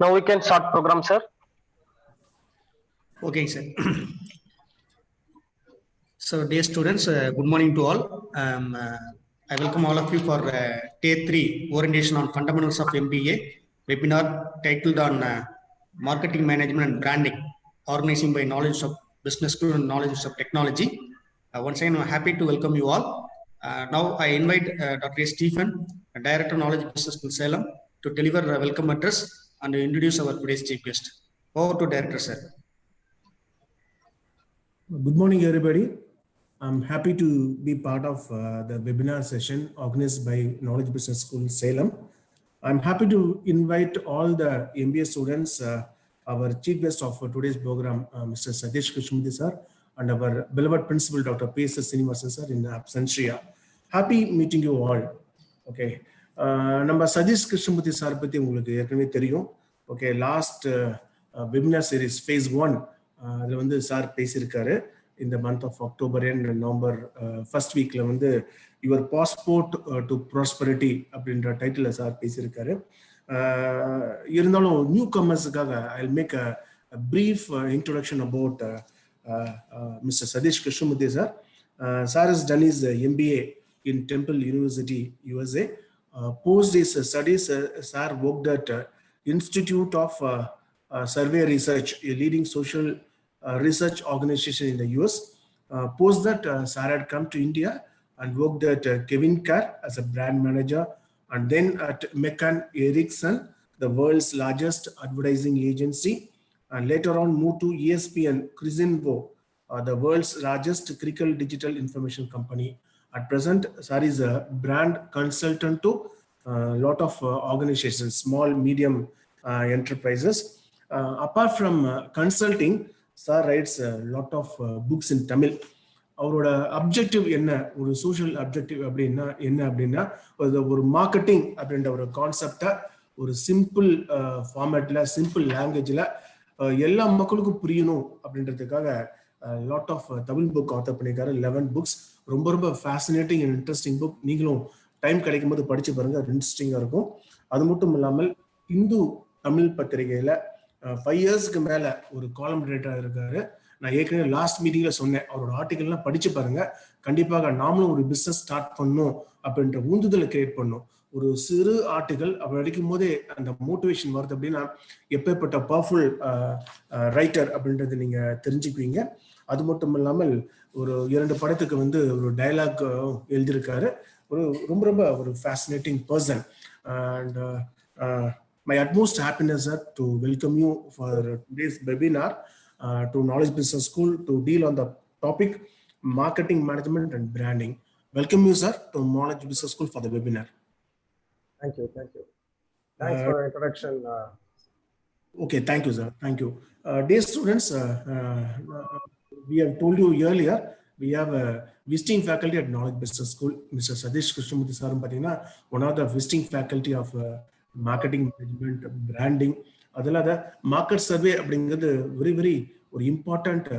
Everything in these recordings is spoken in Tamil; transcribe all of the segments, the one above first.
Now we can start program, sir. Okay, sir. So, dear students, good morning to all. I welcome all of you for day 3 orientation on fundamentals of MBA webinar titled on marketing management and branding, organizing by knowledge of business school and knowledge of technology. Once again, I'm happy to welcome you all. Now, I invite Dr. Stephen, Director of Knowledge Business School Salem, to deliver a welcome address and introduce our today's chief guest. Over to Director, sir. Good morning, everybody. I'm happy to be part of the webinar session organized by Knowledge Business School Salem. I'm happy to invite all the MBA students, our chief guest of today's program, Mr. Satish Krishnamurthy sir, and our beloved principal, Dr. P.S. Srinivasan sir in absentia. Happy meeting you all. Okay. Number Satish Krishnamurthy sir பத்தி உங்களுக்கு ஏற்கனவே தெரியும். Okay, last webinar series phase 1 அதுல வந்து சார் பேசியிருக்காரு. In the month of October and November first week your passport to prosperity அப்படின்ற டைட்டில் சார் பேசியிருக்காரு. இருந்தாலும் newcomersக்காக I'll make a brief introduction about Mr. Satish Krishnamurthy sir. Sir has done his MBA in Temple University, USA. Post his studies, sir worked at Institute of Survey Research, a leading social research organization in the US. Post that, Sir had come to India and worked at Kevin Carr as a brand manager, and then at McCann Erickson, the world's largest advertising agency, and later on moved to ESPN Crisinvo, the world's largest critical digital information company. At present, Sir is a brand consultant to a lot of organizations, small, medium enterprises. Apart from consulting, Sir writes a lot of books in Tamil. அவரோட அப்ஜெக்டிவ் என்ன, ஒரு சோஷியல் அப்ஜெக்டிவ் அப்படின்னா என்ன அப்படின்னா ஒரு மார்க்கெட்டிங் அப்படின்ற ஒரு கான்செப்டை ஒரு சிம்பிள் ஃபார்மேட்ல சிம்பிள் லாங்குவேஜ்ல எல்லா மக்களுக்கும் புரியணும் அப்படின்றதுக்காக lot of Tamil book author பண்ணியிருக்காரு. 11 புக்ஸ். ரொம்ப ரொம்ப ஃபேசினேட்டிங் அண்ட் இன்ட்ரெஸ்டிங் புக். நீங்களும் டைம் கிடைக்கும் போது படிச்சு பாருங்க, இன்ட்ரெஸ்டிங்கா இருக்கும். அது மட்டும் இல்லாமல் இந்து தமிழ் பத்திரிகையில 5 இயர்ஸ்க்கு மேல ஒரு காலம் ரைட்டரா இருக்காரு. நான் ஏற்கனவே லாஸ்ட் மீட்டிங்ல சொன்னேன், அவரோட ஆர்டிகல்லாம் படிச்சு பாருங்க. கண்டிப்பாக நாமளும் ஒரு பிசினஸ் ஸ்டார்ட் பண்ணணும் அப்படின்ற ஊந்துதலை கிரியேட் பண்ணும். ஒரு சிறு ஆர்டிகல் அவர் அடிக்கும் போதே அந்த மோட்டிவேஷன் வருது அப்படின்னா எப்பேற்பட்ட பவர்ஃபுல் ரைட்டர் அப்படின்றத நீங்க தெரிஞ்சுக்குவீங்க. அது மட்டும் இல்லாமல் ஒரு 2 படத்துக்கு ஒரு டயலாக் எழுதியிருக்காரு. ஒரு ரொம்ப ரொம்ப ஒரு fascinating person. And my utmost happiness, sir, to welcome you for today's webinar to Knowledge Business School to deal on the topic marketing management and branding. Welcome you, sir, to Knowledge Business School for the webinar. Thank you. Thanks for the introduction. Okay, thank you, sir. Thank you. Dear students, we have told you earlier, we have a visiting faculty at Knowledge Business School, Mr. Satish Krishnamurthy sir, one of the visiting faculty of marketing management, branding. அதெல்லாம் மார்க்கெட் சர்வே அப்படிங்கிறது வெரி வெரி ஒரு important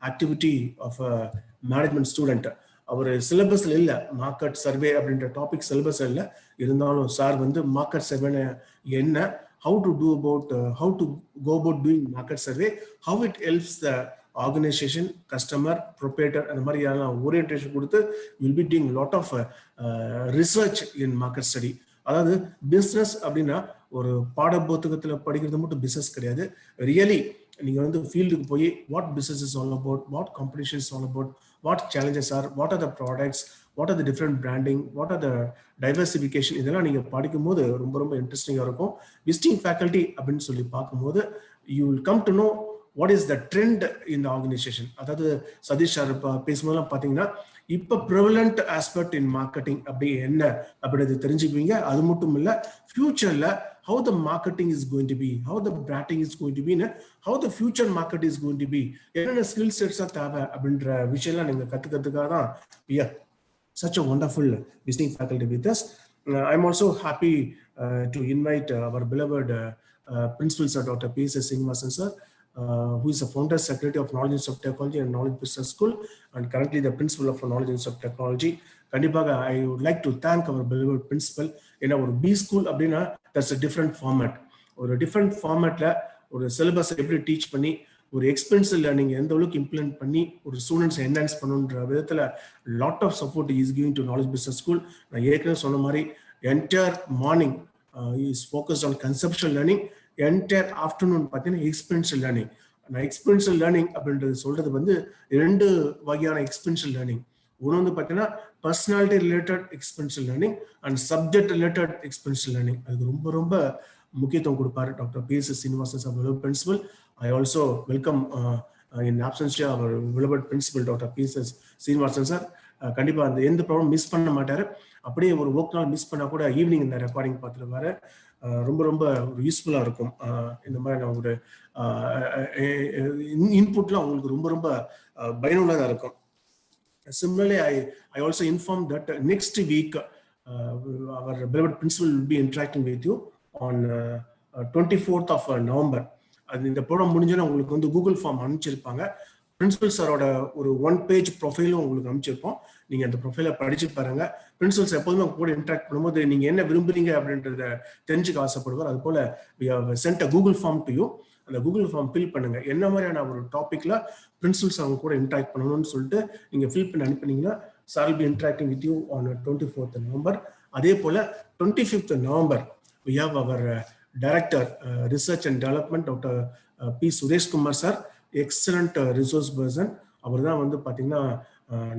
activity of management student. அவர் சிலபஸ்ல இல்லை, மார்க்கெட் சர்வே அப்படின்ற டாபிக் சிலபஸ் இல்லை. இருந்தாலும் சார் மார்க்கெட் சர்வே என்ன, how to go about doing market survey, how it helps the organization, customer, proprietor அந்த மாதிரியான ஓரியன்டேஷன் கொடுத்து will be doing lot of research in market study. அதாவது பிசினஸ் அப்படின்னா ஒரு பாட புத்தகத்துல படிக்கிறது மட்டும் பிசினஸ் கிடையாது. ரியலி நீங்க ஃபீல்டுக்கு போய் what business is all about, what competition is all about, what challenges are, what are the products, what are the different branding, what are the diversification, இதெல்லாம் நீங்க படிக்கும் போது ரொம்ப ரொம்ப இன்ட்ரெஸ்டிங்கா இருக்கும். விசிட்டிங் ஃபேக்கல்டி அப்படின்னு சொல்லி பார்க்கும்போது you will come to know what is the trend in the organisation. அதாவது சதீஷ் சார் பேசும்போதெல்லாம் பார்த்தீங்கன்னா இப்போ ப்ரெவலண்ட் ஆஸ்பெக்ட் இன் மார்க்கெட்டிங் அப்படி என்ன அப்படின்றது தெரிஞ்சுக்குவீங்க. அது மட்டும் இல்லை, ஃபியூச்சர்ல how the marketing is going to be, how the branding is going to be, how the future market is going to be, என்னென்ன ஸ்கில் செட்ஸா தேவை அப்படின்ற விஷயம்லாம் நீங்க கத்துக்கிறதுக்காக தான் we are such a wonderful visiting faculty with us. I'm also happy to invite our beloved principal sir, Dr. P.S. Srinivasan sir, who is the founder secretary of Knowledge Institute of Technology and Knowledge Business School and currently the principal of Knowledge Institute of Technology. கண்டிப்பாக I would like to thank our beloved principal. ஏன்னா ஒரு பி ஸ்கூல் அப்படின்னா that's a different format. ஒரு டிஃப்ரெண்ட் ஃபார்மேட்ல ஒரு சிலபஸ் எப்படி டீச் பண்ணி ஒரு எக்ஸ்பென்சிவ் லேர்னிங் எந்த அளவுக்கு இம்ப்ளிமெண்ட் பண்ணி ஒரு ஸ்டூடெண்ட்ஸ் என்ஹான்ஸ் பண்ணுன்ற விதத்துல lot of support is giving to knowledge business school. நான் ஏற்கனவே சொன்ன மாதிரி entire morning is focused on conceptual learning, entire afternoon பார்த்தீங்கன்னா எக்ஸ்பென்சிவ் லேர்னிங். நான் எக்ஸ்பென்சிவ் லேர்னிங் அப்படின்றது சொல்றது வந்து 2 வகையான எக்ஸ்பென்சிவ் லேர்னிங். ஒன்று வந்து பார்த்தீங்கன்னா personality related expensive learning and subject related expensive learning. அதுக்கு ரொம்ப ரொம்ப முக்கியத்துவம் கொடுப்பாரு doctor P S. Srinivasan sir, principal. I also welcome in absence our beloved principal Dr. P.S. Srinivasan sir. கண்டிப்பா அந்த எந்த ப்ராப்ளம் மிஸ் பண்ண மாட்டாரு. அப்படியே ஒரு ஒர்க் நாள் மிஸ் பண்ணா கூட ஈவினிங் இந்த ரெக்கார்டிங் பார்த்துருவாரு. ரொம்ப ரொம்ப ஒரு இருக்கும். இந்த மாதிரி ஒரு இன்புட்லாம் உங்களுக்கு ரொம்ப ரொம்ப பயனுள்ளதாக இருக்கும். Similarly, I also informed that next week our beloved principal will be interacting with you on 24th of November. அது இந்த ப்ரோக்ராம் முடிஞ்சோன்னா உங்களுக்கு வந்து கூகுள் ஃபார்ம் அனுப்பிச்சிருப்பாங்க. பிரின்சிபல் சாரோட ஒரு 1 பேஜ் ப்ரொஃபைலும் உங்களுக்கு அனுப்பிச்சிருப்போம். நீங்க அந்த ப்ரொஃபைலை படிச்சு பாருங்க. பிரின்சிபல் சார் எப்போதுமே கூட இன்ட்ராக்ட் பண்ணும்போது நீங்க என்ன விரும்புறீங்க அப்படின்றத தெரிஞ்சுக்க ஆசைப்படுவார். அது போல we have sent a Google form to you. அந்த கூகுள் ஃபார்ம் ஃபில் பண்ணுங்க. என்ன மாதிரியான ஒரு டாபிக்ல பிரின்சிபல்ஸ் அவங்க கூட இன்ட்ராக்ட் பண்ணணும்னு சொல்லிட்டு நீங்க ஃபில் பண்ணி அனுப்புனீங்கன்னா sir will be interacting with you on 24th November. அதே போல 25th November we have our Director Research and Development Dr. P. Suresh Kumar sir, excellent resource person. அவர் தான் வந்து பார்த்தீங்கன்னா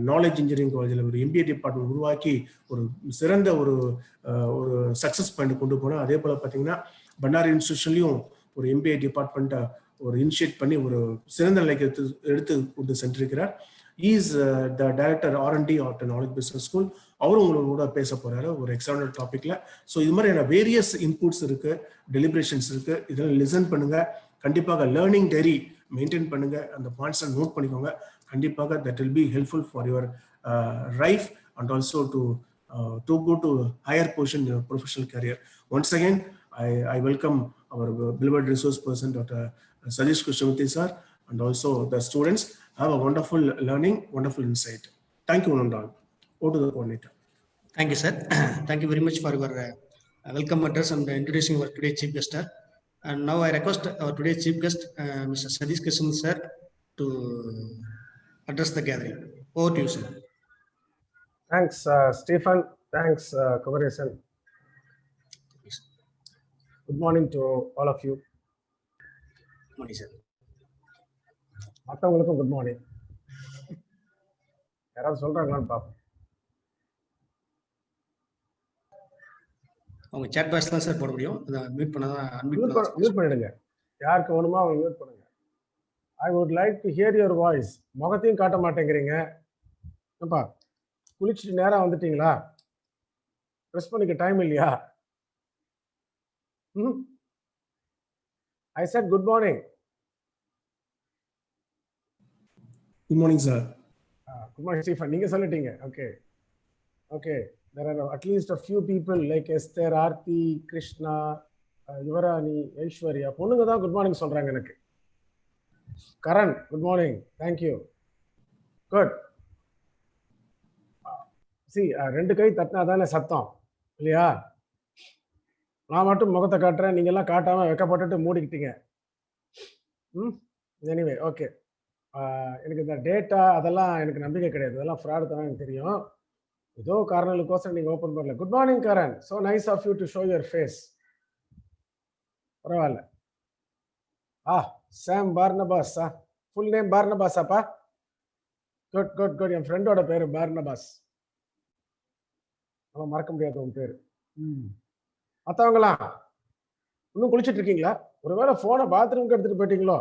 நாலேஜ் இன்ஜினியரிங் காலேஜில் ஒரு MBA டிபார்ட்மெண்ட் உருவாக்கி ஒரு சிறந்த ஒரு சக்ஸஸ் பாயிண்ட் கொண்டு போனோம். அதே போல் பார்த்தீங்கன்னா பன்னாரி இன்ஸ்டியூஷன்லையும் ஒரு MBA டிபார்ட்மெண்ட்டை ஒரு இனிஷியேட் பண்ணி ஒரு சிறந்த நிலைக்கு எடுத்து கொண்டு சென்றிருக்கிறார். Is the director R&D of knowledge business school. அவரும் உங்களோட பேச போறாரு ஒரு எக்ஸ்டர்னல் டாபிக்ல. ஸோ இது மாதிரியான வேரியஸ் இன்புட்ஸ் இருக்கு, டெலிபரேஷன்ஸ் இருக்கு. இதெல்லாம் லிசன் பண்ணுங்க. கண்டிப்பாக லேர்னிங் டைரி மெயின்டைன் பண்ணுங்க. அந்த பாயிண்ட்ஸை நோட் பண்ணிக்கோங்க. கண்டிப்பாக that will be helpful for your life and also to go to higher position your professional career. Once again I welcome our beloved resource person Dr. Sadish Krishnamurthy sir and also the students. Have a wonderful learning, wonderful insight. Thank you, Nandal. Over to the coordinator. Thank you, sir. Thank you very much for your welcome address and introducing our today's chief guest. And now I request our today's chief guest, Mr. Sadish Krishnamurthy sir, to address the gathering. Over to you, sir. Thanks, Stephen. Thanks, Kumaresan. Good morning to all of you. Good morning, sir. மற்றவங்களுக்கும் குட் மார்னிங். யாராவது சொல்றாங்களான்னு பார்ப்போம். அவங்க chat box தான் சார் போட முடியும். அத மியூட் பண்ணாதான் மியூட் பண்ணிடுங்க. யாருக்கு வேணுமோ அவங்க மியூட் பண்ணுங்க. I would like to hear your voice. முகத்தையும் காட்ட மாட்டேங்கிறீங்க. அப்பா குளிச்சிட்டு நேரா வந்துட்டீங்களா? ப்ரெஸ் பண்ணிக்க டைம் இல்லையா? I said good morning. Good morning, sir. Good morning, Stephen. நீங்க சொல்லிட்டீங்க. Okay. There are at least a few people like Esther, Aarti, Krishna, Yuvarani, Aishwarya. பொண்ணுங்க தான் குட் மார்னிங் சொல்றாங்க எனக்கு. Karan, good morning. Thank you. Good. See, ரெண்டு கை தட்டினா தானே சத்தம் இல்லையா? நான் மட்டும் முகத்தை காட்டுறேன், நீங்க எல்லாம் காட்டாம வெக்கப்பட்டுட்டு மூடிக்கிட்டீங்க. Anyway okay. எனக்கு இந்த டேட்டா அதெல்லாம் எனக்கு நம்பிக்கை கிடையாது. அதெல்லாம் ஃப்ராடு தான் எனக்கு தெரியும். ஏதோ காரணங்களுக்கோசரம் நீங்க ஓப்பன் பண்ணல. Good morning Karan. So nice of you to show your face. பரவாயில்ல. சாம் பார்னபாஸா? ஃபுல் நேம் பார்னபாஸாப்பா? குட். என் ஃப்ரெண்டோட பேரு பார்னபாஸ். அவன் மறக்க முடியாது உன் பேரு. மற்றவங்களாம் இன்னும் குளிச்சுட்டு இருக்கீங்களா? ஒருவேளை போனை பாத்ரூம்க்கு எடுத்துட்டு போயிட்டீங்களோ?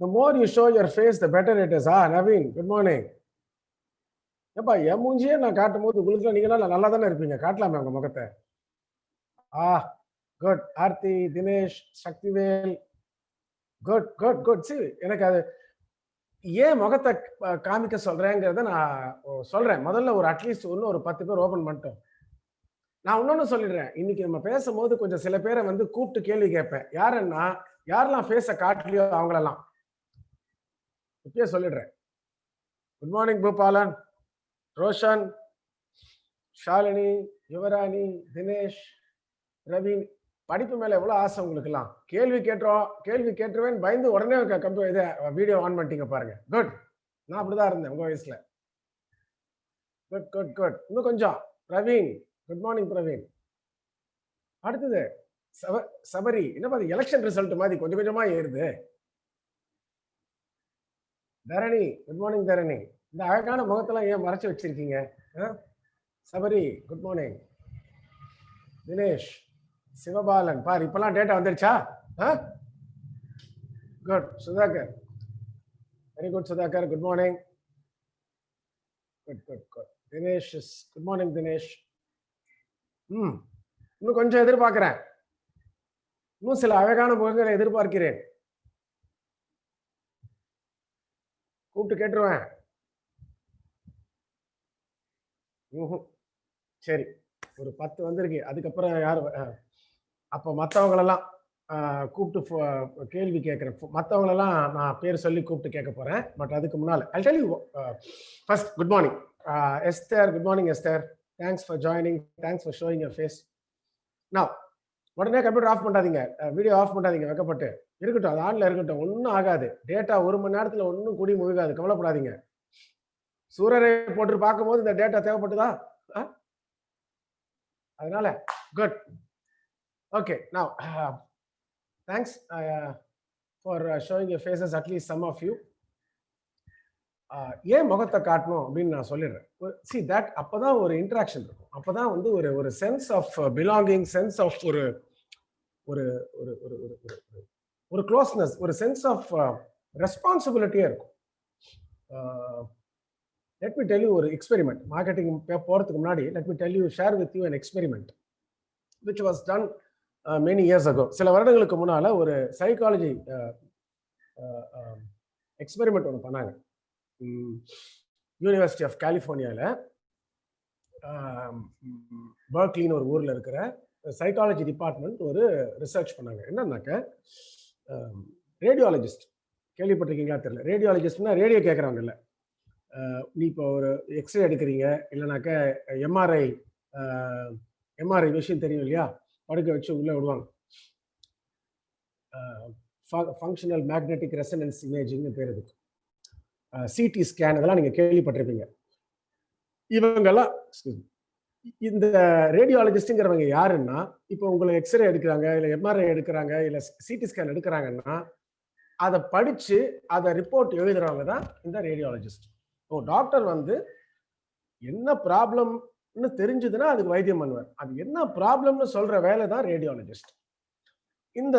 The more you show your face, the better it is. Naveen, good morning. ஏப்பா என் மூஞ்சியே நான் காட்டும் போது உங்களுக்கு நீங்களாம் நல்லா தானே இருப்பீங்க. காட்டலாமே உங்க முகத்தை. குட். ஆர்த்தி, தினேஷ், சக்திவேல், குட். சரி, எனக்கு அது ஏன் முகத்தை காமிக்க சொல்றேங்கிறத நான் சொல்றேன். முதல்ல ஒரு அட்லீஸ்ட் இன்னும் ஒரு 10 பேர் ஓபன் பண்ணிட்டோம். நான் இன்னொன்னு சொல்லிடுறேன். இன்னைக்கு நம்ம பேசும்போது கொஞ்சம் சில பேரை வந்து கூப்பிட்டு கேள்வி கேட்பேன். யாருன்னா யாரெல்லாம் ஃபேஸை காட்டலையோ அவங்களெல்லாம் இப்பயே சொல்லிடுறேன். குட் மார்னிங் பூபாலன், ரோஷன், ஷாலினி, யுவராணி, தினேஷ், ரவீன், படிப்பு மேல எவ்வளவு ஆசை உங்களுக்குலாம்? கேள்வி கேட்டுருவேன் பயந்து உடனே இதை வீடியோ ஆன் பண்ணிட்டீங்க பாருங்க. குட். நான் அப்படிதான் இருந்தேன் உங்க வயசுல. Good good good. இன்னும் கொஞ்சம். Praveen, good morning Praveen. அடுத்தது சபரி, என்ன பாரு எலெக்ஷன் ரிசல்ட் மாதிரி கொஞ்சம் கொஞ்சமா ஏறுது. Dharani, good morning Dharani. இந்த அழகான முகத்தெல்லாம் ஏன் மறைச்சு வச்சிருக்கீங்க? Sabari, good morning. தினேஷ், சிவபாலன், பாரு இப்பெல்லாம் டேட்டா வந்துருச்சா? Good. Sudhakar, very good Sudhakar, good morning. Good good good. Dinesh, good morning Dinesh. இன்னும் கொஞ்சம் எதிர்பார்க்கிறேன். இன்னும் சில அழகான முகங்களை எதிர்பார்க்கிறேன். கூப்பிட்டு கேட்டுருவேன். சரி, ஒரு 10 வந்திருக்கு. அதுக்கப்புறம் யாரு அப்ப மற்றவங்களெல்லாம் கூப்பிட்டு கேள்வி கேட்கிறேன். மற்றவங்களெல்லாம் நான் பேர் சொல்லி கூப்பிட்டு கேட்க போறேன். பட் அதுக்கு முன்னால I'll tell you first, good morning. Esther, good morning Esther. Thanks for joining. Thanks for showing your face. Now, உடனே கம்ப்யூட்டர் ஆஃப் பண்ணாதீங்க, வீடியோ ஆஃப் பண்ணாதீங்க, வைக்கப்பட்டு இருக்கட்டும், அது ஆன்ல இருக்கட்டும், ஒன்றும் ஆகாது. டேட்டா 1 மணி நேரத்தில் ஒன்றும் கூடி முழுகாது, கவலைப்படாதீங்க. சூரரை போட்டு பார்க்கும்போது இந்த டேட்டா தேவைப்பட்டுதா? அதனால good. Okay, now thanks for showing your faces, at least some of you. ஏன் முகத்தை காட்டணும் அப்படின்னு நான் சொல்லிடுறேன். சி தட், அப்பதான் ஒரு இன்ட்ராக்ஷன் இருக்கும், அப்பதான் வந்து ஒரு sense of belonging, sense of ஒரு ஒரு ஒரு ஒரு க்ளோஸ்னஸ், ஒரு சென்ஸ் ஆஃப் ரெஸ்பான்சிபிலிட்டியா இருக்கும். லெட் மீ டெல் யூ ஒரு எக்ஸ்பெரிமெண்ட். மார்க்கெட்டிங் போறதுக்கு முன்னாடி let me tell you, share with you an experiment which was done many years ago. சில வருடங்களுக்கு முன்னால ஒரு சைக்காலஜி எக்ஸ்பெரிமெண்ட் ஒன்று பண்ணாங்க. யூனிவர்சிட்டி ஆஃப் கலிஃபோர்னியாவில் பர்க்லின்னு ஒரு ஊரில் இருக்கிற சைக்காலஜி டிபார்ட்மெண்ட் ஒரு ரிசர்ச் பண்ணாங்க. என்னன்னாக்க, ரேடியாலஜிஸ்ட் கேள்விப்பட்டிருக்கீங்களா தெரியல. ரேடியாலஜிஸ்ட்னா ரேடியோ கேட்குறவங்க இல்லை. நீ இப்போ ஒரு எக்ஸ்ரே எடுக்கிறீங்க, இல்லைனாக்க எம்ஆர்ஐ விஷயம் தெரியும் இல்லையா, படுக்க வச்சு உள்ளே விடுவாங்க. ஃபங்க்ஷனல் மேக்னெட்டிக் ரெசனன்ஸ் இமேஜிங்னு பேர் இருக்கு. சிடி ஸ்கேன், இதெல்லாம் நீங்கள் கேள்விப்பட்டிருப்பீங்க. இவங்கெல்லாம், இந்த ரேடியாலஜிஸ்ட்ங்கிறவங்க யாருன்னா, இப்போ உங்களை எக்ஸ்ரே எடுக்கிறாங்க, இல்லை எம்ஆர்ஐ எடுக்கிறாங்க, இல்லை சிடி ஸ்கேன் எடுக்கிறாங்கன்னா அதை படித்து அதை ரிப்போர்ட் எழுதுறவங்க தான் இந்த ரேடியாலஜிஸ்ட். டாக்டர் வந்து என்ன ப்ராப்ளம்னு தெரிஞ்சதுன்னா அதுக்கு வைத்தியம் பண்ணுவார். அது என்ன ப்ராப்ளம்னு சொல்ற வேலை தான் ரேடியாலஜிஸ்ட். இந்த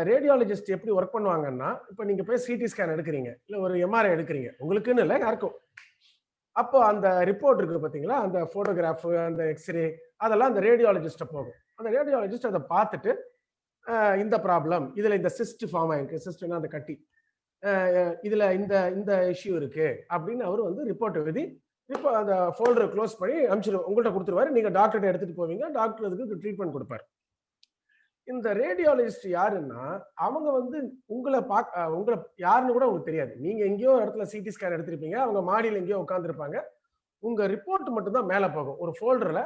ரேடியாலஜிஸ்ட் எப்படி ஒர்க் பண்ணுவாங்கன்னா, இப்போ நீங்க போய் சிடி ஸ்கேன் எடுக்கிறீங்க, இல்லை ஒரு எம்ஆர்ஐ எடுக்கிறீங்க, உங்களுக்குன்னு இல்லை யாருக்கும். அப்போ அந்த ரிப்போர்ட் இருக்கு பார்த்தீங்களா, அந்த ஃபோட்டோகிராஃப், அந்த எக்ஸ்ரே, அதெல்லாம் அந்த ரேடியாலஜிஸ்ட்டை போகும். அந்த ரேடியாலஜிஸ்ட் அதை பார்த்துட்டு, இந்த ப்ராப்ளம், இதுல இந்த சிஸ்ட் ஃபார்ம் ஆயிருக்கு, சிஸ்ட்னா அந்த கட்டி, இதுல இந்த இஷ்யூ இருக்கு அப்படின்னு அவர் வந்து ரிப்போர்ட் எழுதி, இப்போ அந்த ஃபோல்டரை க்ளோஸ் பண்ணி அனுப்பிச்சிரு, உங்கள்கிட்ட கொடுத்துருவாரு. நீங்க டாக்டர்கிட்ட எடுத்துட்டு போவீங்க, டாக்டர் அதுக்கு ட்ரீட்மெண்ட் கொடுப்பாரு. இந்த ரேடியாலஜிஸ்ட் யாருன்னா, அவங்க வந்து உங்களை யாருன்னு கூட உங்களுக்கு தெரியாது. நீங்க எங்கேயோ இடத்துல சிடி ஸ்கேன் எடுத்திருப்பீங்க, அவங்க மாடியில் எங்கேயோ உட்காந்துருப்பாங்க. உங்க ரிப்போர்ட் மட்டும் தான் மேலே போகும் ஒரு ஃபோல்டர்ல.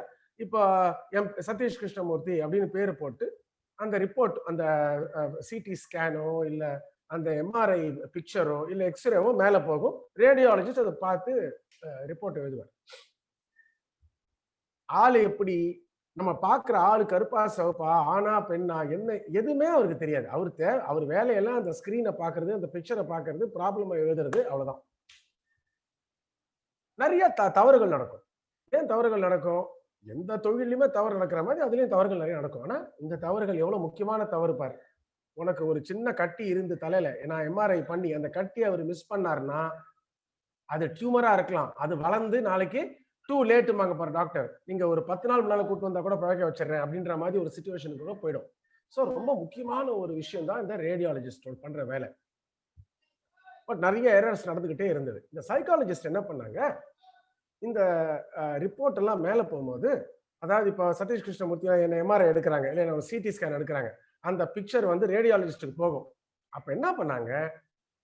இப்போ சதீஷ் கிருஷ்ணமூர்த்தி அப்படின்னு பேர் போட்டு அந்த ரிப்போர்ட், அந்த சிடி ஸ்கேனோ இல்லை அந்த எம்ஆர்ஐ பிக்சரோ இல்லை எக்ஸ்ரேவோ மேலே போகும். ரேடியாலஜிஸ்ட் அதை பார்த்து ரிப்போர்ட் எழுதுவார். ஆளு எப்படி, நம்ம பார்க்குற ஆளு கருப்பா சிவப்பா, ஆனா பெண்ணா, என்ன எதுவுமே அவருக்கு தெரியாது. அவர் வேலையெல்லாம் அந்த ஸ்கிரீனை பார்க்கறது, அந்த பிக்சரை பார்க்கறது, ப்ராப்ளமை எழுதுறது, அவ்வளவுதான். நிறைய தவறுகள் நடக்கும். ஏன் தவறுகள் நடக்கும்? எந்த தொழிலையுமே தவறு நடக்கிற மாதிரி அதுலயும் தவறுகள் நிறைய நடக்கும். ஆனா இந்த தவறுகள் எவ்வளவு முக்கியமான தவறு பாரு. உனக்கு ஒரு சின்ன கட்டி இருந்து தலையில, நான் எம்ஆர்ஐ பண்ணி அந்த கட்டியை அவர் மிஸ் பண்ணாருன்னா அது டியூமரா இருக்கலாம், அது வளர்ந்து நாளைக்கு டூ லேட்டுமாங்க பாரு டாக்டர், நீங்க ஒரு 10 நாள் முன்னால கூட்டு வந்தா கூட பழக்க வச்சிடறேன் அப்படின்ற மாதிரி ஒரு சிச்சுவேஷனுக்கு கூட போயிடும். ஸோ ரொம்ப முக்கியமான ஒரு விஷயம் தான் இந்த ரேடியாலஜிஸ்ட் பண்ற வேலை. பட் நிறைய எரர்ஸ் நடந்துகிட்டே இருந்தது. இந்த சைக்காலஜிஸ்ட் என்ன பண்ணாங்க, இந்த ரிப்போர்ட் எல்லாம் மேலே போகும்போது, அதாவது இப்போ சதீஷ் கிருஷ்ணமூர்த்தி என்ன எம்ஆர்ஐ எடுக்கிறாங்க, இல்லை என்ன சிடி ஸ்கேன் எடுக்கிறாங்க, அந்த பிக்சர் வந்து ரேடியாலஜிஸ்டுக்கு போகும். அப்போ என்ன பண்ணாங்க,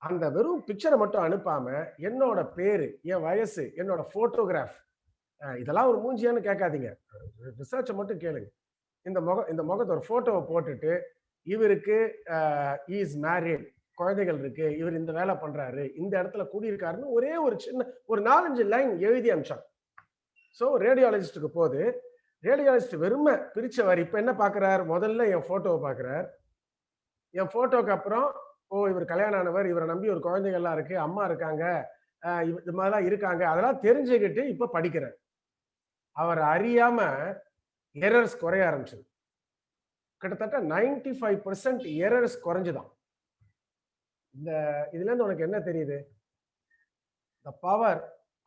அந்த வெறும் பிக்சரை மட்டும் அனுப்பாம என்னோட பேரு, என் வயசு, என்னோட போட்டோகிராஃப், இதெல்லாம் ஒரு மூஞ்சியான்னு கேட்காதீங்க, ரிசர்ச்சை மட்டும் கேளுங்க. இந்த முகத்தை ஒரு போட்டோவை போட்டுட்டு இவருக்கு இஸ் மேரிட், குழந்தைகள் இருக்கு, இவர் இந்த வேலை பண்றாரு, இந்த இடத்துல கூடியிருக்காருன்னு ஒரே ஒரு சின்ன ஒரு 4-5 லைன் எழுதி அனுப்பிச்சாங்க. ஸோ ரேடியாலஜிஸ்டுக்கு போது ரேடியாலஜிஸ்ட் வெறுமை பிரிச்சவர் இப்ப என்ன பாக்குறாரு, முதல்ல என் போட்டோவை பாக்குறார். என் போட்டோக்கு அப்புறம் இவர் கல்யாணம் ஆனவர், இவரை நம்பி ஒரு குழந்தைகள்லாம் இருக்கு, அம்மா இருக்காங்க, இது மாதிரிலாம் இருக்காங்க, அதெல்லாம் தெரிஞ்சுக்கிட்டு இப்ப படிக்கிறார். அவர் அறியாம எரர்ஸ் குறைய ஆரம்பிச்சது. கிட்டத்தட்ட 95% எரர்ஸ் குறைஞ்சுதான். இதுல இருந்து உனக்கு என்ன தெரியுது? the power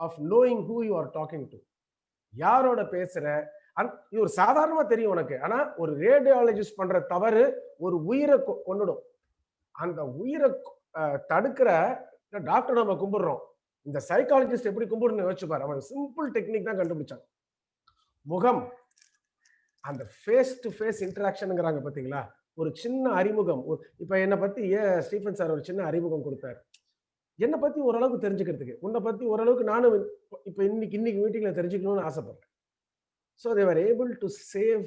of knowing who you are talking to. யாரோட பேசுற, இது ஒரு சாதாரணமா தெரியும் உனக்கு. ஆனா ஒரு ரேடியாலஜிஸ்ட் பண்ற தவறு ஒரு உயிரை கொன்னுடும். அந்த உயிரை தடுக்கிற டாக்டர் நம்ம கும்பிடுறோம். இந்த சைக்காலஜிஸ்ட் எப்படி கும்பிடுன்னு யோசிச்சு பாரு. அவன் சிம்பிள் டெக்னிக் தான் கண்டுபிடிச்சான். முகம், அந்த ஃபேஸ் டு ஃபேஸ் இன்டராக்ஷனுங்கிறாங்க பாத்தீங்களா, ஒரு சின்ன அறிமுகம். இப்ப என்னை பத்தி ஸ்டீஃபன் சார் ஒரு சின்ன அறிமுகம் கொடுத்தாரு. என்னை பத்தி ஓரளவுக்கு தெரிஞ்சுக்கிறதுக்கு, உன்னை பத்தி ஓரளவுக்கு நானும் இப்ப இன்னைக்கு மீட்டிங்ல தெரிஞ்சுக்கணும்னு ஆசைப்படுறேன். So they were able to save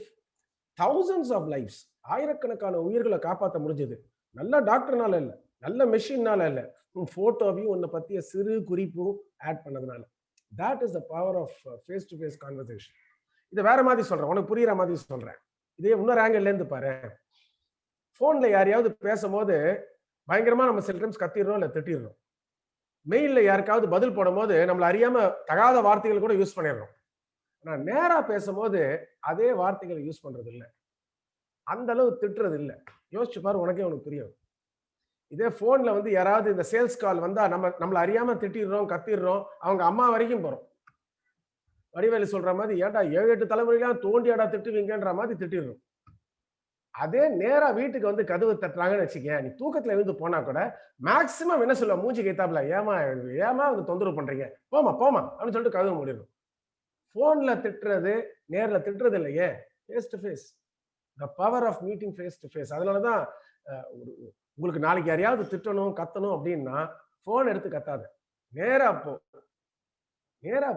thousands of lifes. ஆயிரக்கணக்கான உயிர்களை காப்பாற்ற முடிஞ்சது. நல்ல டாக்டர்னால இல்லை, நல்ல மெஷின்னால இல்லை, உன் போட்டோவையும் உன்னை பத்திய சிறு குறிப்பும் ஆட் பண்ணதுனால. That is the power of face to face conversation. இதை வேற மாதிரி சொல்றேன், உனக்கு புரியுற மாதிரி சொல்றேன். இதே இன்னொரு ஆங்கிள் இருந்து பாரு. போன்ல யாரையாவது பேசும்போது பயங்கரமா நம்ம சில டைம்ஸ் கத்திடுறோம் இல்லை திட்டிடுறோம். மெயில்ல யாருக்காவது பதில் போடும் போது நம்மள அறியாம தகாத வார்த்தைகள் கூட யூஸ் பண்ணிடுறோம். ஆனா நேரா பேசும்போது அதே வார்த்தைகளை யூஸ் பண்றது இல்லை, அந்த அளவு திட்டுறது இல்லை. யோசிச்சு பாரு, உனக்கே உனக்கு புரியும். இதே போன்ல யாராவது இந்த சேல்ஸ் கால் வந்தா நம்மள அறியாம திட்டிடுறோம், கத்திடுறோம், அவங்க அம்மா வரைக்கும் போறோம். வடிவேலு சொல்ற மாதிரி, ஏன்டா 7-8 தலைமுறையெல்லாம் தோண்டியாடா திட்டுவீங்கன்ற மாதிரி திட்டிடுறோம். அதே நேரா வீட்டுக்கு கதவு தட்டுறாங்கன்னு வச்சுக்க, நீ தூக்கத்துல இருந்து போனா கூட மேக்சிமம் என்ன சொல்ல, மூஞ்சி கைத்தாப்புல, ஏமா தொந்தரவு பண்றீங்க, போமா போமா அப்படின்னு சொல்லிட்டு கதவு மூடிடும். போன்ல திட்டுறது நேர்ல திட்டுறது இல்லையே, face to face. The power of meeting face to face. அதனாலதான் உங்களுக்கு நாளைக்கு யாரையாவது திட்டணும் கத்தணும் அப்படின்னா போன் எடுத்து கத்தாத, நேரா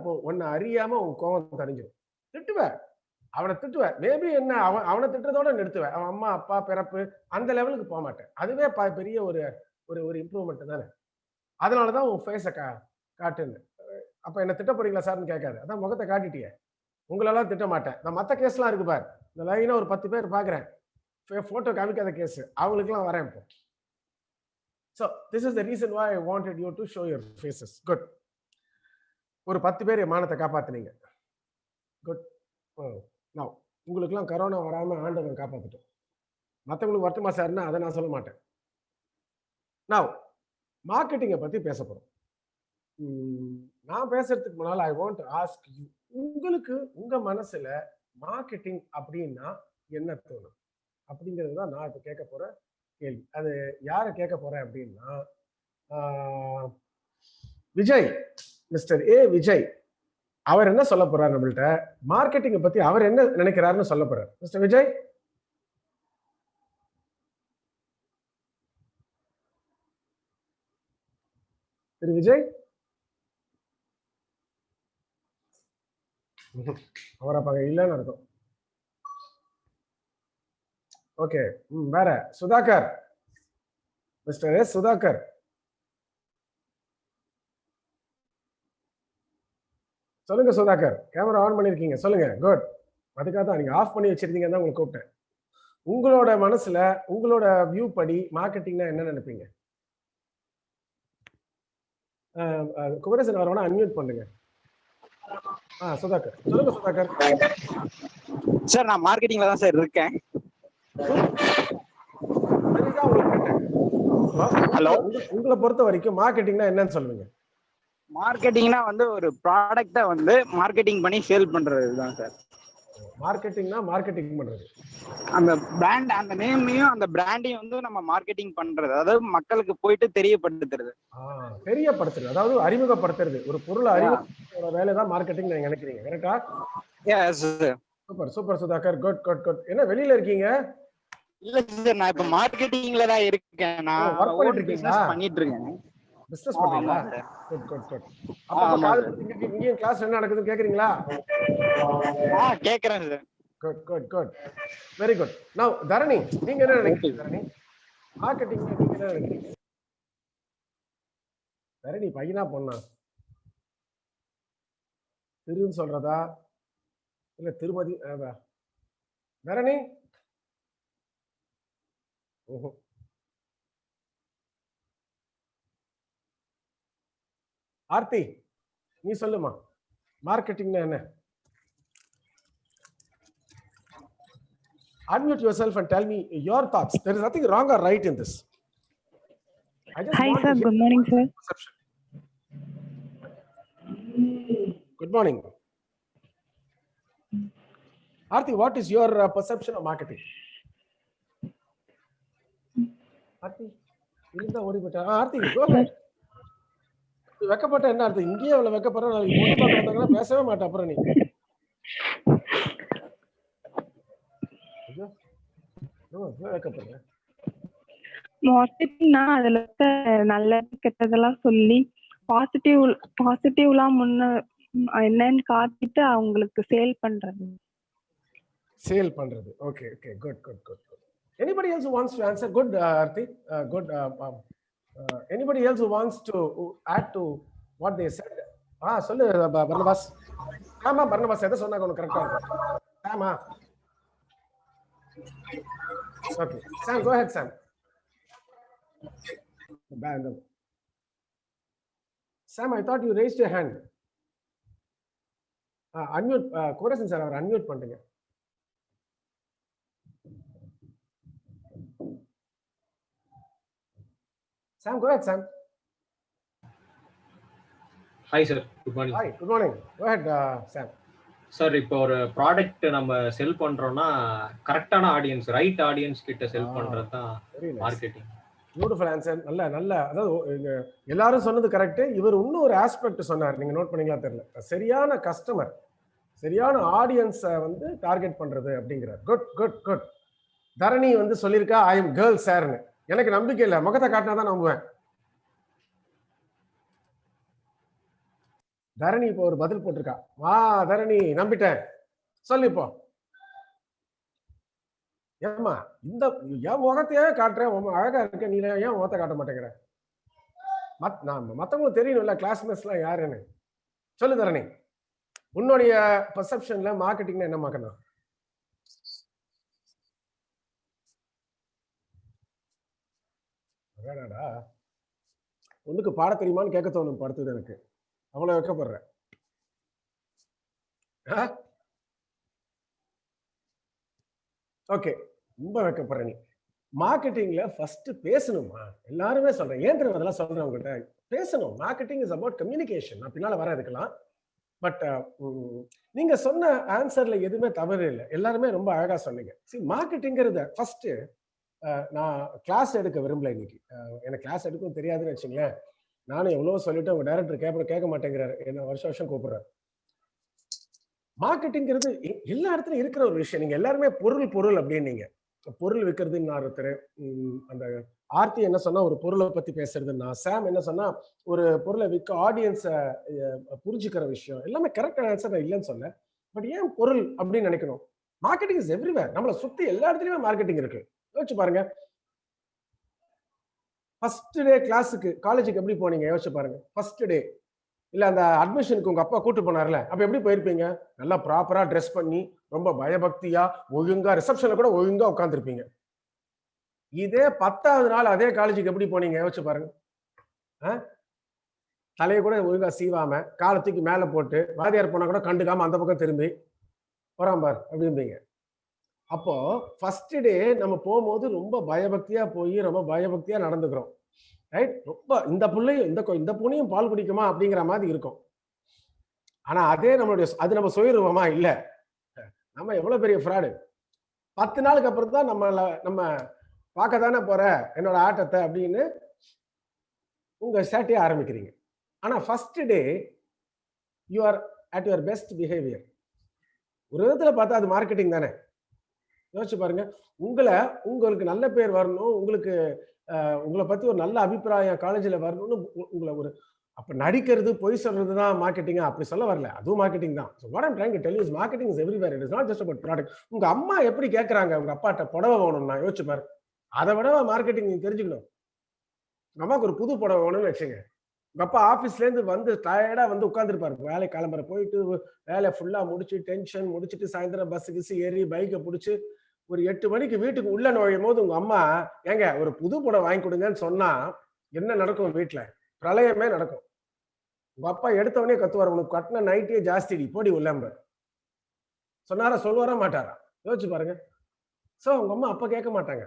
போ. உன்னை அறியாம உன் கோபம் தெரிஞ்சிடும். திட்டுவேன், அவனை திட்டுவேன், மேபி என்ன அவனை திட்டுறதோட நிறுத்துவேன். அவன் அம்மா அப்பா பிறப்பு அந்த லெவலுக்கு போக மாட்டேன். அதுவே பெரிய ஒரு ஒரு இம்ப்ரூவ்மெண்ட் தானே. அதனாலதான் உன் ஃபேஸை காட்டுன்னு. அப்ப என்ன திட்ட போறீங்களா சார்னு கேட்காது, அதான் முகத்தை காட்டிட்டியே. உங்களெல்லாம் திட்ட மாட்டேன். நான் மற்ற கேஸ்லாம் இருக்கு பாரு, இந்த லைனா ஒரு 10 பேர் பாக்குறேன், போட்டோ காமிக்காத கேஸ், அவங்களுக்குலாம் வரேன் இப்போ. So this is the reason why I wanted you to show your faces. Good. ஒரு 10 பேர் மானத்தை காப்பாத்துனீங்க. குட். Now உங்களுக்குலாம் கரோனா வராம ஆண்டவன் காப்பாத்திட்டோம். மற்றவங்களுக்கு வருத்தமா சார்னா அதை நான் சொல்ல மாட்டேன். Now மார்க்கெட்டிங்கை பத்தி பேச போறோம். நான் பேசுறதுக்கு முன்னால I want to ask you, உங்களுக்கு உங்க மனசுல மார்க்கெட்டிங் அப்படின்னா என்ன தோணும் அப்படிங்கிறது தான் நான் இப்ப கேட்க போற கேள்வி. அது யாரை கேட்க போறேன் அப்படின்னா, விஜய், மிஸ்டர் ஏ விஜய், அவர் என்ன சொல்ல போறாரு நம்மள்ட்ட, மார்க்கெட்டிங்கை பத்தி அவர் என்ன நினைக்கிறாருன்னு சொல்ல போறாரு. மிஸ்டர் விஜய். திரு விஜய், அவரை பார்க்க இல்லைன்னு அர்த்தம். ஓகே, வேற சுதாகர், மிஸ்டர் எஸ் சுதாகர். சொல்லுங்க சுதாகர், கேமரா ஆன் பண்ணிருக்கீங்க, சொல்லுங்க. குட். அதுக்காக தான் நீங்க ஆஃப் பண்ணி வச்சிருந்தீங்க தான் உங்களுக்கு கூப்பிட்டேன். உங்களோட மனசுல உங்களோட வியூ படி மார்க்கெட்டிங்னா என்ன நினைப்பீங்க? குமரேசன் அவரை அன்மியூட் பண்ணுங்க. சுதாகர் சொல்லுங்க. சுதாகர் சார், நான் மார்க்கெட்டிங்ல தான் சார் இருக்கேன். ஹலோ, உங்களை பொறுத்த வரைக்கும் மார்க்கெட்டிங்னா என்னன்னு சொல்லுவீங்க? மார்க்கெட்டிங்னா ஒரு ப்ராடக்ட்டை மார்க்கெட்டிங் பண்ணி சேல் பண்றது தான் சார். மார்க்கெட்டிங்னா மார்க்கெட்டிங் பண்றது, அந்த பிராண்ட், அந்த நேமையும் அந்த பிராண்டையும் நம்ம மார்க்கெட்டிங் பண்றது, அதாவது மக்களுக்கு போயிட்டு தெரியப்படுத்துறது. தெரியப்படுத்துறது, அதாவது அறிமுகப்படுத்துறது. ஒரு பொருளை அறிமுகப்படுத்துற வேலை தான் மார்க்கெட்டிங் நீங்க நினைக்கிறீங்க, கரெக்டா? Yes sir. Super super Sudhakar, good good good. என்ன வெளியில இருக்கீங்க? இல்ல சார், நான் இப்ப மார்க்கெட்டிங்ல தான் இருக்கேன். நான் வொர்க் பண்ணிட்டு இருக்கீங்களா? பண்ணிட்டு இருக்கேன். பிசினஸ் பண்றீங்களா? Good good good. அப்ப இங்க கிளாஸ் என்ன நடக்குதுன்னு கேக்குறீங்களா? கேக்குறேன் sir. Good good good very good. நவ தரணி, நீங்க என்ன நினைக்கிறீங்க? தரணி, மார்க்கெட்டிங்ல நீங்க என்ன நினைக்கிறீங்க? தரணி பையனா பொண்ணா? திருன்னு சொல்றதா இல்ல திருமதி? தரணி, ஓஹோ, ஆர்த்தி நீ சொல்லுமா, மார்க்கெட்டிங்னா என்ன? Unmute yourself and tell me your thoughts. There is nothing wrong or right in this. I just Hi want sir, to hear good morning sir. perception. Good morning. Aarti, what is your perception of marketing? Aarti, இருந்தா ஓடி போட்டா. Aarti, go ahead. வெக்கப்பட்ட என்ன அர்த்தம்? இங்கேயே அவ்வளவு வெக்கப்படுற, நாளைக்கு பொண்ணு பார்க்க வந்தாங்கன்னா பேசவே மாட்டேன் அப்புறம் நீ. வெக்கப்படுற மார்க்கெட்டிங்னா அதுல இருக்க நல்லது கெட்டதெல்லாம் சொல்லி பாசிட்டிவ்லாம் முன்ன என்னன்னு காட்டிட்டு அவங்களுக்கு சேல் பண்றது. சேல் பண்றது. Okay, okay, good, good, good. Anybody else who wants to answer? Good, Aarti. Good. Anybody else who wants to add to what they said? சொல்லு பர்னபாஸ். ஆமா பர்னபாஸ், எதை சொன்னாங்க உனக்கு கரெக்டா இருக்கும்? ஆமா. Okay, Sam, go ahead, Sam. Sam, I thought you raised your hand. Unmute, Corazon sir, our unmute பண்ணுங்க. Sam, go ahead, Sam. Hi sir, good morning. Hi, good morning. Go ahead, Sam. Sir, இப்போ ஒரு ப்ராடக்ட் நம்ம செல் பண்றோம்னா கரெக்டான ஆடியன்ஸ், ரைட் ஆடியன்ஸ் கிட்ட செல் பண்றது தான் மார்க்கெட்டிங். Beautiful answer. நல்ல அதாவது எல்லாரும் சொன்னது கரெக்ட். இவர் இன்னும் ஒரு ஆஸ்பெக்ட் சொன்னார், நீங்க நோட் பண்ணீங்களா தெரியல. சரியான கஸ்டமர், சரியான ஆடியன்ஸை வந்து டார்கெட் பண்றது அப்படிங்கிறார். Good good good. தரணி வந்து சொல்லியிருக்கா ஐ எம் கேர்ள் சார்னு. எனக்கு நம்பிக்கை இல்லை, முகத்தை காட்டினா தான் நம்புவேன். தரணி இப்போ ஒரு பதில் போட்டிருக்கா. தரணி நம்பிட்டேன், சொல்லிப்போ. ஏமா இந்த என் முகத்தையே காட்டுறேன், அழகா இருக்க, நீ ஏன் முகத்தை காட்ட மாட்டேங்கிற? மத்தவங்களுக்கு தெரியணும்ல கிளாஸ்மேட்ஸ் எல்லாம் யாருன்னு. சொல்லு தரணி, உன்னுடைய பெர்செப்ஷன்ல மார்க்கெட்டிங்னா என்ன மார்க்கெட்டிங்? ஒண்ணுக்கு பாட தெரியுமான்னு கேட்க தோணும் படுத்தது எனக்கு. அவ்வளவு வைக்கப்படுறேன். ஓகே, ரொம்ப வைக்கப்படுற நீ. மார்க்கெட்டிங்ல ஃபர்ஸ்ட் பேசணுமா? எல்லாருமே சொல்றேன். ஏன் தெரியும் அதெல்லாம் சொல்றேன் உங்ககிட்ட? பேசணும். Marketing is about communication. நான் பின்னால வர இருக்கலாம். பட் நீங்க சொன்ன ஆன்சர்ல எதுவுமே தவறு இல்லை. எல்லாருமே ரொம்ப அழகா சொன்னீங்க. சரி, மார்க்கெட்டிங்கிறத ஃபர்ஸ்ட் நான் கிளாஸ் எடுக்க விரும்பல இன்னைக்கு. எனக்கு கிளாஸ் எடுக்கவும் தெரியாதுன்னு வச்சுங்களேன். நானும் எவ்வளவோ சொல்லிட்டு உங்க டைரக்டர் கேட்க மாட்டேங்கிறாரு, என்ன வருஷம் கூப்பிடுறாரு. மார்க்கெட்டிங்கிறது எல்லா இடத்துலயும் இருக்கிற ஒரு விஷயம். நீங்க எல்லாருமே பொருள் அப்படின்னீங்க. பொருள் விற்கிறதுன்னு ஒருத்தர், அந்த ஆர்த்தி என்ன சொன்னா ஒரு பொருளை பத்தி பேசுறதுன்னா, சாம் என்ன சொன்னா ஒரு பொருளை விற்க ஆடியன்ஸை புரிஞ்சுக்கிற விஷயம். எல்லாமே கரெக்டான ஆன்சர், நான் இல்லைன்னு சொன்னேன். பட் ஏன் பொருள் அப்படின்னு நினைக்கணும்? Marketing is everywhere. நம்மளை சுத்தி எல்லா இடத்துலயுமே மார்க்கெட்டிங் இருக்கு. யோசிச்சு பாருங்க. ஃபர்ஸ்ட் டே கிளாஸுக்கு காலேஜுக்கு எப்படி போனீங்க? யோசிச்சு பாருங்க. ஃபர்ஸ்ட் டே இல்ல அந்த அட்மிஷனுக்கு உங்க அப்பா கூட்டு போனார்ல, அப்ப எப்படி போயிருப்பீங்க? நல்லா ப்ராப்பரா ட்ரெஸ் பண்ணி, ரொம்ப பயபக்தியா, ஒழுங்கா ரிசப்ஷன்ல கூட ஒழுங்கா உட்காந்துருப்பீங்க. இதே 10வது நாள் அதே காலேஜுக்கு எப்படி போனீங்க? யோசிச்சு பாருங்க. தலையை கூட ஒழுங்கா சீவாம, காலத்துக்கு மேல போட்டு, வாதியார் போனா கூட கண்டுக்காம அந்த பக்கம் திரும்பி போறாம்பார் அப்படிம்பீங்க. அப்போ ஃபர்ஸ்ட் டே நம்ம போகும்போது ரொம்ப பயபக்தியா போய் ரொம்ப பயபக்தியா நடந்துக்கிறோம். ரைட்? ரொம்ப இந்த புள்ளையும் இந்த பூனையும் பால் குடிக்குமா அப்படிங்கிற மாதிரி இருக்கும். ஆனா அதே அது நம்ம சுயரூபமா இல்ல. நம்ம எவ்வளவு பெரிய ஃப்ராடு. 10 நாளுக்கு அப்புறம் தான் நம்ம பார்க்க தானே போற என்னோட ஆட்டத்தை அப்படின்னு உங்க சேட்டையை ஆரம்பிக்கிறீங்க. ஆனா first day you are at your best behaviour. ஒரு விதத்துல பார்த்தா அது மார்க்கெட்டிங் தானே. யோசிச்சு பாருங்க. உங்களுக்கு நல்ல பேர் வரணும், உங்களை பத்தி ஒரு நல்ல அபிப்பிராயம் காலேஜில் வரணும்னு உங்களை ஒரு அப்ப நடிக்கிறது பொய் சொல்றது தான் மார்க்கெட்டிங்கா? அப்படி சொல்ல வரல. அதுவும் மார்க்கெட்டிங் தான். So what I'm trying to tell you is marketing is everywhere. It is not just about product. உங்க அம்மா எப்படி கேட்கறாங்க உங்க அப்பாட்ட புடவை வேணும்னா யோசிச்சு பாரு. அதை விட மார்க்கெட்டிங் நீங்க தெரிஞ்சுக்கணும். உங்க அம்மாவுக்கு ஒரு புது புடவை வேணும்னு வச்சுங்க. உங்க அப்பா ஆபீஸ்ல இருந்து வந்து டயர்டா வந்து உட்கார்ந்துருப்பாரு. வேலை கிளம்புற போயிட்டு வேலை ஃபுல்லா முடிச்சு டென்ஷன் முடிச்சுட்டு சாயந்தரம் பஸ் கிஸ் ஏறி பைக்கை பிடிச்சி ஒரு 8 மணிக்கு வீட்டுக்கு உள்ள நுழையும் போது உங்க அம்மா ஏங்க ஒரு புது புடவை வாங்கி கொடுங்கன்னு சொன்னா என்ன நடக்கும்? வீட்டுல பிரளயமே நடக்கும். உங்க அப்பா எடுத்தவனே கத்துவார், உனக்கு கட்டின நைட்டே ஜாஸ்தி போடி உள்ளம்பர். சொன்னாரா? சொல்லுவாரா மாட்டாரா? யோசிச்சு பாருங்க. சோ உங்க அம்மா அப்ப கேட்க மாட்டாங்க.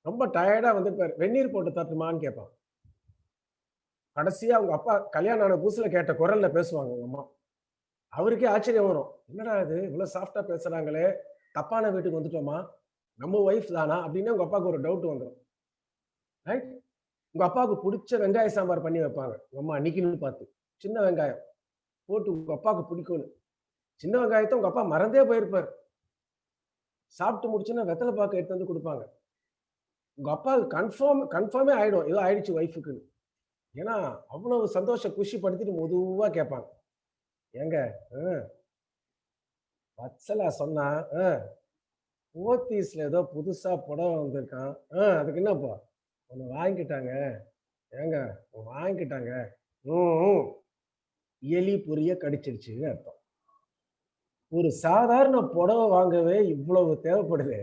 ரொம்ப டயர்டா வந்துருப்பாரு, வெந்நீர் போட்டு தட்டுமான்னு கேட்பான். கடைசியா உங்க அப்பா கல்யாணம் ஆன புதுசுல கேட்ட குரல்ல பேசுவாங்க உங்க அம்மா. அவருக்கே ஆச்சரியம் வரும், என்னடா இது இவ்வளவு சாஃப்டா பேசுறாங்களே, தப்பான வீட்டுக்கு வந்துட்டோமா, நம்ம ஒய்ஃப் தானா அப்படின்னு உங்க அப்பாவுக்கு ஒரு டவுட் வந்துடும். ரைட்? உங்க அப்பாவுக்கு பிடிச்ச வெங்காய சாம்பார் பண்ணி வைப்பாங்க உங்க அம்மா அன்னைக்குன்னு பார்த்து. சின்ன வெங்காயம் போட்டு உங்க அப்பாவுக்கு பிடிக்கும்னு. சின்ன வெங்காயத்தை உங்க அப்பா மறந்தே போயிருப்பார். சாப்பிட்டு முடிச்சுன்னா வெத்தலை பாக்கு எடுத்து வந்து கொடுப்பாங்க. உங்க அப்பாவுக்கு கன்ஃபார்மே ஆயிடும் ஏதோ ஆயிடுச்சு ஒய்ஃபுக்குன்னு. ஏன்னா அவ்வளவு சந்தோஷ குஷிப்படுத்திட்டு மெதுவா கேட்பாங்க, ஏங்க வச்சலா சொன்னா போத்தீஸ்ல ஏதோ புதுசா புடவை வந்திருக்கான், அதுக்கு என்னப்பா ஒண்ணு வாங்கிட்டாங்க, ஏங்க வாங்கிட்டாங்க, எலி பொரிய கடிச்சிருச்சுன்னு அர்த்தம். ஒரு சாதாரண புடவை வாங்கவே இவ்வளவு தேவைப்படுது,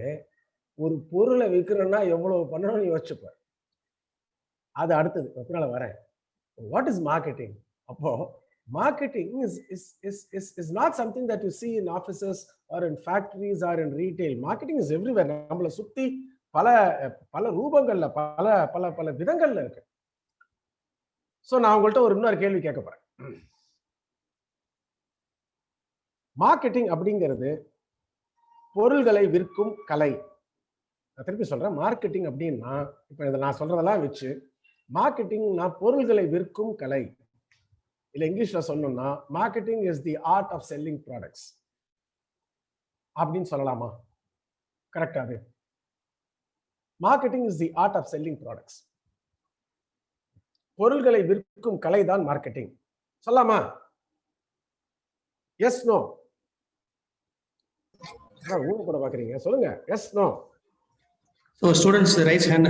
ஒரு பொருளை விற்கிறோம்னா எவ்வளவு பண்ணணும்னு யோசிச்சுப்பார். அது அடுத்தது பின்னால வரேன். What is marketing? அப்போ marketing is not something that you see in offices or in factories or in retail. Marketing is everywhere. நம்மளை சுத்தி பல பல ரூபங்கள்ல பல பல பல விதங்கள்ல இருக்கு. சோ நான் உங்கள்கிட்ட ஒரு இன்னொரு கேள்வி கேட்க போறேன். மார்க்கெட்டிங் அப்படிங்கிறது பொருள்களை விற்கும் கலை. நான் திருப்பி சொல்றேன், மார்க்கெட்டிங் அப்படின்னா இப்ப இதை நான் சொல்றதெல்லாம் வச்சு மார்க்கெட்டிங்னா பொருள்களை விற்கும் கலை. இல்ல இங்கிலீஷ்ல சொல்லணும்னா marketing is the art of selling products அப்படின்னு சொல்லலாமா? கரெக்டா? அது marketing is the art of selling products. பொருள்களை விற்கும் கலை தான் மார்க்கெட்டிங். சொல்லலாமா? Yes no? ஊன கூட பாக்குறீங்க, சொல்லுங்க yes no. So students raise hand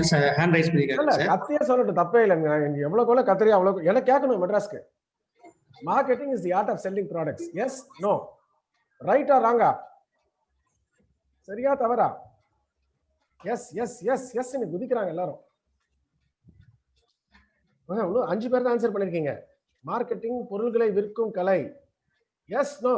raise பண்ணிருக்காங்க சார். கத்தியா சொல்லட்டும், தப்பே இல்லைங்க. எவ்வளவு கூட கத்திரியா அவ்வளவு எனக்கு கேட்கணும் மெட்ராஸ்க்கு. Marketing is the art of selling products. Yes no? ரைட்டா ராங்கா? சரியா தவறா? எஸ் எஸ் எஸ் எஸ் குதிக்கிறாங்க எல்லாரும். இன்னும் 5 பேர் தான் ஆன்சர் பண்ணிருக்கீங்க. மார்க்கெட்டிங் பொருள்களை விற்கும் கலை. Yes no?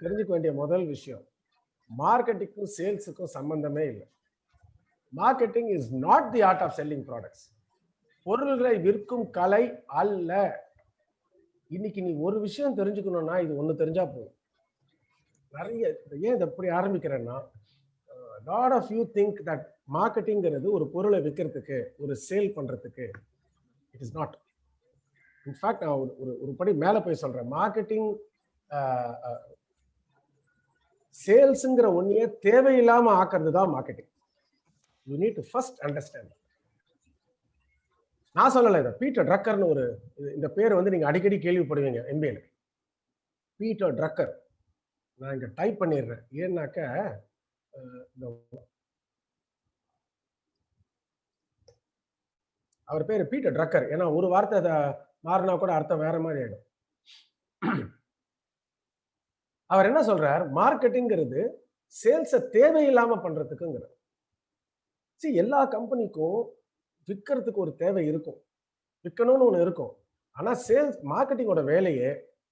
தெரிஞ்சுக்க வேண்டிய முதல் விஷயம், மார்க்கெட்டிங்க்கும் சேல்ஸுக்கும் சம்பந்தமே இல்லை. Marketing is not the art of selling products. பொருள்களை விற்கும் கலை அல்ல. இன்னைக்கு நீ ஒரு விஷயம் தெரிஞ்சுக்கணும்னா இது ஒண்ணு தெரிஞ்சா போதும். நிறைய ஏன் இதை எப்படி ஆரம்பிக்கிறேன்னா, lot of you think that மார்க்கெட்டிங்கிறது ஒரு பொருளை விற்கிறதுக்கு, ஒரு சேல் பண்றதுக்கு. It is not. இன்ஃபேக்ட் நான் ஒரு படி மேல போய் சொல்றேன், மார்க்கெட்டிங் சேல்ஸ்ங்கிற ஒன்னையே தேவையில்லாம ஆக்குறது தான் marketing. You need to first understand. நான் சொல்லல, இதை பீட்டர் ட்ரக்கர்னு ஒரு, இந்த பேர் வந்து நீங்க அடிக்கடி கேள்விப்படுவீங்க எம்பிஏல. Peter trucker. நான் இங்க டைப் பண்ணிடுறேன், ஏன்னாக்க அவர் பேரு பீட்டர் ட்ரக்கர். ஏன்னா ஒரு வார்த்தை அதை மாறினா கூட அர்த்தம் வேற மாதிரி ஆயிடும். அவர் என்ன சொல்றார், மார்க்கெட்டிங்கிறது சேல்ஸை தேவையில்லாம பண்றதுக்குங்கிறார். சரி, எல்லா கம்பெனிக்கும் விற்கிறதுக்கு ஒரு தேவை இருக்கும், விற்கணும்னு ஒண்ணு இருக்கும். ஆனா சேல்ஸ் மார்க்கெட்டிங்கோட வேலையே,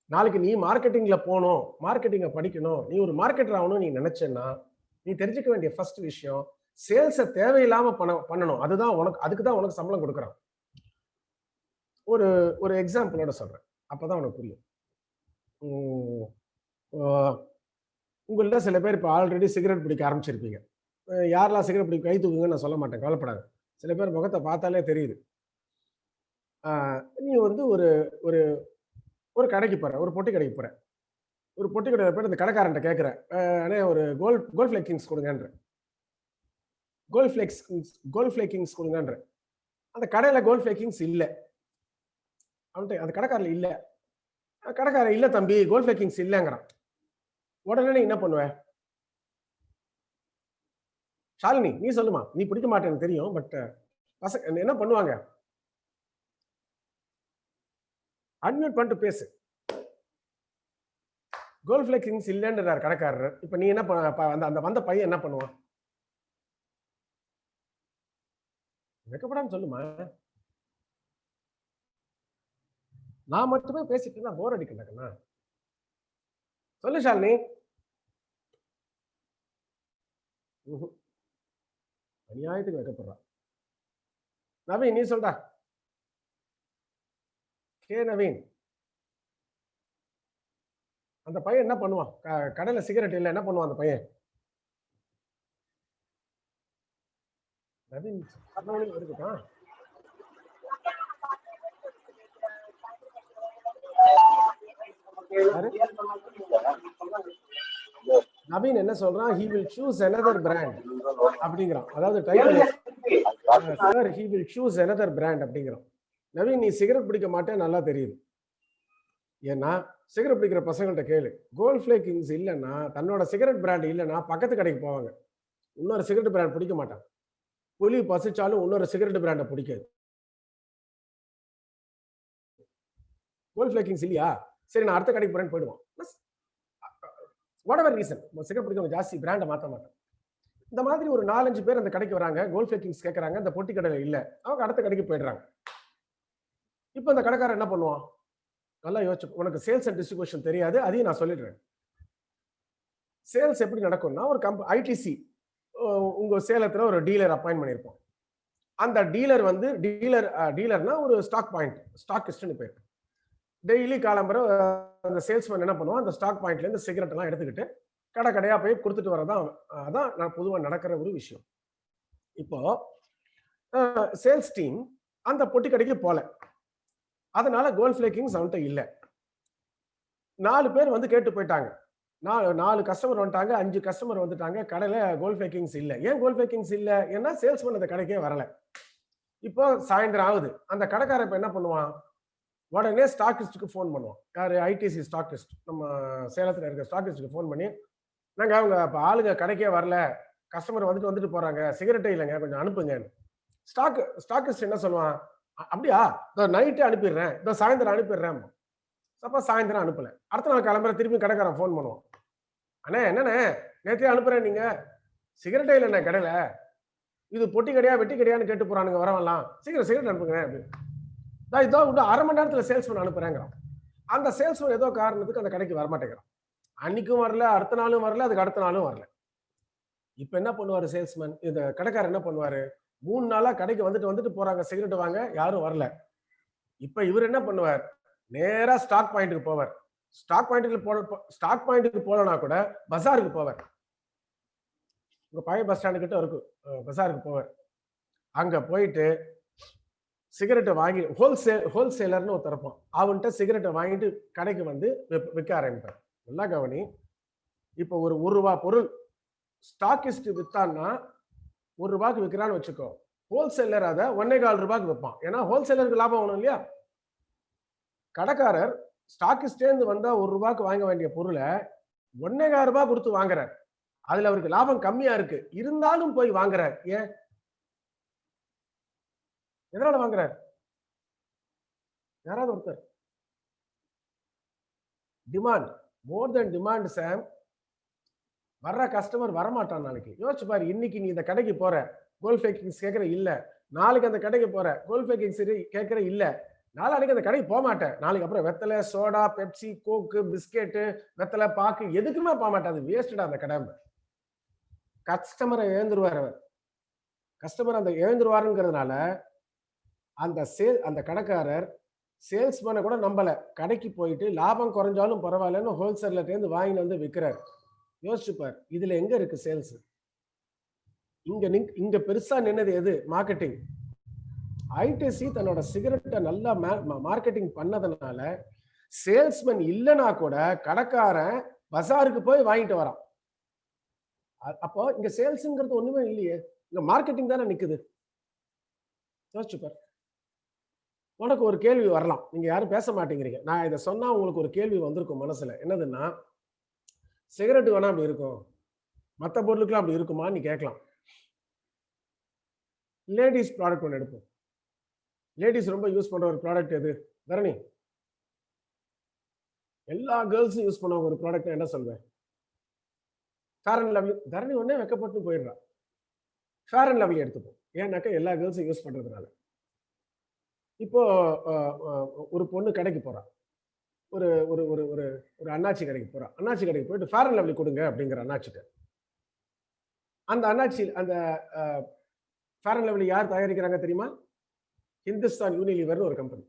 நாளைக்கு நீ மார்க்கெட்டிங்ல போகணும், மார்க்கெட்டிங்கை படிக்கணும், நீ ஒரு மார்க்கெட்டர் ஆகணும் நீ நினைச்சேன்னா நீ தெரிஞ்சுக்க வேண்டிய ஃபர்ஸ்ட் விஷயம், சேல்ஸை தேவையில்லாம பண்ணணும். அதுதான் உனக்கு, அதுக்கு தான் உனக்கு சம்பளம் கொடுக்குறான். ஒரு எக்ஸாம்பிளோட சொல்றேன், அப்பதான் உனக்கு புரியும். உங்கள்ட்ட சில பேர் இப்போ ஆல்ரெடி சிகரெட் பிடிக்க ஆரம்பிச்சிருப்பீங்க. யாரெல்லாம் சிகரெட் பிடிக்க கை தூக்குங்கன்னு நான் சொல்ல மாட்டேன், கவலைப்படாது. சில பேர் முகத்தை பார்த்தாலே தெரியுது. நீ வந்து ஒரு ஒரு ஒரு கடைக்கு போற, ஒரு பொட்டி கடைக்கு போற. ஒரு பொட்டி கடையில் போய் இந்த கடைக்காரன்ட்ட கேட்குறேன், அண்ணே ஒரு கோல்ட் ஃபிளேக்கிங்ஸ் கொடுங்கன்ற, கோல்ட் ஃபிளேக்கிங்ஸ் கொடுங்கன்ற. அந்த கடையில் கோல்ட் ஃபிளேக்கிங்ஸ் இல்லை. அவன்கிட்ட அந்த கடைக்காரில் இல்லை. கடைக்காரன் இல்லை தம்பி கோல்ட் ஃபிளேக்கிங்ஸ் இல்லைங்கிறான். உடனே நீ என்ன பண்ணுவ? ஷாலினி நீ சொல்லுமா, நீ பிடிக்க மாட்டேன்னு தெரியும், பட் பசங்க என்ன பண்ணுவாங்க? அட்மிட் பண்ணிட்டு பேசு. கோல்ட் ஃபிளேக்கிங்ஸ் இல்லைன்றார் கடைக்காரர். இப்ப நீ என்ன பண்ண? அந்த வந்த பையன் என்ன பண்ணுவான்? வெக்கப்படாம சொல்லுமா. நான் மட்டுமே பேசிட்டு இருந்தா போர் அடிக்கலக்கண்ணா. சொல்லு ஷாலினி. அநியாயத்துக்கு வைக்கப்படுறான். நவீன் நீ சொல்றா. நவீன் அந்த பையன் என்ன பண்ணுவான்? கடையில சிகரெட் இல்ல என்ன பண்ணுவான் அந்த பையன்? நவீன் இருக்குதா? நவீன் என்ன சொல்றான்? he will choose another brand அப்படிங்கிறான். அதாவது title sir he will choose another brand அப்படிங்கிறான். நவீன் நீ சிகரெட் பிடிக்க மாட்டேன் நல்லா தெரியுது. ஏன்னா சிகரெட் பிடிக்கிற பசங்கள்ட்ட கேளு, கோல்ட் ஃபிளேக்கிங்ஸ் இல்லைன்னா தன்னோட சிகரெட் பிராண்ட் இல்லைன்னா பக்கத்து கடைக்கு போவாங்க, இன்னொரு சிகரெட் பிராண்ட் பிடிக்க மாட்டாங்க. புலி பசிச்சாலும் இன்னொரு சிகரெட் பிராண்டை பிடிக்காது. கோல்ட் ஃபிளேக்கிங்ஸ் இல்லையா, சரி நான் அடுத்த கடைக்கு போறேன்னு போயிடுவான். வாட்எவர் ரீசன் சிகரெட் பிடிக்கிறவங்க ஜாஸ்தி பிராண்டை மாற்ற மாட்டாங்க. இந்த மாதிரி ஒரு 4-5 பேர் அந்த கடைக்கு வராங்க, கோல்ட் ஃபிளேக்கிங்ஸ் கேட்கறாங்க, அந்த பொட்டி கடையில் இல்லை, அவங்க அடுத்த கடைக்கு போயிடுறாங்க. இப்போ அந்த கடைக்காரன் என்ன பண்ணுவான்? நல்லா யோசிச்சு, உனக்கு சேல்ஸ் அண்ட் டிஸ்ட்ரிபியூஷன் தெரியாது, அதையும் நான் சொல்லிடுறேன். சேல்ஸ் எப்படி நடக்கும்னா, ஒரு ஐடிசி உங்க சேலத்துல ஒரு டீலர் அப்பாயிண்ட் பண்ணியிருப்போம். அந்த டீலர் வந்து டீலர்னா ஒரு ஸ்டாக்கிஸ்ட்னு பேர். டெய்லி காலம்பர அந்த சேல்ஸ்மேன் என்ன பண்ணுவான்? அந்த ஸ்டாக் பாயிண்ட்ல இருந்து சிகரெட் எல்லாம் எடுத்துக்கிட்டு கடையா போய் கொடுத்துட்டு வரதான். அதான் நான் பொதுவாக நடக்கிற ஒரு விஷயம். இப்போ சேல்ஸ் டீம் அந்த பொட்டி கடைக்கு போல, அதனால கோல்ட் ஃபிளேக்கிங்ஸ் அவன்கிட்ட இல்லை. 4 பேர் வந்து கேட்டு போயிட்டாங்க. 4 கஸ்டமர் வந்துட்டாங்க, 5 கஸ்டமர் வந்துட்டாங்க, கடையில கோல்ட் ஃபிளேக்கிங்ஸ் இல்லை. ஏன் கோல்ட் ஃபிளேக்கிங்ஸ் இல்லை? ஏன்னா சேல்ஸ்மேன் அந்த கடைக்கே வரல. இப்போ சாயந்தரம் ஆகுது. அந்த கடைக்காரன் இப்ப என்ன பண்ணுவான்? உடனே ஸ்டாக்கிஸ்டுக்கு ஃபோன் பண்ணுவான். யாரு? ஐடிசி ஸ்டாக்கிஸ்ட், நம்ம சேலத்தில் இருக்க ஸ்டாக்கிஸ்டுக்கு ஃபோன் பண்ணி, நாங்கள் அவங்க இப்போ ஆளுங்க கடைக்கே வரல, கஸ்டமர் வந்துட்டு போறாங்க, சிகரெட்டே இல்லைங்க, கொஞ்சம் அனுப்புங்க. ஸ்டாக்கிஸ்ட் என்ன சொல்லுவான்? அப்படியா, இதோ நைட்டே அனுப்பிடுறேன், இதோ சாயந்தரம் அனுப்பிடுறேன். அப்போ சாயந்தரம் அனுப்பல. அடுத்த நாள் கிளம்புற திருப்பி கடைக்காரன் ஃபோன் பண்ணுவான். அண்ணே என்னண்ணே நேற்றே அனுப்புறேன், நீங்க சிகரெட்டே இல்லைண்ணே கடையில, இது பொட்டி கடையா வெட்டி கடையான்னு கேட்டு போறானுங்க, வரவெல்லாம் சீக்கிரம் சிகரெட் அனுப்புங்க அப்படின்னு. இதோ இன்னும் 1/2 மணி நேரத்தில் சேல்ஸ்மேன் அனுப்புறேங்கிறான். அந்த சேல்ஸ்மேன் ஏதோ காரணத்துக்கு அந்த கடைக்கு வரமாட்டேங்கிறான். அன்னைக்கும் வரல, அடுத்த நாளும் வரல, அதுக்கு அடுத்த நாளும் வரல. இப்ப என்ன பண்ணுவாரு சேல்ஸ்மேன்? இந்த கடைக்காரர் என்ன பண்ணுவாரு? 3 நாளா கடைக்கு வந்துட்டு போறாங்க, சிகரெட் வாங்க, யாரும் வரல. இப்ப இவர் என்ன பண்ணுவார்? நேரா ஸ்டாக் பாயிண்ட்டுக்கு போவார். ஸ்டாக் பாயிண்ட்டுக்கு போலனா கூட பஜாருக்கு போவார். உங்க பழைய பஸ் ஸ்டாண்டு கிட்ட இருக்கு, பஜாருக்கு போவார். அங்க போயிட்டு சிகரெட்டை வாங்கி ஹோல்சேலர்னு ஒருத்தர் இருப்பான், அவன்கிட்ட சிகரெட்டை வாங்கிட்டு கடைக்கு வந்து விற்க ஆரம்பிப்பார். நல்லா கவனி. இப்போ ஒரு ₹1 பொருள் ஸ்டாக்கிஸ்ட் வித்தான்னா ₹1 விற்கிறான்னு வச்சுக்கோ, ஹோல்சேலர் அதை ₹1.25 விற்பான். ஏன்னா ஹோல்சேலருக்கு லாபம் வேணும் இல்லையா? கடைக்காரர் ஸ்டாக்கிஸ்டேந்து வந்தா ₹1 வாங்க வேண்டிய பொருளை ₹1.25 கொடுத்து வாங்குறார். அதுல அவருக்கு லாபம் கம்மியா இருக்கு, இருந்தாலும் போய் வாங்குறார். ஏன்? எதனால வாங்குறார்? யாராவது ஒருத்தர் டிமாண்ட், மோர் தென் டிமாண்ட். சாம், வர்ற கஸ்டமர் வரமாட்டான் நாளைக்கு. யோசிச்சு பாரு, இன்னைக்கு நீ இந்த கடைக்கு போற, கோல்ட் ஃபிளேக்கிங்ஸ் கேட்கற இல்ல, நாளைக்கு அந்த கடைக்கு போற, கோல்ட் ஃபிளேக்கிங்ஸ் கேட்கற இல்ல, நாளைக்கு அந்த கடைக்கு போக மாட்டேன். நாளைக்கு அப்புறம் வெத்தலை, சோடா, பெப்சி, கோக்கு, பிஸ்கெட்டு, வெத்தலை, பாக்கு எதுக்குமே போக மாட்டேன். அது வேஸ்டடா அந்த கடை. கஸ்டமரை இழந்துருவார் அவர். கஸ்டமர் அந்த இழந்துருவாருங்கிறதுனால அந்த கடைக்காரர் சேல்ஸ்மேனை கூட நம்பல, கடைக்கு போயிட்டு லாபம் குறைஞ்சாலும் பரவாயில்லன்னு ஹோல்சேலர்லேருந்து வாங்கிட்டு வந்து விற்கிறார். யோசிச்சுப்பார், இதுல எங்க இருக்கு சேல்ஸ்? இங்க பெருசா நின்னது எது? மார்க்கெட்டிங். ஐடிசி தன்னோட சிகரெட்டை நல்லா மார்க்கெட்டிங் பண்ணதுனால சேல்ஸ்மேன் இல்லைன்னா கூட கடைக்காரன் பஜாருக்கு போய் வாங்கிட்டு வரான். அப்போ இங்க சேல்ஸ்ங்கிறது ஒண்ணுமே இல்லையே, இங்க மார்க்கெட்டிங் தானே நிக்குது. யோசிச்சுப்பார். உனக்கு ஒரு கேள்வி வரலாம், நீங்க யாரும் பேச மாட்டேங்கிறீங்க. நான் இதை சொன்னா உங்களுக்கு ஒரு கேள்வி வந்திருக்கும் மனசுல. என்னதுன்னா, சிகரெட் வேணா அப்படி இருக்கும், மற்ற பொருளுக்குலாம் அப்படி இருக்குமா நீ கேட்கலாம். லேடிஸ் ப்ராடக்ட் ஒன்று எடுப்போம். லேடிஸ் ரொம்ப யூஸ் பண்ற ஒரு ப்ராடக்ட் எது தரணி? எல்லா கேர்ள்ஸும் யூஸ் பண்ண ஒரு ப்ராடக்ட் என்ன சொல்வேன்? Fair and lovely. தரணி ஒன்னே வெக்கப்பட்டு போயிடுறா. ஃபேர் அண்ட் லவ்லி எடுத்துப்போம். ஏன்னாக்கா எல்லா கேர்ள்ஸும் யூஸ் பண்றதுனால. இப்போ ஒரு பொண்ணு கடைக்கு போறா, ஒரு ஒரு ஒரு ஒரு ஒரு அண்ணாச்சி கடைக்கு போறா. அண்ணாச்சி கடைக்கு போயிட்டு ஃபேர் அண்ட் லவ்லி கொடுங்க அப்படிங்கிற அண்ணாச்சிட்ட. அந்த அண்ணாச்சி அந்த ஃபேர் அண்ட் லவ்லி யார் தயாரிக்கிறாங்க தெரியுமா? ஹிந்துஸ்தான் யூனிலிவர்னு ஒரு கம்பெனி.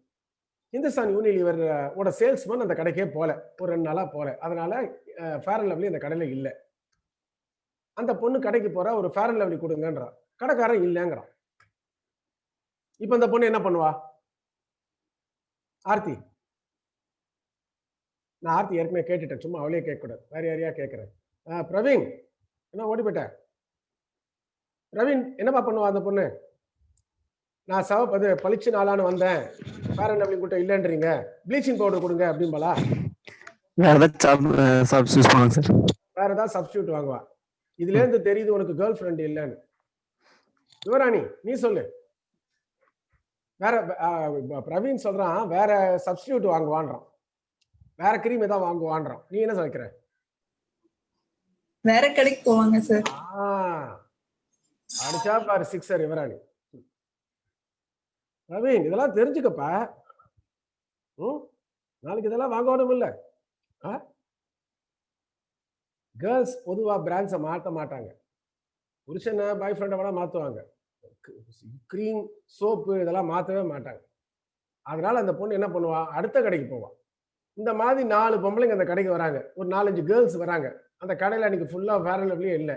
ஹிந்துஸ்தான் யூனிலிவர் ஓட சேல்ஸ்மேன் அந்த கடைக்கே போல, ஒரு 2 நாளா போல. அதனால ஃபேர் அண்ட் லவ்லி அந்த கடையில இல்ல. அந்த பொண்ணு கடைக்கு போறா, ஒரு ஃபேர் அண்ட் லவ்லி கொடுங்கன்றா. கடைக்காரன் இல்லைங்கிறான். இப்ப அந்த பொண்ணு என்ன பண்ணுவா? ஆர்த்தி, நான் ஆர்த்தி ஏற்கனவே கேட்டுட்டேன், சும்மா அவளே கேட்க கூடாது, வேற யாரையா கேட்கிறேன். பிரவீன், என்ன ஓடி போயிட்ட? பிரவீன் என்னப்பா பண்ணுவா அந்த பொண்ணு? நான் அது பளிச்சு நாளான்னு வந்தேன், ஃபேர் அண்ட் லவ்லி கூட்ட இல்லைன்றீங்க, ப்ளீச்சிங் பவுடர் கொடுங்க அப்படின்பாளா? வேற ஏதாவது சப்ஸ்டியூட் பண்ணுவாங்க சார். வேற ஏதாவது சப்ஸ்டியூட் வாங்குவா. இதுல இருந்து தெரியுது உனக்கு கேர்ள் ஃப்ரெண்ட் இல்லைன்னு. யுவராணி நீ சொல்லு. வேற பிரவீன் சொல்றான் வேற சப்ஸ்டியூட் வாங்குவான்றான், வேற கிரீம் ஏதாவது வாங்குவான்றான். நீ என்ன சொல்லிக்கிற? வேற கடைக்கு போவாங்க சார். அடிச்சா பாரு சிக்ஸர் யுவராணி. பிரவீன் இதெல்லாம் தெரிஞ்சுக்கப்பா. நாளைக்கு இதெல்லாம் வாங்கணும் இல்ல. கேர்ள்ஸ் பொதுவா பிராண்ட்ஸை மாற்ற மாட்டாங்க. புருஷனை பாய் ஃப்ரெண்டை வேணா மாத்துவாங்க, கிரீம் சோப்பு இதெல்லாம் மாற்றவே மாட்டாங்க. அதனால அந்த பொண்ணு என்ன பண்ணுவா? அடுத்த கடைக்கு போவா. இந்த மாதிரி 4 பொம்பளைங்க அந்த கடைக்கு வராங்க, ஒரு 4-5 கேர்ள்ஸ் வராங்க. அந்த கடையில் அன்னைக்கு ஃபுல்லா ஃபேர் அண்ட் லவ்லியே இல்லை.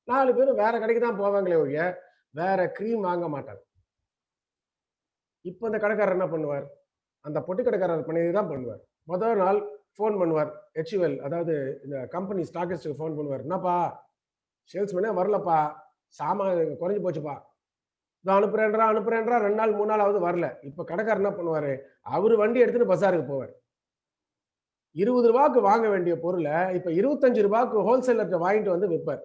4 பேரும் வேற கடைக்கு தான் போவாங்களே ஒழிய வேற கிரீம் வாங்க மாட்டாங்க. இப்போ அந்த கடைக்காரர் என்ன பண்ணுவார்? அந்த பொட்டி கடைக்காரர் பண்ணி தான் பண்ணுவார். முதல் நாள் ஃபோன் பண்ணுவார், ஹெச்யூஎல் அதாவது இந்த கம்பெனி ஸ்டாக்கிஸ்டுக்கு ஃபோன் பண்ணுவார். என்னப்பா சேல்ஸ்மேனே வரலப்பா, சாமான் குறைஞ்சி போச்சுப்பா, இதான் அனுப்புறேன்றா 2 நாள் 3 நாளாவது வரல. இப்போ கடைக்காரர் என்ன பண்ணுவாரு? அவர் வண்டி எடுத்துட்டு பஸாருக்கு போவார். 20 ரூபாய்க்கு வாங்க வேண்டிய பொருளை இப்போ 25 ரூபாய்க்கு ஹோல்சேலர்கிட்ட வாங்கிட்டு வந்து விற்பார்.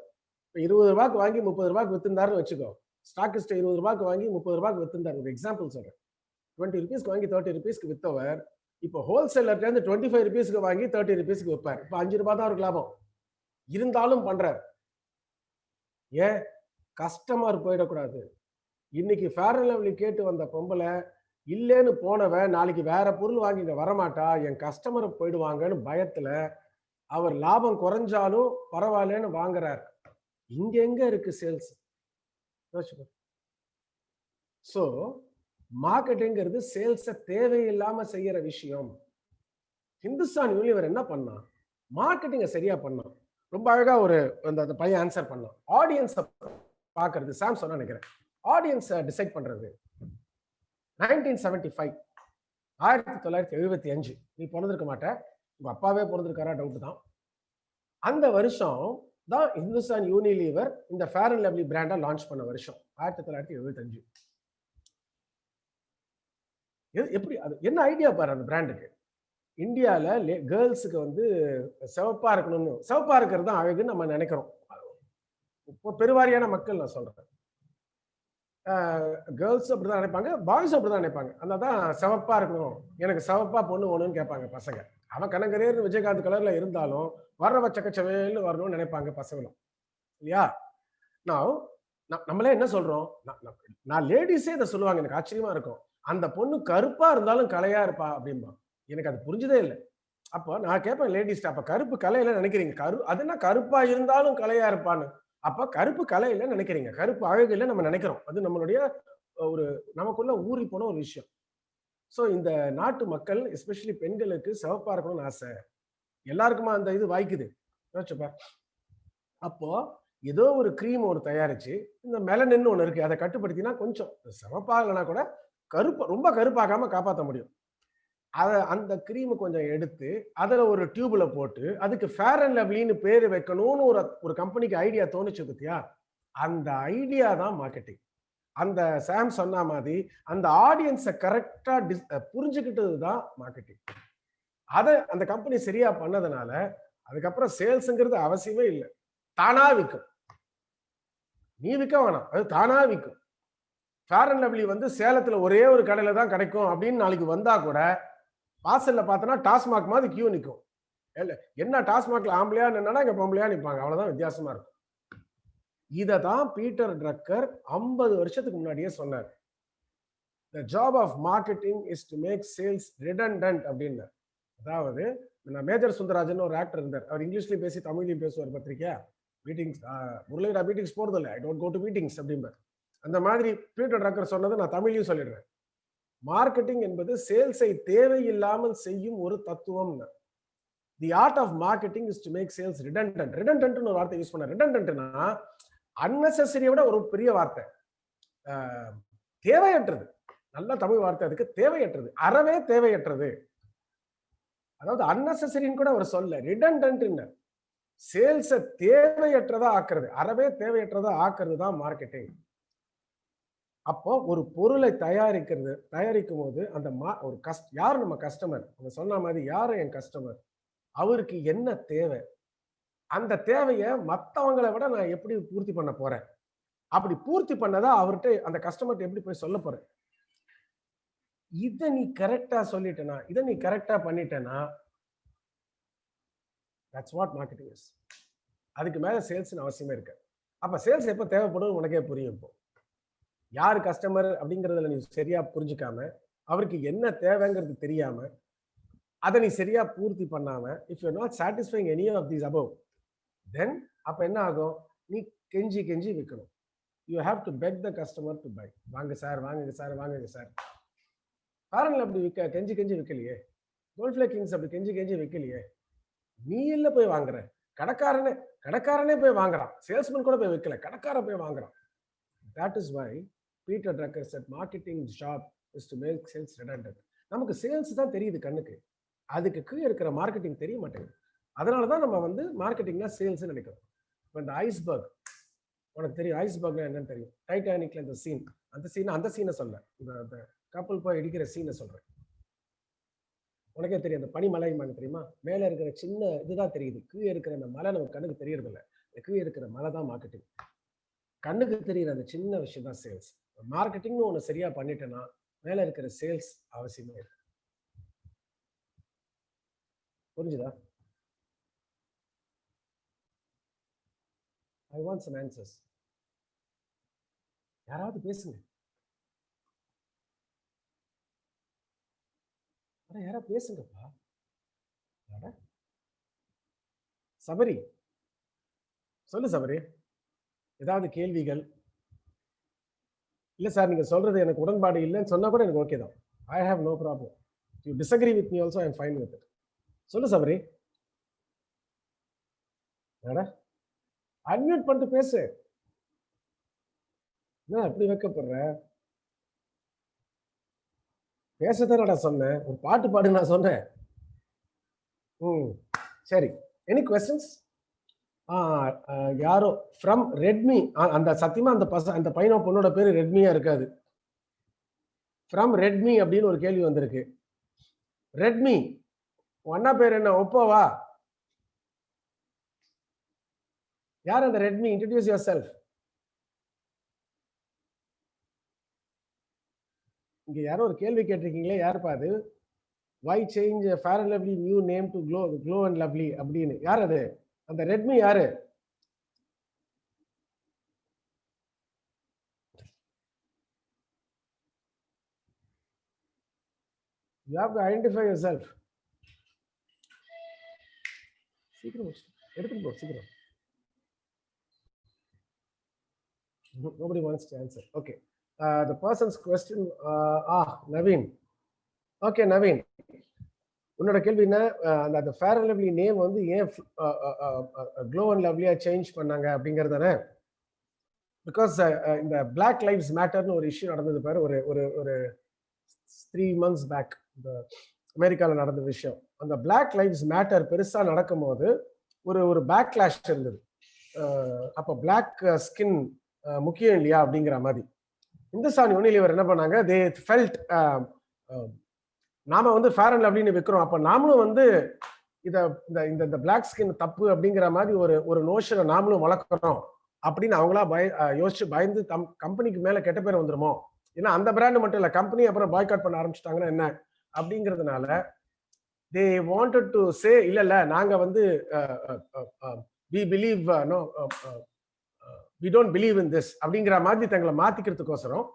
இப்போ 20 ரூபாய்க்கு வாங்கி 30 ரூபாய்க்கு வித்துருந்தாருன்னு வச்சுக்கோ. ஸ்டாக்கிஸ்ட் 20 ரூபாய்க்கு வாங்கி 30 ரூபாய்க்கு வித்துருந்தார். ஒரு எக்ஸாம்பிள் சொல்றேன். 20 ருபீஸ்க்கு வாங்கி 30 ருபீஸ்க்கு வித்தவர் இப்போ ஹோல்சேலர்ல இருந்து 25 ருபீஸ்க்கு வாங்கி 30 ருபீஸ்க்கு விற்பார். இப்போ 5 ரூபாய் தான் அவருக்கு லாபம். இருந்தாலும் பண்றார். ஏன்? கஸ்டமர் போயிடக்கூடாது. இன்னைக்கு ஃபேர் அண்ட் லவ்லி கேட்டு வந்த பொம்பளை இல்லைன்னு போனவன் நாளைக்கு வேற பொருள் வாங்கி இங்க வரமாட்டா, என் கஸ்டமர் போயிடுவாங்கன்னு பயத்துல அவர் லாபம் குறைஞ்சாலும் பரவாயில்லன்னு வாங்குறாரு. இங்க எங்க இருக்கு சேல்ஸ்? சோ மார்க்கெட்டிங்கிறது சேல்ஸை தேவையில்லாம செய்யற விஷயம். ஹிந்துஸ்தான் யூனிலிவர் என்ன பண்ணா? மார்க்கெட்டிங்கை சரியா பண்ணான். ரொம்ப அழகா ஒரு அந்த பையன் ஆன்சர் பண்ணான். ஆடியன்ஸை பார்க்கறது, சாம் சொன்னா நினைக்கிறேன், ஆடியன்ஸை டிசைட் பண்றது. 1975 1975 நீ பிறந்திருக்க மாட்ட, உங்க அப்பாவே பிறந்திருக்காரா டவுட் தான். அந்த வருஷம் தான் ஹிந்துஸ்தான் யூனிலிவர் இந்த ஃபேர் அண்ட் லவ்லி பிராண்டை லான்ச் பண்ண வருஷம் 1975. எப்படி அது என்ன ஐடியா பாரு அந்த பிராண்டுக்கு. இந்தியாவில் கேர்ள்ஸுக்கு வந்து சிவப்பா இருக்கணும்னு, சிவப்பா இருக்கிறது தான் அழகுன்னு நம்ம நினைக்கிறோம். இப்போ பெருவாரியான மக்கள் நான் சொல்றேன், கேர்ள்ஸ் அப்படிதான் நினைப்பாங்க, பாய்ஸ் அப்படிதான் நினைப்பாங்க. அதனால்தான் சிவப்பா இருக்கணும், எனக்கு சிவப்பா பொண்ணு வேணும்னு கேட்பாங்க பசங்க. அவன் கனகரேர்னு விஜயகாந்த் கலர்ல இருந்தாலும் வர்றவ சக்கச்சவேல்னு வரணும்னு நினைப்பாங்க பசங்களும், இல்லையா? நான் நம்மளே என்ன சொல்றோம், நான் லேடிஸே இதை சொல்லுவாங்க, எனக்கு ஆச்சரியமா இருக்கும். அந்த பொண்ணு கருப்பா இருந்தாலும் கலையா இருப்பா அப்படின்பா. எனக்கு அது புரிஞ்சதே இல்லை. அப்போ நான் கேட்பேன் லேடிஸ்ட, அப்ப கருப்பு கலையில நினைக்கிறீங்க, அது என்ன கருப்பா இருந்தாலும் கலையா இருப்பான்னு? அப்ப கருப்பு கலையில நினைக்கிறீங்க, கருப்பு அழகு இல்லை நம்ம நினைக்கிறோம். அது நம்மளுடைய ஒரு நமக்குள்ள ஊறி போன ஒரு விஷயம். ஸோ இந்த நாட்டு மக்கள் எஸ்பெஷலி பெண்களுக்கு சிவப்பா இருக்கணும்னு ஆசை. எல்லாருக்குமா அந்த இது வாய்க்குது? யோசிச்சுப்பா. அப்போ ஏதோ ஒரு கிரீம் ஒரு தயாரிச்சு இந்த மெலனின்னு ஒன்று இருக்கு, அதை கட்டுப்படுத்தினா கொஞ்சம் சிவப்பாகலனா கூட கருப்பை ரொம்ப கருப்பாகாம காப்பாற்ற முடியும். அதை அந்த கிரீமை கொஞ்சம் எடுத்து அதில் ஒரு டியூப்ல போட்டு அதுக்கு ஃபேர் அண்ட் லவ்லின்னு பேர் வைக்கணும்னு ஒரு கம்பெனிக்கு ஐடியா தோணுச்சு பத்தியா, அந்த ஐடியா தான் மார்க்கெட்டிங். அந்த சாம் சொன்ன மாதிரி அந்த ஆடியன்ஸை கரெக்டா புரிஞ்சுக்கிட்டது தான் மார்க்கெட்டிங். அதை அந்த கம்பெனி சரியா பண்ணதுனால அதுக்கப்புறம் சேல்ஸுங்கிறது அவசியமே இல்லை, தானா விற்கும். நீ விற்க வேணாம், அது தானா விற்கும். ஃபேர் அண்ட் லவ்லி வந்து சேலத்துல ஒரே ஒரு கடையில தான் கிடைக்கும் அப்படின்னு நாளைக்கு வந்தா கூட வாசல்ல பார்த்தோன்னா டாஸ்மாக் மாதிரி கியூ நிற்கும். என்ன டாஸ்மாக்ல ஆம்பளையா நின்னா இங்க பொம்பளையா நிற்பாங்க, அவ்வளவுதான் வித்தியாசமா இருக்கும். இதை தான் பீட்டர் ட்ரக்கர் 50 வருஷத்துக்கு முன்னாடியே சொன்னார். The job of marketing is to make sales redundant அப்படின்னு. அதாவது மேஜர் சுந்தரராஜன் ஒரு ஆக்டர் இருந்தார், அவர் இங்கிலீஷ்லயும் பேசி தமிழ்லையும் பேசுவார். பத்திரிக்கையா மீட்டிங்ஸ் முரளிடா மீட்டிங்ஸ் போறது இல்லை, I don't go to meetings அப்படிம்பார். அந்த மாதிரி பீட்டர் ட்ரக்கர் சொன்னதை நான் தமிழ்லையும் சொல்லிடுறேன். மார்க்கெட்டிங் என்பது சேல்ஸை தேவையில்லாமல் செய்யும் ஒரு தத்துவம். The art of marketing is to make sales redundant. ரிடண்டன்ட்னு ஒரு வார்த்தை யூஸ் பண்ண. ரிடண்டன்ட்னா அன்னெசரியை விட ஒரு பெரிய வார்த்தை, தேவையற்றது. நல்ல தமிழ் வார்த்தை அதுக்கு, தேவையற்றது, அறவே தேவையற்றது. அதாவது அன்னெசரின்னு கூட அவர் சொல்ல, ரிடண்டன்ட் சேல்ஸை தேவையற்றதா ஆக்குறது, அறவே தேவையற்றதா ஆக்குறது தான் மார்க்கெட்டிங். அப்போ ஒரு பொருளை தயாரிக்கும் போது அந்த ஒரு யார் நம்ம கஸ்டமர், அவங்க சொன்ன மாதிரி யாரு என் கஸ்டமர், அவருக்கு என்ன தேவை, அந்த தேவையை மற்றவங்களை விட நான் எப்படி பூர்த்தி பண்ண போறேன், அப்படி பூர்த்தி பண்ணதா அவர்கிட்ட அந்த கஸ்டமர்கிட்ட எப்படி போய் சொல்ல போறேன். இதை நீ கரெக்டா சொல்லிட்டேனா, இதை நீ கரெக்டா பண்ணிட்டேனா, that's what marketing is. அதுக்கு மேல சேல்ஸ் அவசியமே இருக்கு. அப்ப சேல்ஸ் எப்ப தேவைப்படும் உனக்கே புரியும். இப்போ யார் கஸ்டமர் அப்படிங்கறதுல நீ சரியா புரிஞ்சுக்காம, அவருக்கு என்ன தேவைங்கிறது தெரியாம, அதை நீ சரியா பூர்த்தி பண்ணாம, if you not satisfying any of these above, then அப்ப என்ன ஆகும், நீ கெஞ்சி கெஞ்சி விற்கணும். You have to beg the customer to buy. வாங்க சார், வாங்குங்க சார், வாங்குங்க சார். காரணங்கள் அப்படி கெஞ்சி கெஞ்சி விற்கலையே. கோல்ட்ஃபிளே கிங்ஸ் அப்படி கெஞ்சி கெஞ்சி விற்கலையே. நீ இல்ல போய் வாங்குற, கடைக்காரனே போய் வாங்குறான். சேல்ஸ்மேன் கூட போய் விற்கல, கடைக்காரன் போய் வாங்குறான். That is why Peter Drucker said marketing's job is to make sales redundant. நமக்கு சேல்ஸ் தான் தெரியுது கண்ணுக்கு, அதுக்கு கீழே இருக்கிற மார்க்கெட்டிங் தெரிய மாட்டேங்குது. அதனாலதான் நம்ம வந்து மார்க்கெட்டிங்னா சேல்ஸ் நினைக்கிறோம். இப்போ இந்த ஐஸ்பர்க் உனக்கு தெரியும், ஐஸ்பர்க் என்னன்னு தெரியும். டைட்டானிக்ல இந்த சீன், அந்த சீனை சொல்ல, இந்த கப்பல் போய் இடிக்கிற சீனை சொல்றேன். உனக்கே தெரியும், அந்த பனிமலை தெரியுமா, மேல இருக்கிற சின்ன இதுதான் தெரியுது, கீழே இருக்கிற அந்த மலை நம்ம கண்ணுக்கு தெரியறது இல்லை. கீழே இருக்கிற மலை தான் மார்க்கெட்டிங். கண்ணுக்கு தெரியுற அந்த சின்ன விஷயம் தான் சேல்ஸ். மார்க்கெட்டிங்னு ஒன்று சரியா பண்ணிட்டேன்னா மேல இருக்கிற சேல்ஸ் அவசியமே இருக்கு. புரிஞ்சுதா? I want some answers. யாராவது பேசுங்க. யாரா பேசுங்கப்பா. சபரி சொல்லு. சபரி, ஏதாவது கேள்விகள்? இல்ல சார், நீங்க சொல்றது எனக்கு உடன்பாடு இல்லைன்னு சொன்னா கூட எனக்கு ஓகே தான். I have no problem. You disagree with me also, I am fine with it. சொல்லு சபரி. அன்மியூட் பண்ணிட்டு பேசு. என்ன அப்படி வைக்கப்படுற? பேசதான் நான் சொன்னேன், ஒரு பாட்டு பாடு நான் சொன்னேன். சரி, எனி क्वेश्चंस? யாரோ ஃப்ரம் ரெட்மி, அந்த சத்தியமா அந்த பையனோ பொண்ணோட பேரு ரெட்மியா இருக்காது. ஃப்ரம் ரெட்மி அப்படின்னு ஒரு கேள்வி வந்திருக்கு. ரெட்மி அண்ணா பேர் என்ன? ஒப்போவா? யார் அந்த ரெட்மி? Introduce your self. இங்க யாரோ ஒரு கேள்வி கேட்டிருக்கீங்களே, யாருப்பா அது? Why change Fair and Lovely new name to Glow and Lovely அப்படின்னு. யார் அது? அந்த ரெட்மி யாரு? You have to identify yourself. சீக்கிரம் எடுத்துட்டு போ, சீக்கிரம். Nobody wants to answer. Okay. The person's question, Naveen. Okay, Naveen. உன்னோட கேள்வி என்ன? அந்த ஃபேர் அண்ட் லவ்லி நேம் வந்து ஏன் க்ளோ அண்ட் லவ்லியா சேஞ்ச் பண்ணாங்க அப்படிங்கிறது தானே? பிகாஸ் இந்த பிளாக் லைவ்ஸ் மேட்டர்னு ஒரு இஷ்யூ நடந்தது பாரு, ஒரு 3 months பேக். இந்த அமெரிக்காவில் நடந்த விஷயம். அந்த பிளாக் லைவ்ஸ் மேட்டர் பெருசா நடக்கும்போது ஒரு பேக்லாஷ் இருந்தது. அப்போ பிளாக் ஸ்கின் முக்கியம் இல்லையா அப்படிங்கிற மாதிரி இந்துஸ்தான் யூனிலிவர் என்ன பண்ணாங்க, தே ஃபெல்ட் நாம வந்து ஃபேர் அண்ட் லவ்லின்னு விற்கிறோம், அப்போ நாமளும் வந்து இந்த பிளாக் ஸ்கின் தப்பு அப்படிங்கிற மாதிரி ஒரு நோஷனை நாமளும் வளர்க்குறோம் அப்படின்னு அவங்களா யோசிச்சு பயந்து கம்பெனிக்கு மேல கெட்ட பேர் வந்துருமோ, ஏன்னா அந்த பிராண்ட் மட்டும் இல்ல கம்பெனி அப்புறம் பாய்காட் பண்ண ஆரம்பிச்சிட்டாங்கன்னா என்ன அப்படிங்கிறதுனால they wanted to say இல்ல நாங்க வந்து we believe no we don't believe in this அப்படிங்கிற மாதிரி தங்களை மாத்திக்கிறதுக்கோசரம்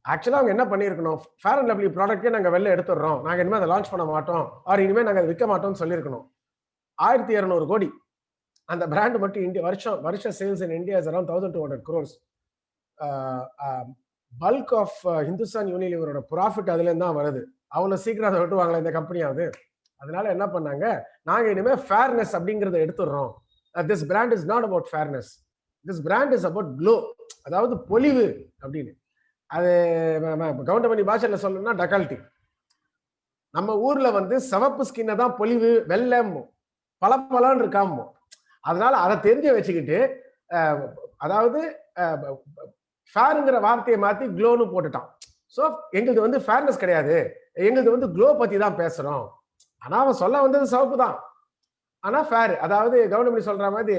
ஆக்சுவலா அவங்க என்ன பண்ணிருக்கணும், ஃபேர் அண்ட் லவ்லி ப்ராடக்டே நாங்க வெளில எடுத்துடுறோம், நாங்க இனிமேல் அதை லான்ச் பண்ண மாட்டோம், ஆர் இனிமேல் நாங்க அதை விற்க மாட்டோம்னு சொல்லியிருக்கணும். 1200 கோடி அந்த பிராண்ட் மட்டும் இந்தியா வருஷ sales in India is around 1200 crores. Bulk of Hindustan யூனிலிவரோட ப்ராஃபிட் அதுல இருந்து தான் வருது. அவ்வளவு சீக்கிரம் அதை விட்டுவாங்களா இந்த கம்பெனியாவது? அதனால என்ன பண்ணாங்க, நாங்க இனிமே ஃபேர்னஸ் அப்படிங்கறத எடுத்துடுறோம். This brand is not about fairness, this brand is about glow, அதாவது பொலிவு அப்படின்னு. அது கவுண்டமணி பாஷையில சொல்லணும்னா டக்கால்ட்டி. நம்ம ஊர்ல வந்து சிவப்பு ஸ்கின்னை தான் பொலிவு, வெள்ளமோ பளபளன்னு இருக்காமோ, அதனால அதை தெரிஞ்சு வச்சுக்கிட்டு அதாவது ஃபேருங்கிற வார்த்தையை மாத்தி க்ளோன்னு போட்டுட்டான். ஸோ எங்களுக்கு வந்து ஃபேர்னஸ் கிடையாது, எங்களுக்கு வந்து க்ளோ பத்தி தான் பேசுறோம். ஆனா அவன் சொல்ல வந்தது சிவப்பு தான், ஆனா ஃபேர், அதாவது கவுண்டமணி சொல்ற மாதிரி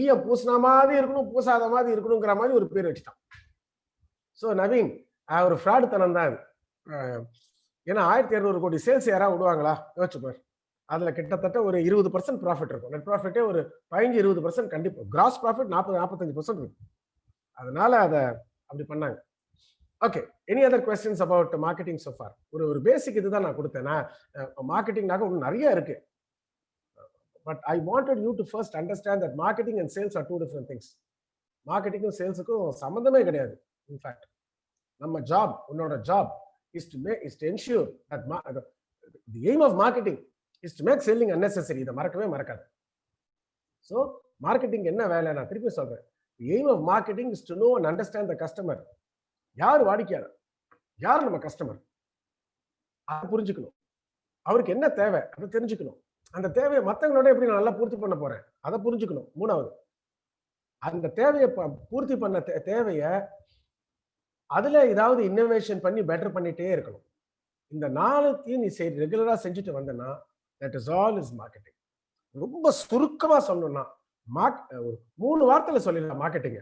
ஈய பூசின மாதிரி இருக்கணும், பூசாத மாதிரி இருக்கணுங்கிற மாதிரி ஒரு பேர் வச்சுட்டான். ஸோ நவீன் ஒரு ஃப்ராடு தனம் தான் அது. ஏன்னா 1200 கோடி சேல்ஸ் யாராவது விடுவாங்களா? யோசிச்சுப்பார். அதுல கிட்டத்தட்ட ஒரு 20% ப்ராஃபிட் இருக்கும். நெட் ப்ராஃபிட்டே ஒரு 15-20% கண்டிப்பா, கிராஸ் ப்ராஃபிட் 40-45% இருக்கும். அதனால அதை அப்படி பண்ணாங்க. Okay, any other questions about marketing so far? ஒரு பேசிக் இதுதான் நான் கொடுத்தேன். மார்க்கெட்டிங்னாக இன்னும் நிறைய இருக்கு. But I wanted you to first understand that marketing and sales are two different things. மார்க்கெட்டிங்கும் சேல்ஸுக்கும் சம்மந்தமே கிடையாது. இன்ஃபேக்ட் நம்ம ஜாப், உன்னோட job is to ensure that the aim of marketing is to make selling unnecessary. இதை மறக்கவே மறக்காது. ஸோ மார்க்கெட்டிங் என்ன வேலை, நான் திருப்பி சொல்றேன், the aim of marketing is to know and understand the customer. யார் வாடிக்கையாளர், யார் நம்ம கஸ்டமர், அதை புரிஞ்சுக்கணும். அவருக்கு என்ன தேவை அதை தெரிஞ்சுக்கணும். அந்த தேவையை மற்றவங்களோட எப்படி நான் நல்லா பூர்த்தி பண்ண போறேன் அதை புரிஞ்சுக்கணும். மூணாவது, அந்த தேவையை பூர்த்தி பண்ண தேவையை அதுல ஏதாவது இன்னோவேஷன் பண்ணி பெட்டர் பண்ணிட்டே இருக்கணும். இந்த 4த்தையும் நீ ரெகுலரா செஞ்சுட்டு வந்தனா that is all is marketing. ரொம்ப சுருக்கமா சொல்லணும்னா 3 வார்த்தையில சொல்லிடலாம் மார்க்கெட்டிங்.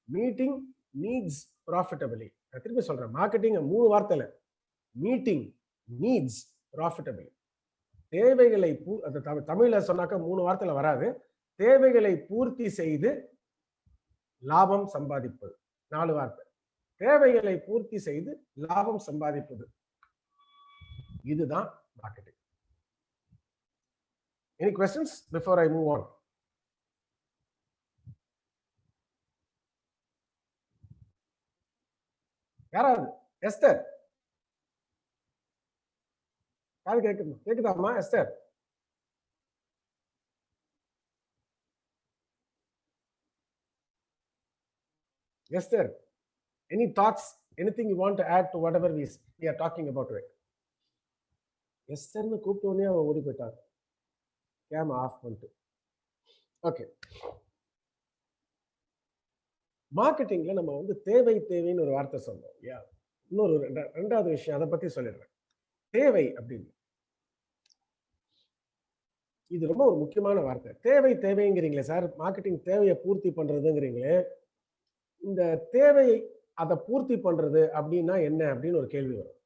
Meeting needs ப்ராஃபிட்டபிளி. நான் திருப்பி சொல்றேன், மார்க்கெட்டிங் 3 வார்த்தையில, மீட்டிங் நீட்ஸ் ப்ராஃபிட்டபிளி. தேவைகளை தமிழ்ல சொன்னாக்க 3 வார்த்தையில வராது. தேவைகளை பூர்த்தி செய்து லாபம் சம்பாதிப்பது. 4 வார்த்தை. தேவைகளை பூர்த்தி செய்து லாபம் சம்பாதிப்பது, இதுதான் marketing. Any questions before I move on? யாராவது? எஸ்தர், காது கேக்குதாமா? Esther, Esther, any thoughts, anything you want to add to whatever we are talking about today? எஸ்தர்னு கூப்பிட்டோன்னே அவ ஓடி போயிட்டார், கேம் ஆஃப் பண்ணிட்டு. ஓகே, மார்க்கெட்டிங்ல நம்ம வந்து தேவைன்னு ஒரு வார்த்தை சொன்னோம். இன்னொரு 2வது விஷயம் அதை பத்தி சொல்லிடுறேன். தேவை அப்படின்னு இது ரொம்ப ஒரு முக்கியமான வார்த்தை. தேவைங்கிறீங்களே சார், மார்க்கெட்டிங் தேவையை பூர்த்தி பண்றதுங்கிறீங்களே, இந்த தேவையை அதை பூர்த்தி பண்றது அப்படின்னா என்ன அப்படின்னு ஒரு கேள்வி வரும்.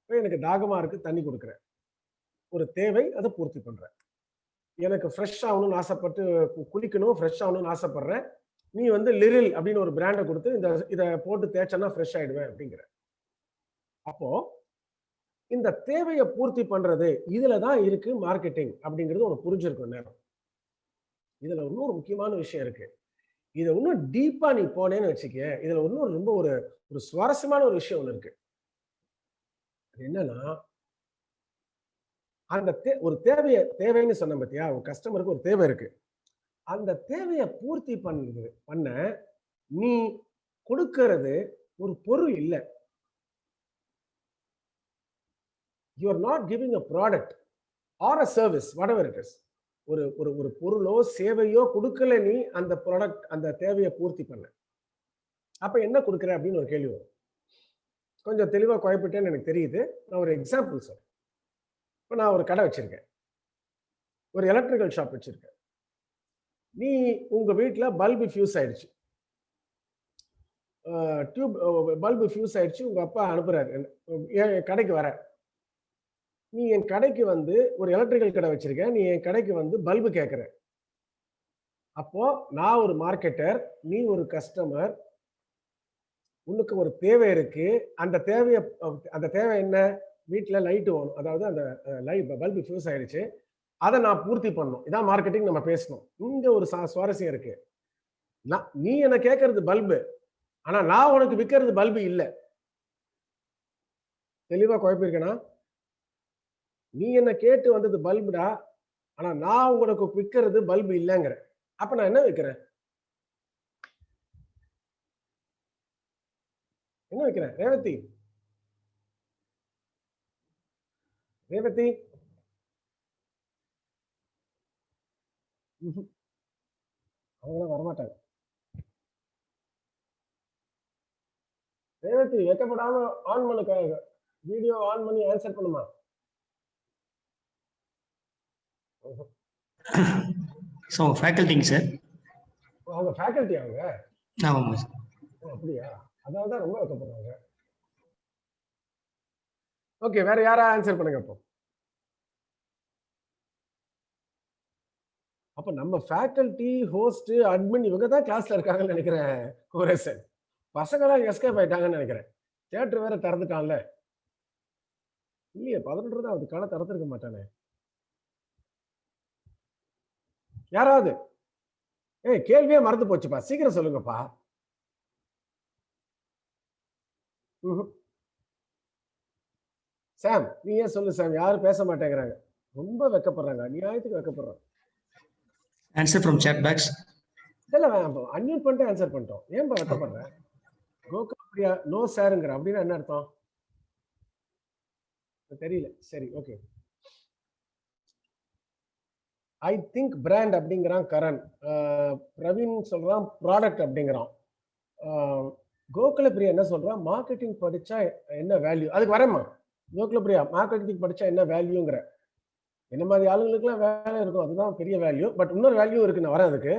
எனக்கு தாகமா இருக்கு, தண்ணி கொடுக்குறேன், ஒரு தேவை, அதை பூர்த்தி பண்றேன். எனக்கு ஃப்ரெஷ் ஆகணும்னு ஆசைப்பட்டு குளிக்கணும், ஃப்ரெஷ் ஆகணும்னு ஆசைப்படுறேன், நீ வந்து லிரில் அப்படின்னு ஒரு பிராண்டை கொடுத்து இதை போட்டு தேய்ச்சனா ஃப்ரெஷ் ஆயிடுவேன் அப்படிங்கிற. அப்போ இந்த தேவையை பூர்த்தி பண்றது இதுலதான் இருக்கு மார்க்கெட்டிங் அப்படிங்கிறது உனக்கு புரிஞ்சிருக்கும் நேரம். இதுல இன்னொரு முக்கியமான விஷயம் இருக்கு. இதை இன்னும் டீப்பா நீ போனேன்னு வச்சுக்க, இதுல இன்னும் ரொம்ப ஒரு சுவாரஸ்யமான ஒரு விஷயம் ஒண்ணு இருக்கு. என்னன்னா, அந்த ஒரு தேவைன்னு சொன்ன பத்தியா, ஒரு கஸ்டமருக்கு ஒரு தேவை இருக்கு. அந்த தேவையை பூர்த்தி பண்ண நீ கொடுக்கிறது ஒரு பொருள் இல்லை, you are not giving a product or a service, what ever it is. ஒரு ஒரு ஒரு பொருளோ சேவையோ கொடுக்கல, நீ அந்த ப்ராடக்ட் அந்த தேவையை பூர்த்தி பண்ண, அப்ப என்ன கொடுக்குற அப்படின்னு ஒரு கேள்வி வரும். கொஞ்சம் தெளிவா குழப்பிட்டேன்னு எனக்கு தெரியுது. நான் ஒரு எக்ஸாம்பிள் சார். இப்போ நான் ஒரு கடை வச்சிருக்கேன், ஒரு எலக்ட்ரிக்கல் ஷாப் வச்சிருக்கேன். நீ உங்க வீட்டில் பல்பு ஃபியூஸ் ஆயிடுச்சு, டியூப் பல்பு ஃபியூஸ் ஆயிடுச்சு, உங்க அப்பா அனுப்புறாரு என் கடைக்கு வர. நீ என் கடைக்கு வந்து ஒரு எலக்ட்ரிக்கல் கடை வச்சிருக்க, நீ என் கடைக்கு வந்து பல்பு கேட்குற. அப்போ நான் ஒரு மார்க்கெட்டர், நீ ஒரு கஸ்டமர், உனக்கு ஒரு தேவை இருக்கு. அந்த தேவை என்ன? வீட்டில் லைட்டு வேணும், அதாவது அந்த பல்பு ஃபியூஸ் ஆயிடுச்சு, அதை நான் பூர்த்தி பண்ணணும். இதான் மார்க்கெட்டிங் நம்ம பேசணும். இங்க ஒரு சுவாரஸ்யம் இருக்கு. நீ என்ன கேட்கறது பல்பு, ஆனா நான் உனக்கு விற்கிறது பல்பு இல்லை. தெளிவா குழப்பிருக்கேனா? நீ என்ன கேட்டு வந்தது பல்புடா, ஆனா நான் உங்களுக்கு விற்கிறது பல்பு இல்லைங்கிற. அப்ப நான் என்ன விற்கிறேன்? என்ன விற்கிறேன்? ரேவதி, ரேவதி, அவங்களாம் வரமாட்டாங்க. ரேவதி வெக்கப்படாம ஆன் பண்ண, வீடியோ ஆன் பண்ணி ஆன்சர் பண்ணுமா? ஸோ ஃபேக்கல்ட்டிங்க சார். அவங்க ஃபேக்கல்ட்டி அவங்க. ஆமாம் சார். அப்படியா? அதனால தான் ரொம்ப வெக்கப்படுறாங்க. ஓகே, வேற யாரா ஆன்சர் பண்ணுங்க. அப்ப நம்ம ஃபேக்கல்ட்டி, ஹோஸ்ட், அட்மின் இவங்க தான் கிளாஸ்ல இருக்காங்கன்னு நினைக்கிறேன். கோரேசன் பசங்களாம் எஸ்கேப் ஆயிட்டாங்கன்னு நினைக்கிறேன். தியேட்டர் வேற திறந்துட்டான்ல. இல்லையே 11 தான் அது, கடை திறந்துருக்க மாட்டானே. யாராவது கேள்வியே மறந்து போச்சுப்பா, சீக்கிரம் சொல்லுங்கப்பா. சாம், நீ ஏன் சொல்லு சாம். யாரும் பேச மாட்டேங்கிறாங்க, ரொம்ப வெக்கப்படுறாங்க, நியாயத்துக்கு வெக்கப்படுறாங்க. Answer from chat box. இல்ல அன்மியூட் பண்ணிட்டு ஆன்சர் பண்ணிட்டோம். ஏன்பா வெக்கப்படுறேன்? கோகுல் நோ சாருங்கிற அப்படின்னா என்ன அர்த்தம் தெரியல. சரி, ஓகே. ஐ திங்க் பிராண்ட் அப்படிங்கிறான் கரண். பிரவீன் சொல்றான் ப்ராடக்ட் அப்படிங்கிறான். கோகுல பிரியா என்ன சொல்றான்? மார்க்கெட்டிங் படிச்சா என்ன வேல்யூ? அதுக்கு வரேம்மா. கோகுல பிரியா, மார்க்கெட்டிங் படிச்சா என்ன வேல்யூங்கிற. என்ன மாதிரி ஆளுங்களுக்குலாம் வேலை இருக்கும், அதுதான் பெரிய வேல்யூ. பட் இன்னொரு வேல்யூ இருக்கு, நான் வரேன் அதுக்கு.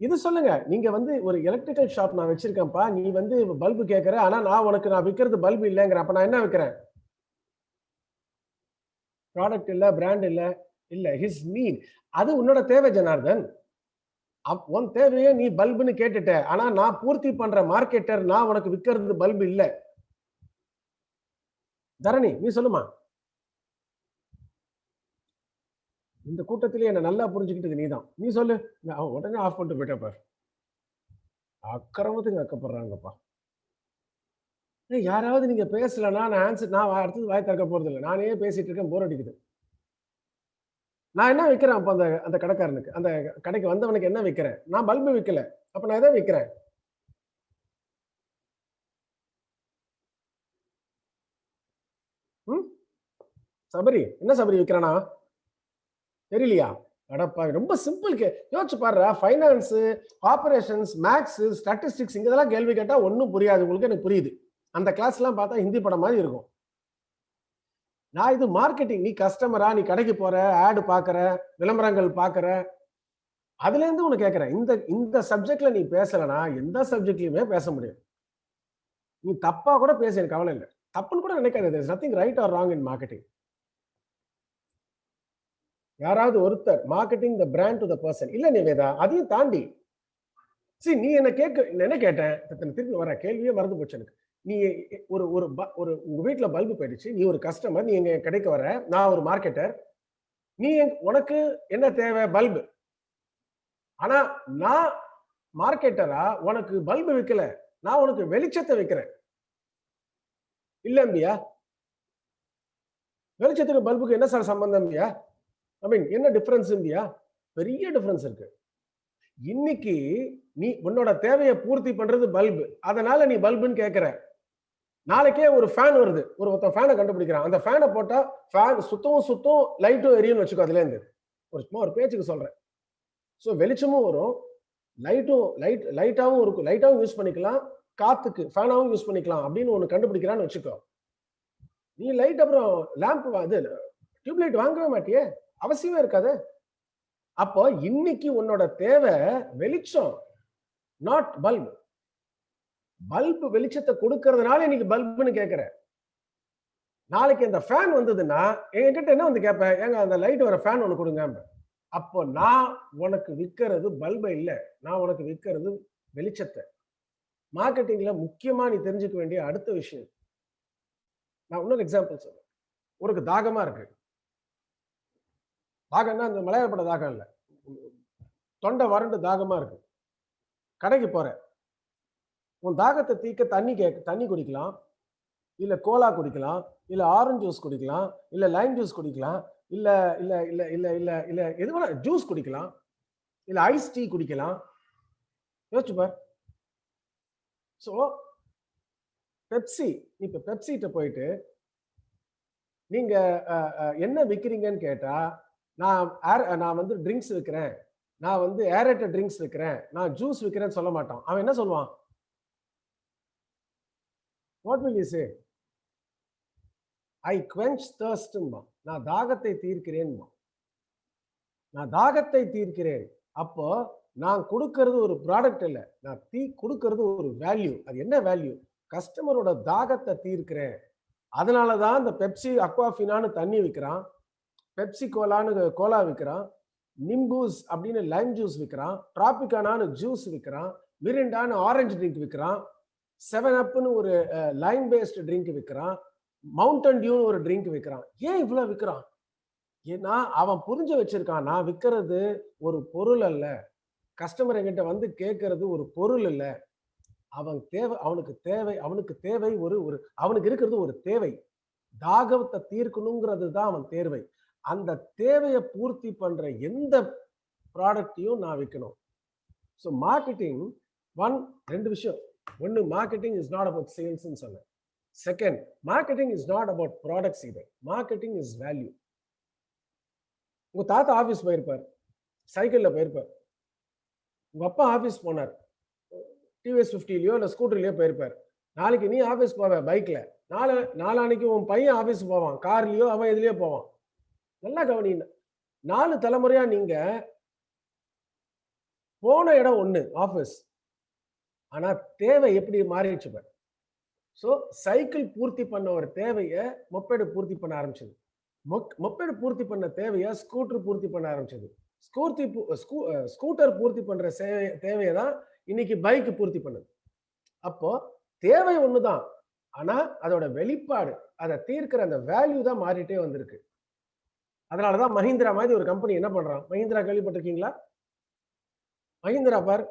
இது சொல்லுங்க, நீங்க வந்து ஒரு எலக்ட்ரிக்கல் ஷாப் நான் வச்சிருக்கேன்ப்பா, நீ வந்து பல்பு கேட்கற, ஆனா நான் விற்கிறது பல்பு இல்லைங்கிற. அப்ப நான் என்ன விற்கிறேன்? ப்ராடக்ட் இல்ல, பிராண்ட் இல்ல, இல்ல ஹிஸ் நீட். அது உன்னோட தேவை ஜனார்தன். உன் தேவையே நீ பல்புன்னு கேட்டுட்ட, ஆனா நான் பூர்த்தி பண்ற மார்க்கெட்டர், நான் உனக்கு விற்கிறது பல்பு இல்ல. தரணி, நீ சொல்லுமா. இந்த கூட்டத்திலே என்ன நல்லா புரிஞ்சுக்கிட்டது நீதான். நீ சொல்லு. உடனே ஆஃப் பண்ணிட்டு போயிட்டப்ப. அக்கிரமத்துக்கு அக்கப்படுறாங்கப்பா. யாராவது நீங்க பேசலன்னா நான் அடுத்தது வாய் திறக்க போறது இல்லை. நானே பேசிட்டு இருக்கேன், போர் அடிக்குது. நான் என்ன வைக்கிறேன் அப்ப அந்த கடைக்காரனுக்கு, அந்த கடைக்கு வந்தவனுக்கு என்ன வைக்கிறேன்? நான் பல்பு விற்கல, அப்ப நான் எதை விற்கிறேன்? சபரி, என்ன சபரி விற்கிறானா தெரியலையா? அடப்பா, ரொம்ப சிம்பிள். யோசிச்சு பாருடா. ஃபைனான்ஸ், ஆபரேஷன்ஸ், மேக்ஸ், ஸ்டாட்டிஸ்டிக்ஸ், இங்கெல்லாம் கேள்வி கேட்டா ஒன்னும் புரியாது உங்களுக்கு. எனக்கு புரியுது. அந்த கிளாஸ் எல்லாம் பார்த்தா ஹிந்தி படம் மாதிரி இருக்கும். நான் இது மார்க்கெட்டிங். நீ கஸ்டமரா, நீ கடைக்கு போற, ஆடு பாக்குற, விளம்பரங்கள் பாக்குற, அதுல இருந்து உனக்கு கேட்கிறேன். இந்த சப்ஜெக்ட்ல நீ பேசலனா எந்த சப்ஜெக்ட்லயுமே பேச முடியும். நீ தப்பா கூட பேச, எனக்கு கவலை இல்லை. தப்புன்னு கூட நினைக்காது. there's nothing right or wrong in marketing. யாராவது ஒருத்தர் marketing the brand to the person இல்ல நிவேதா, அதையும் தாண்டி சரி நீ என்ன கேட்டேன், திருப்பி வர கேள்வியே மறந்து போச்சு எனக்கு. நீ ஒரு உங்க வீட்டுல பல்பு போயிடுச்சு, நீ ஒரு கஸ்டமர், நீ எங்க கடைக்கு வர, நான் ஒரு மார்க்கெட்டர். நீ உனக்கு என்ன தேவை? பல்பு. ஆனா நான் மார்க்கெட்டரா உனக்கு பல்பு விற்கல, நான் உனக்கு வெளிச்சத்தை விற்கிறேன். இல்ல அம்பியா, வெளிச்சத்துக்கு பல்புக்கு என்ன சார் சம்பந்தம் இல்லையா? ஐ மீன் என்ன டிஃபரன்ஸ் இல்லையா? பெரிய டிஃபரன்ஸ் இருக்கு. இன்னைக்கு நீ உன்னோட தேவையை பூர்த்தி பண்றது பல்பு, அதனால நீ பல்புன்னு கேட்கிற. நாளைக்கே ஒரு ஃபேன் வருது, ஒருத்தன் ஃபேனை கண்டுபிடிக்கிறான், அந்த ஃபேனை போட்டா ஃபேன் சுத்தம் லைட்டும் எரியும்னு வச்சுக்கோ. அதுல இருந்து சும்மா ஒரு பேச்சுக்கு சொல்றேன். ஸோ வெளிச்சமும் வரும், லைட்டாவும் இருக்கும், லைட்டாவும் யூஸ் பண்ணிக்கலாம், காத்துக்கு ஃபேனாவும் யூஸ் பண்ணிக்கலாம் அப்படின்னு ஒன்று கண்டுபிடிக்கிறான்னு வச்சுக்கோ. நீ லைட் அப்புறம் லேம்ப் அது டியூப்லைட் வாங்கவே மாட்டியே, அவசியமே இருக்காது. அப்போ இன்னைக்கு உன்னோட தேவை வெளிச்சம், நாட் பல்ப். பல்பு வெளிச்சத்தை கொடுக்கறதுனால இன்னைக்கு பல்புன்னு கேட்கிற. நாளைக்கு அந்த ஃபேன் வந்ததுன்னா என்கிட்ட என்ன வந்து கேட்பேன், ஏங்க அந்த லைட் வர ஃபேன் ஒன்று கொடுங்க. அப்போ நான் உனக்கு விற்கிறது பல்பை இல்லை, நான் உனக்கு விற்கிறது வெளிச்சத்தை. மார்க்கெட்டிங்ல முக்கியமா நீ தெரிஞ்சுக்க வேண்டிய அடுத்த விஷயம், நான் இன்னொரு எக்ஸாம்பிள் சொல்றேன். உனக்கு தாகமா இருக்கு, தாகம்னா அந்த மலையாளப்பட தாகம் இல்லை, தொண்டை வறண்டு தாகமா இருக்கு. கடைக்கு போற, உன் தாகத்தை தீர்க்க தண்ணி குடிக்கலாம், இல்ல கோலா குடிக்கலாம், இல்ல ஆரஞ்சு ஜூஸ் குடிக்கலாம், இல்ல லைம் ஜூஸ் குடிக்கலாம், இல்ல இல்ல இல்ல இல்ல இல்ல இல்ல எது வேணா ஜூஸ் குடிக்கலாம், இல்ல ஐஸ் டீ குடிக்கலாம். யோசிச்சு பார். சோ பெப்சி, இப்ப பெப்சிட்ட போயிட்டு நீங்க என்ன விற்கிறீங்கன்னு கேட்டா, நான் வந்து ட்ரிங்க்ஸ் விற்கிறேன், நான் வந்து ஏரேட்டட் ட்ரிங்க்ஸ் விற்கிறேன், நான் ஜூஸ் விற்கிறேன்னு சொல்ல மாட்டான். அவன் என்ன சொல்லுவான்? What will you say? I quench thirst. நான் தாகத்தை தீர்க்கிறேன். நான் தாகத்தை தீர்க்கிறேன். அப்போ நான் கொடுக்கிறது ஒரு ப்ராடக்ட் இல்லை, நான் கொடுக்கிறது ஒரு வேல்யூ. அது என்ன வேல்யூ? கஸ்டமரோட தாகத்தை தீர்க்கிறேன். அதனாலதான் இந்த பெப்சி அக்வாஃபினான்னு தண்ணி விற்கிறான், பெப்சி கோலான்னு கோலா விற்கிறான், நிம்பூஸ் அப்படின்னு லைம் ஜூஸ் விற்கிறான், டிராபிகானான்னு ஜூஸ் விற்கிறான், மிரிண்டான்னு ஆரஞ்சு ட்ரிங்க் விற்கிறான், 7-Upன்னு ஒரு லைம் பேஸ்ட் ட்ரிங்க் விற்கிறான், மவுண்டன் டியூன்னு ஒரு ட்ரிங்க் விற்கிறான். ஏன் இவ்வளவு விற்கிறான்? ஏன்னா அவன் புரிஞ்சு வச்சிருக்கான், நான் விற்கிறது ஒரு பொருள் அல்ல, கஸ்டமர் என்கிட்ட வந்து கேட்கறது ஒரு பொருள் இல்லை, அவனுக்கு தேவை ஒரு அவனுக்கு இருக்கிறது ஒரு தேவை, தாகத்தை தீர்க்கணுங்கிறது தான் அவன் தேவை. அந்த தேவையை பூர்த்தி பண்ற எந்த ப்ராடக்டையும் நான் விற்கணும். ஸோ மார்க்கெட்டிங் ரெண்டு விஷயம். ஒன்னு, marketing is not about sales சொன்னேன். Second, marketing is not about products either. Marketing is value. உங்க தாத்தா ஆபீஸ் போயிருப்பார், சைக்கிள்ல போயிருப்பார். உங்க அப்பா ஆபீஸ் போனார், டிவிஎஸ் 50லயோ இல்ல ஸ்கூட்டர்லயோ போயிருப்பார். நாளைக்கு நீ ஆபீஸ் போவ பைக்ல, நாளானைக்கு உன் பையன் ஆபீஸ் போவான் கார்லயோ, அவன் எதுலயோ போவான். நல்லா கவனிங்க, 4 தலைமுறையா நீங்க போன இடம் ஒண்ணு ஆபீஸ், ஆனா தேவை எப்படி மாறிடுச்சு பாரு. ஸோ சைக்கிள் பூர்த்தி பண்ண ஒரு தேவையை மொப்பேடு பூர்த்தி பண்ண ஆரம்பிச்சது, மொப்பேடு பூர்த்தி பண்ண தேவையை ஸ்கூட்டர் பூர்த்தி பண்ண ஆரம்பிச்சது, ஸ்கூட்டர் பூர்த்தி பண்ற தேவையை தான் இன்னைக்கு பைக் பூர்த்தி பண்ணுது. அப்போ தேவை ஒண்ணுதான், ஆனா அதோட வெளிப்பாடு, அதை தீர்க்கிற அந்த வேல்யூ தான் மாறிட்டே வந்திருக்கு. அதனாலதான் மஹிந்திரா மாதிரி ஒரு கம்பெனி என்ன பண்றான், மஹிந்திரா கேள்விப்பட்டிருக்கீங்களா? மஹிந்திரா பார்,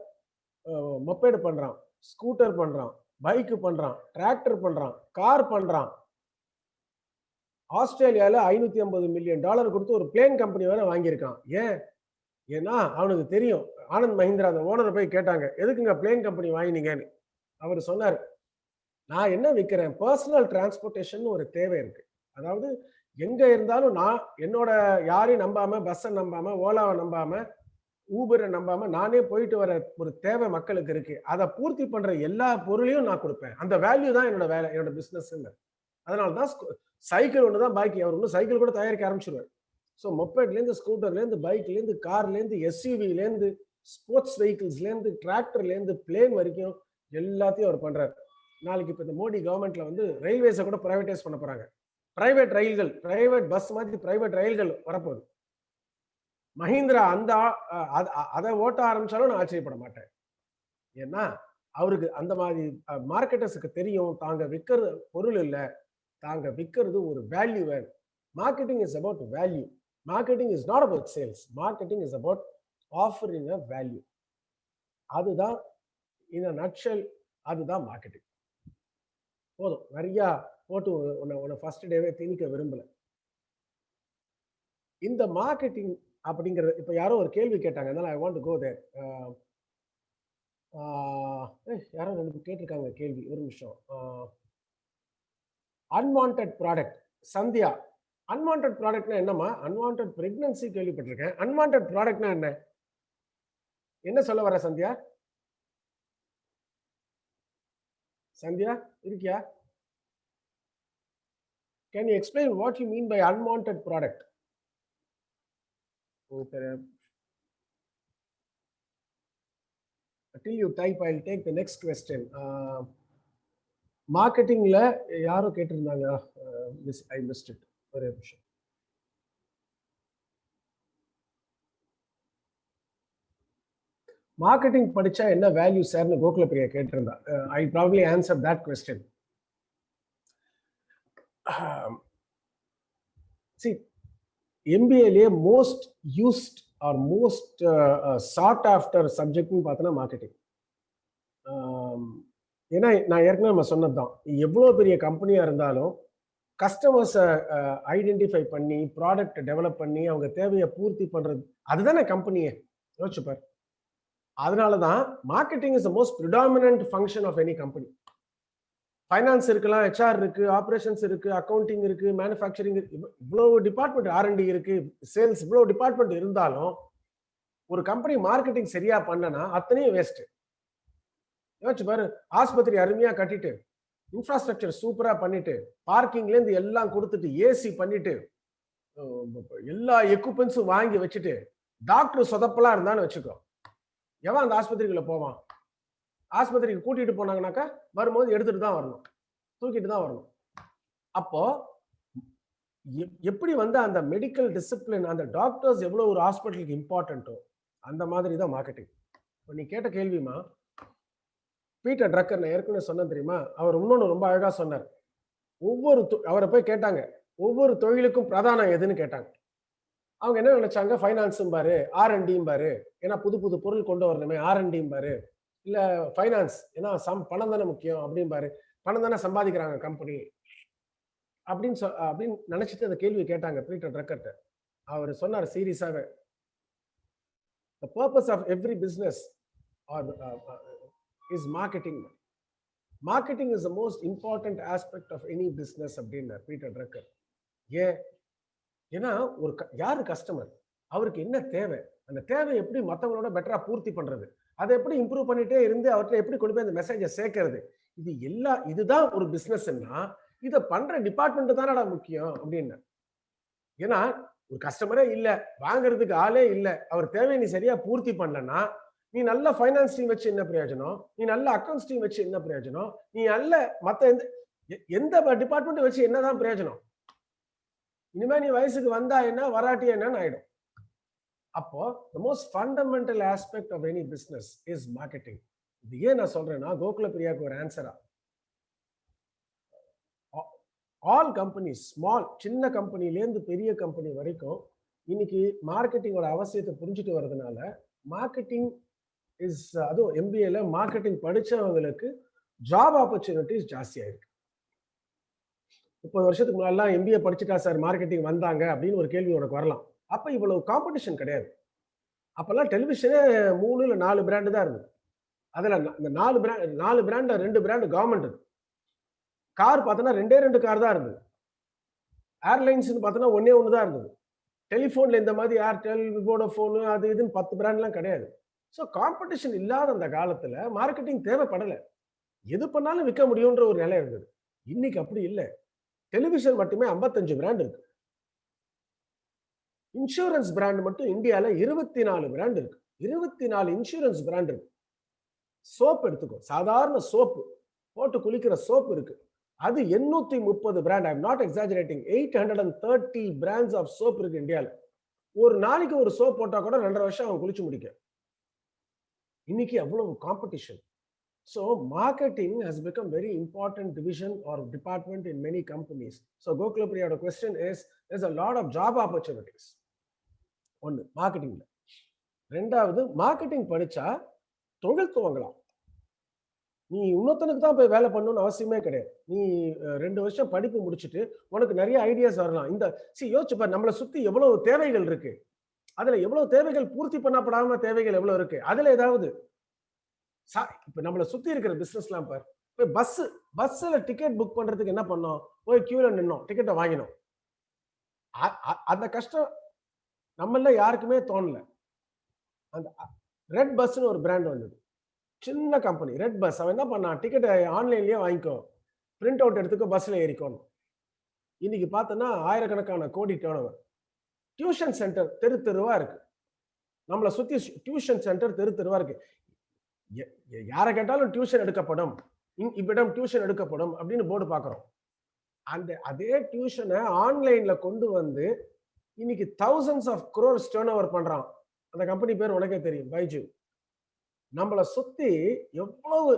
மொப்பேடு பண்றான், ஸ்கூட்டர் பண்றான், பைக் பண்றான், டிராக்டர் பண்றான், கார் பண்றான். ஆஸ்திரேலியால $550 மில்லியன் கொடுத்து ஒரு பிளேன் கம்பெனி வேற வாங்கியிருக்கான். ஏன்னா அவனுக்கு தெரியும். ஆனந்த் மஹிந்திரா அந்த ஓனரை போய் கேட்டாங்க, எதுக்குங்க பிளேன் கம்பெனி வாங்கினீங்கன்னு. அவர் சொன்னார், நான் என்ன விற்கிறேன், பர்சனல் டிரான்ஸ்போர்டேஷன் ஒரு தேவை இருக்கு. அதாவது எங்க இருந்தாலும் நான் என்னோட யாரையும் நம்பாம, பஸ்ஸை நம்பாம, ஓலாவை நம்பாம, ஊபரை நம்பாம நானே போயிட்டு வர ஒரு தேவை மக்களுக்கு இருக்கு. அதை பூர்த்தி பண்ற எல்லா பொருளையும் நான் கொடுப்பேன். அந்த வேல்யூ தான் என்னோட வேலை, என்னோட பிசினஸ். அதனாலதான் சைக்கிள் ஒண்ணுதான் பாக்கி, அவர் ஒன்றும் சைக்கிள் கூட தயாரிக்க ஆரம்பிச்சிருவார். ஸோ மொப்பேட்லேருந்து, ஸ்கூட்டர்லேருந்து, பைக்லேருந்து, கார்லேருந்து, எஸ்யூவிலேருந்து, ஸ்போர்ட்ஸ் வெஹிக்கிள்ஸ்லேருந்து, டிராக்டர்லேருந்து, பிளேன் வரைக்கும் எல்லாத்தையும் அவர் பண்றாரு. நாளைக்கு இப்போ இந்த மோடி கவர்மெண்ட்ல வந்து ரயில்வேஸை கூட பிரைவேடைஸ் பண்ண போறாங்க. பிரைவேட் ரயில்கள், பிரைவேட் பஸ் மாதிரி பிரைவேட் ரயில்கள் வரப்போகுது. மஹிந்திரா அதை ஓட்ட ஆரம்பிச்சாலும் நான் ஆச்சரியப்பட மாட்டேன். ஏன்னா அவருக்கு அந்த மாதிரி மார்க்கெட்டர்ஸுக்கு தெரியும், தாங்க விற்கிறது பொருள் இல்லை, தாங்க விற்கிறது ஒரு value. Marketing is about value. Marketing is not about sales. Marketing is about offering a value. அதுதான் இன் அ நட்ஷெல், அதுதான் மார்க்கெட்டிங். போதும், நிறைய போட்டு உன்னை ஃபர்ஸ்ட் டேவே திணிக்க விரும்பல. இந்த மார்க்கெட்டிங் அப்படிங்கிறது, இப்ப யாரோ ஒரு கேள்வி கேட்டாங்க, அதனால ஐ வாண்ட் டு கோ தேர். யாரோ எனக்கு கேட்டிருக்காங்க கேள்வி, ஒரு நிமிஷம். Unwanted product. சந்தியா, அன்வான்ட் ப்ராடக்ட்னா என்னமா? அன்வான்ட் பிரெக்னன்சி கேள்விப்பட்டிருக்கேன். அன்வான்ட் ப்ராடக்ட்னா என்ன? என்ன சொல்ல வர சந்தியா? சந்தியா இருக்கியா? Can you explain what you mean by unwanted product? Until you type, I'll take the next question. Marketingல யாரோ கேட்டிருந்தாங்க, I missed it. ஒரே நிமிஷம். மார்க்கெட்டிங் படிச்சா என்ன வேல்யூ சார்னு கோகுல பிரியா கேட்டிருந்தா. I probably answered that question. See, MBA most used or most sought after subject பார்த்தனா மார்க்கெட்டிங். ஏன்னா நான் ஏற்கனவே நம்ம சொன்னதுதான், எவ்வளோ பெரிய கம்பெனியா இருந்தாலும் கஸ்டமர்ஸை ஐடென்டிஃபை பண்ணி ப்ராடக்ட் டெவலப் பண்ணி அவங்க தேவையை பூர்த்தி பண்றது அதுதானே கம்பெனியே. யோசிச்சுப்பார். அதனாலதான் marketing is the most predominant function of any company. Finance இருக்கலாம், HR இருக்கு, ஆப்ரேஷன்ஸ் இருக்கு, அக்கௌண்டிங் இருக்கு, மேனுஃபேக்சரிங் இருக்கு, இவ்வளவு டிபார்ட்மெண்ட், R&D இருக்கு, சேல்ஸ், இவ்வளவு டிபார்ட்மெண்ட் இருந்தாலும் ஒரு கம்பெனி மார்க்கெட்டிங் சரியா பண்ணனா அத்தனையும் வேஸ்ட். யோசிச்சு பாரு, ஆஸ்பத்திரி அருமையா கட்டிட்டு, இன்ஃப்ராஸ்ட்ரக்சர் சூப்பரா பண்ணிட்டு, பார்க்கிங்ல இருந்து எல்லாம் கொடுத்துட்டு, ஏசி பண்ணிட்டு, எல்லா எக்யூப்மெண்ட்ஸும் வாங்கி வச்சுட்டு, டாக்டர் சொதப்பலா இருந்தான்னு வச்சுக்கோ, எவன் அந்த ஆஸ்பத்திரிக்குள்ள போவான்? ஆஸ்பத்திரிக்கு கூட்டிட்டு போனாங்கன்னாக்கா வரும்போது எடுத்துட்டு தான் வரணும், தூக்கிட்டு தான் வரணும். அப்போ எப்படி அந்த மெடிக்கல் டிசிப்ளின், அந்த டாக்டர்ஸ் எவ்வளவு ஒரு ஹாஸ்பிட்டலுக்கு இம்பார்ட்டன்ட்டோ அந்த மாதிரி தான் மார்க்கெட்டிங். இப்போ நீ கேட்ட கேள்விமா, பீட்டர் ட்ரக்கர், நான் ஏற்கனவே சொன்னேன் தெரியுமா, அவர் இன்னொன்று ரொம்ப அழகா சொன்னார். அவரை போய் கேட்டாங்க, ஒவ்வொரு தொழிலுக்கும் பிரதானம் எதுன்னு கேட்டாங்க. அவங்க என்ன நினைச்சாங்க, ஃபைனான்ஸும் பாரு, R&Dயும் பாரு, ஏன்னா புது புது பொருள் கொண்டு வரணுமே, R&Dயும் பாரு, இல்ல ஃபைனான்ஸ் ஏன்னா பணம் தானே முக்கியம் அப்படின்னு பாரு, பணம் தானே சம்பாதிக்கிறாங்க கம்பெனி அப்படின்னு நினைச்சிட்டு அந்த கேள்வி கேட்டாங்க பீட்டர் ட்ரக்கர்ட்ட. அவர் சொன்னார் சீரியஸாவே, the purpose of every business is marketing. Marketing is the most important aspect of any business அப்படின்னார் பீட்டர் ட்ரக்கர். ஏன்னா யாரு கஸ்டமர், அவருக்கு என்ன தேவை, அந்த தேவை எப்படி மற்றவங்களோட பெட்டரா பூர்த்தி பண்றது, அதை எப்படி இம்ப்ரூவ் பண்ணிட்டே இருந்து அவர்கிட்ட எப்படி கொண்டு போய் அந்த மெசேஜை சேர்க்கறது, இதுதான் ஒரு பிசினஸ்னா இதை பண்ற டிபார்ட்மெண்ட் தானடா முக்கியம் அப்படின்னு. ஏன்னா ஒரு கஸ்டமரே இல்ல, வாங்குறதுக்கு ஆளே இல்ல, அவர் தேவையை நீ சரியா பூர்த்தி பண்ணலன்னா நீ நல்ல ஃபைனான்ஸ் டீம் வச்சு என்ன பிரயோஜனம், நீ நல்ல அக்கௌண்ட்ஸ் டீம் வச்சு என்ன பிரயோஜனம், நீ நல்ல மத்த எந்த டிபார்ட்மெண்ட் வச்சு என்னதான் பிரயோஜனம்? இனிமே நீ வயசுக்கு வந்தா என்ன, வராட்டி என்னன்னு ஆயிடும். அப்போ the most fundamental aspect of any business is marketing. இது ஏன் நான் சொல்றேன்னா, கோகுல பிரியாக்கு ஒரு ஆன்சரா, ஆல் கம்பெனிஸ், ஸ்மால் சின்ன கம்பெனிலேருந்து பெரிய கம்பெனி வரைக்கும் இன்னைக்கு மார்க்கெட்டிங்கோட அவசியத்தை புரிஞ்சுட்டு வர்றதுனால மார்க்கெட்டிங் இஸ், அதுவும் MBAல மார்க்கெட்டிங் படிச்சவங்களுக்கு ஜாப் ஆப்பர்ச்சுனிட்டிஸ் ஜாஸ்தியா இருக்கு. 30 வருஷத்துக்கு முன்னாடிலாம் MBA படிச்சுட்டா சார் மார்க்கெட்டிங் வந்தாங்க அப்படின்னு ஒரு கேள்வி உனக்கு வரலாம். அப்ப இவ்வளவு காம்படிஷன் கிடையாது. அப்பெல்லாம் டெலிவிஷனே 3 இல்ல 4 பிராண்டு தான் இருந்தது. அதுல இந்த 4 பிராண்ட்ல 2 பிராண்டு கவர்மெண்ட். கார் பார்த்தோன்னா 2 கார் தான் இருந்தது. ஏர்லைன்ஸ்னு பார்த்தோன்னா 1 தான் இருந்தது. டெலிஃபோன்ல இந்த மாதிரி ஏர்டெல், வோடஃபோன், அது இதுன்னு 10 பிராண்ட்லாம் கிடையாது. ஸோ காம்படிஷன் இல்லாத அந்த காலத்துல மார்க்கெட்டிங் தேவைப்படலை, எது பண்ணாலும் விற்க முடியும்ன்ற ஒரு நிலை இருந்தது. இன்னைக்கு அப்படி இல்லை. டெலிவிஷன் மட்டுமே 55 பிராண்ட் இருக்கு. இன்சூரன்ஸ் பிராண்ட் மட்டும் இந்தியால 24 பிராண்ட் இருக்கு. 24 இன்சூரன்ஸ் பிராண்ட் இருக்கு. சோப் எடுத்துக்கோ, சாதாரண சோப்பு போட்டு குளிக்கிற சோப் இருக்கு, அது 830 brand. I am not exaggerating. 830 brands of soap இருக்கு இந்தியால. ஒரு நாளைக்கு ஒரு சோப் போட்டா கூட 2.5 வருஷம் அவன் குளிச்சு முடிக்க. இன்னைக்கு அவ்வளவு competition. So marketing has become very important division or department in many companies. So Gokula Priya's question is, there's a lot of job opportunities. One, marketing. ரெண்டாவது, மார்க்கெட்டிங் படிச்சா தொழில் துவங்கலாம். நீ இன்னொருத்தனுக்கு தான் போய் வேலை பண்ணணும்னு அவசியமே கிடையாது. நீ 2 வருஷம் படிப்பு முடிச்சுட்டு உனக்கு நிறைய ஐடியாஸ் வரலாம். இந்த யோசிச்சு பாரு, நம்மளை சுத்தி எவ்வளவு தேவைகள் இருக்கு, அதுல எவ்வளவு தேவைகள் பூர்த்தி பண்ணப்படாம தேவைகள் எவ்வளவு இருக்கு. அதுல ஏதாவது இப்ப நம்மளை சுத்தி இருக்கிற பிசினஸ்லாம் பார், போய் பஸ்ஸில் டிக்கெட் புக் பண்ணுறதுக்கு என்ன பண்ணோம்? போய் கியூவில் நின்னோம், டிக்கெட்டை வாங்கினோம். அந்த கஷ்டம் நம்மள யாருக்குமே தோணல. அந்த ரெட் பஸ்ன்னு ஒரு பிராண்ட் வந்தது, சின்ன கம்பெனி ரெட் பஸ். அவன் என்ன பண்ணான்? டிக்கெட்டை ஆன்லைன்லேயே வாங்கிக்கோ, பிரிண்ட் அவுட் எடுத்துக்கோ, பஸ்ஸில் ஏறிக்கோணும். இன்னைக்கு பார்த்தோன்னா ஆயிரக்கணக்கான கோடி டேர்ன் ஓவர். டியூஷன் சென்டர் தெரு தெருவா இருக்கு, நம்மளை சுற்றி டியூஷன் சென்டர் தெரு தெருவா இருக்கு. யாரை கேட்டாலும் டியூஷன் எடுக்கப்படும், இவ்விடம் டியூஷன் எடுக்கப்படும் அப்படின்னு போர்டு பார்க்குறோம். அதே டியூஷனை ஆன்லைன்ல கொண்டு வந்து இன்னைக்கு thousands of crores turn over பண்றான். அந்த கம்பெனி பேர் உனக்கே தெரியும், பைஜு. நம்மளை சுத்தி எவ்வளவு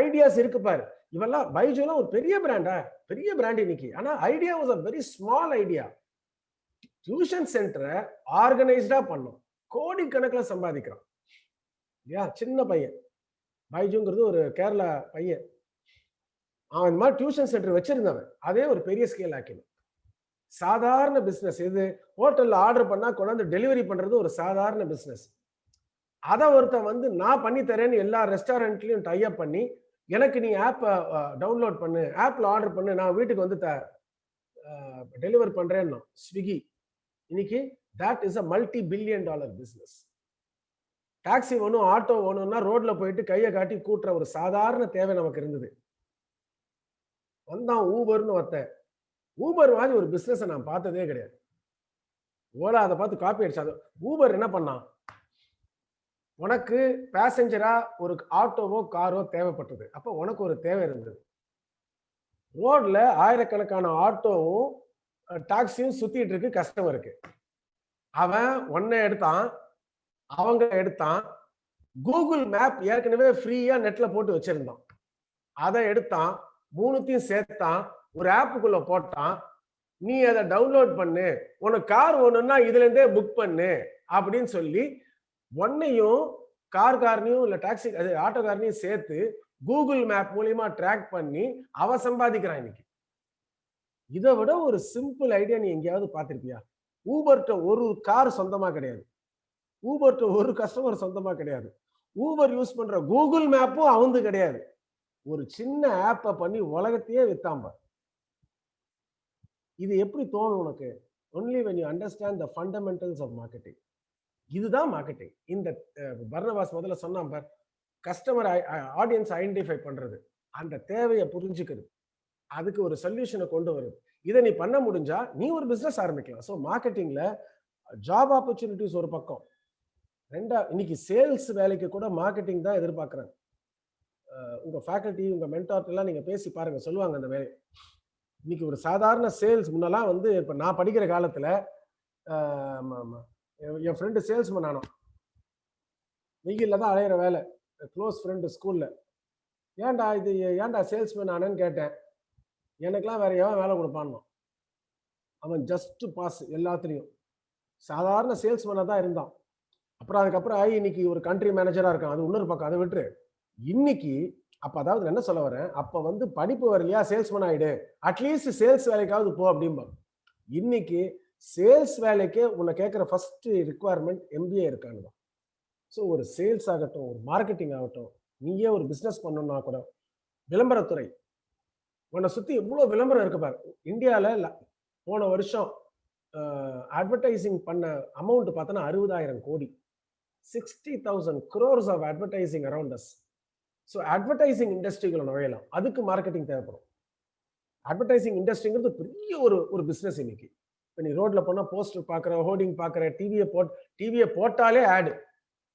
ஐடியாஸ் இருக்கு பாரு. இவெல்லாம் பைஜுலாம் ஒரு பெரிய பிராண்டா, பெரிய பிராண்ட் இன்னைக்கு. ஆனா idea was a very small idea. Tuition சென்டரை ஆர்கனைஸ்டா பண்ணும், கோடிக்கணக்கில் சம்பாதிக்கிறான் இல்லையா? சின்ன பையன் பைஜுங்கிறது ஒரு கேரளா பையன். அவன் இந்த மாதிரி டியூஷன் சென்டர் வச்சிருந்தவன் அதே ஒரு பெரிய ஸ்கேல் ஆக்கிடும். சாதாரண பிசினஸ் இது. ஹோட்டல்ல ஆர்டர் பண்ணா கொண்டாந்து டெலிவரி பண்றது ஒரு சாதாரண பிசினஸ். அதை ஒருத்தன் வந்து நான் பண்ணி தரேன்னு எல்லா ரெஸ்டாரண்ட்லயும் டைப் பண்ணி, எனக்கு நீ ஆப் டவுன்லோட் பண்ணு, ஆப்ல ஆர்டர் பண்ணு, நான் வீட்டுக்கு வந்து டெலிவர் பண்றேன்னா ஸ்விக்கி. இன்னைக்கு that is a multi-billion-dollar business. Taxi வேணும், ஆட்டோ வேணும்னா ரோட்ல போயிட்டு கையை காட்டி கூட்டுற ஒரு சாதாரண தேவை நமக்கு இருந்தது. வந்தான் ஊபர்னு ஒருத்தன். ஊபர் மாதிரி ஒரு பிசினஸ் நான் பார்த்ததே கிடையாது. ஓலா அதை பார்த்து காப்பி அடிச்சாது. ஊபர் என்ன பண்ணான்? உனக்கு பேசஞ்சரா ஒரு ஆட்டோவோ காரோ தேவைப்பட்டது. அப்போ உனக்கு ஒரு தேவை இருந்தது. ரோட்ல ஆயிரக்கணக்கான ஆட்டோவும் டாக்ஸியும் சுத்திட்டு இருக்கு கஸ்டமருக்கு. அவன் ஒன்ன எடுத்தான், அவங்க எடுத்தான். கூகுள் மேப் ஏற்கனவே ஃப்ரீயா நெட்ல போட்டு வச்சிருந்தான், அதை எடுத்தான், மூணுத்தையும் சேர்த்தான், ஒரு ஆப்புக்குள்ள போட்டான். நீ அதை டவுன்லோட் பண்ணு, உனக்கு கார் வேணும்னா இதுல இருந்தே புக் பண்ணு அப்படின்னு சொல்லி ஒன்னையும் கார்காரனையும் இல்ல டாக்ஸி ஆட்டோகாரனையும் சேர்த்து கூகுள் மேப் மூலியமா ட்ராக் பண்ணி அவன் சம்பாதிக்கிறான் இன்னைக்கு. இதை விட ஒரு சிம்பிள் ஐடியா நீ எங்கேயாவது பார்த்திருப்பியா? ஊபர்ட்ட ஒரு கார் சொந்தமா கிடையாது, ஊபர்ட்ட ஒரு கஸ்டமர் சொந்தமா கிடையாது, ஊபர் யூஸ் பண்ற கூகுள் மேப்பும் அவந்து கிடையாது. ஒரு சின்ன ஆப்பை பண்ணி உலகத்தையே வித்தாம்ப. இது எப்படி தோணும் உனக்கு? only when you understand the fundamentals of marketing. இதுதான் மார்க்கெட்டிங். இந்த பர்னபாஸ் முதல்ல சொன்னான் பார், கஸ்டமர் ஆடியன்ஸ் ஐடென்டிஃபை பண்றது, அந்த தேவையை புரிஞ்சுக்கிறது, அதுக்கு ஒரு சொல்யூஷனை கொண்டு வருது. இதை நீ பண்ண முடிஞ்சா நீ ஒரு பிசினஸ் ஆரம்பிக்கலாம். ஸோ மார்க்கெட்டிங்ல ஜாப் ஆப்பர்ச்சுனிட்டிஸ் ஒரு பக்கம், இன்னைக்கு சேல்ஸ் வேலைக்கு கூட மார்க்கெட்டிங் தான் எதிர்பார்க்குறாங்க. உங்க ஃபேக்கல்ட்டி உங்க மென்டார்ட்டெல்லாம் நீங்க பேசி பாருங்க, சொல்லுவாங்க அந்த வேலை. இன்னைக்கு ஒரு சாதாரண சேல்ஸ் முன்னெல்லாம் வந்து, இப்போ நான் படிக்கிற காலத்துல என் ஃப்ரெண்டு சேல்ஸ்மேன் ஆனோம், வெயில்ல தான் அலையிற வேலை, க்ளோஸ் ஃப்ரெண்டு ஸ்கூல்ல. ஏன்டா சேல்ஸ்மேன் ஆனேன்னு கேட்டேன். எனக்கெல்லாம் வேற எவன் வேலை கொடுப்பான்னு. அவன் ஜஸ்ட் பாஸ் எல்லாத்துலேயும், சாதாரண சேல்ஸ்மேனாக தான் இருந்தான். அப்புறம் அதுக்கப்புறம் இன்னைக்கு ஒரு கண்ட்ரி மேனேஜரா இருக்கான். அது இன்னொரு பக்கம், அதை விட்டுரு. இன்னைக்கு அப்ப அதாவது என்ன சொல்ல வரேன், அப்ப வந்து படிப்பு வரலையா சேல்ஸ்மேன் ஆயிடு, அட்லீஸ்ட் சேல்ஸ் வேலைக்காவது போ அப்படிம்பாங்க. இன்னைக்கு சேல்ஸ் வேலைக்கே உன்னை கேட்குற ஃபர்ஸ்ட் ரிக்குவயர்மெண்ட் MBA இருக்கான்னு. ஸோ ஒரு சேல்ஸ் ஆகட்டும், ஒரு மார்க்கெட்டிங் ஆகட்டும், நீயே ஒரு பிஸ்னஸ் பண்ணணும்னா கூட விளம்பரத்துறை, உன்னை சுற்றி எவ்வளோ விளம்பரம் இருக்கு பாரு. இந்தியாவில் போன வருஷம் அட்வர்டைசிங் பண்ண அமௌண்ட் பார்த்தோன்னா 60,000 கோடி, 60,000 crores of advertising around us. So advertising இண்டஸ்ட்ரிகளை நுழையலாம், அதுக்கு மார்க்கெட்டிங் தேவைப்படும். அட்வர்டைசிங் இண்டஸ்ட்ரிங்கிறது பெரிய ஒரு பிஸ்னஸ் இன்னைக்கு. இப்போ நீ ரோட்ல போனால் போஸ்டர் பார்க்குற, ஹோர்டிங் பார்க்குற, டிவியை போட்டாலே ஆடு.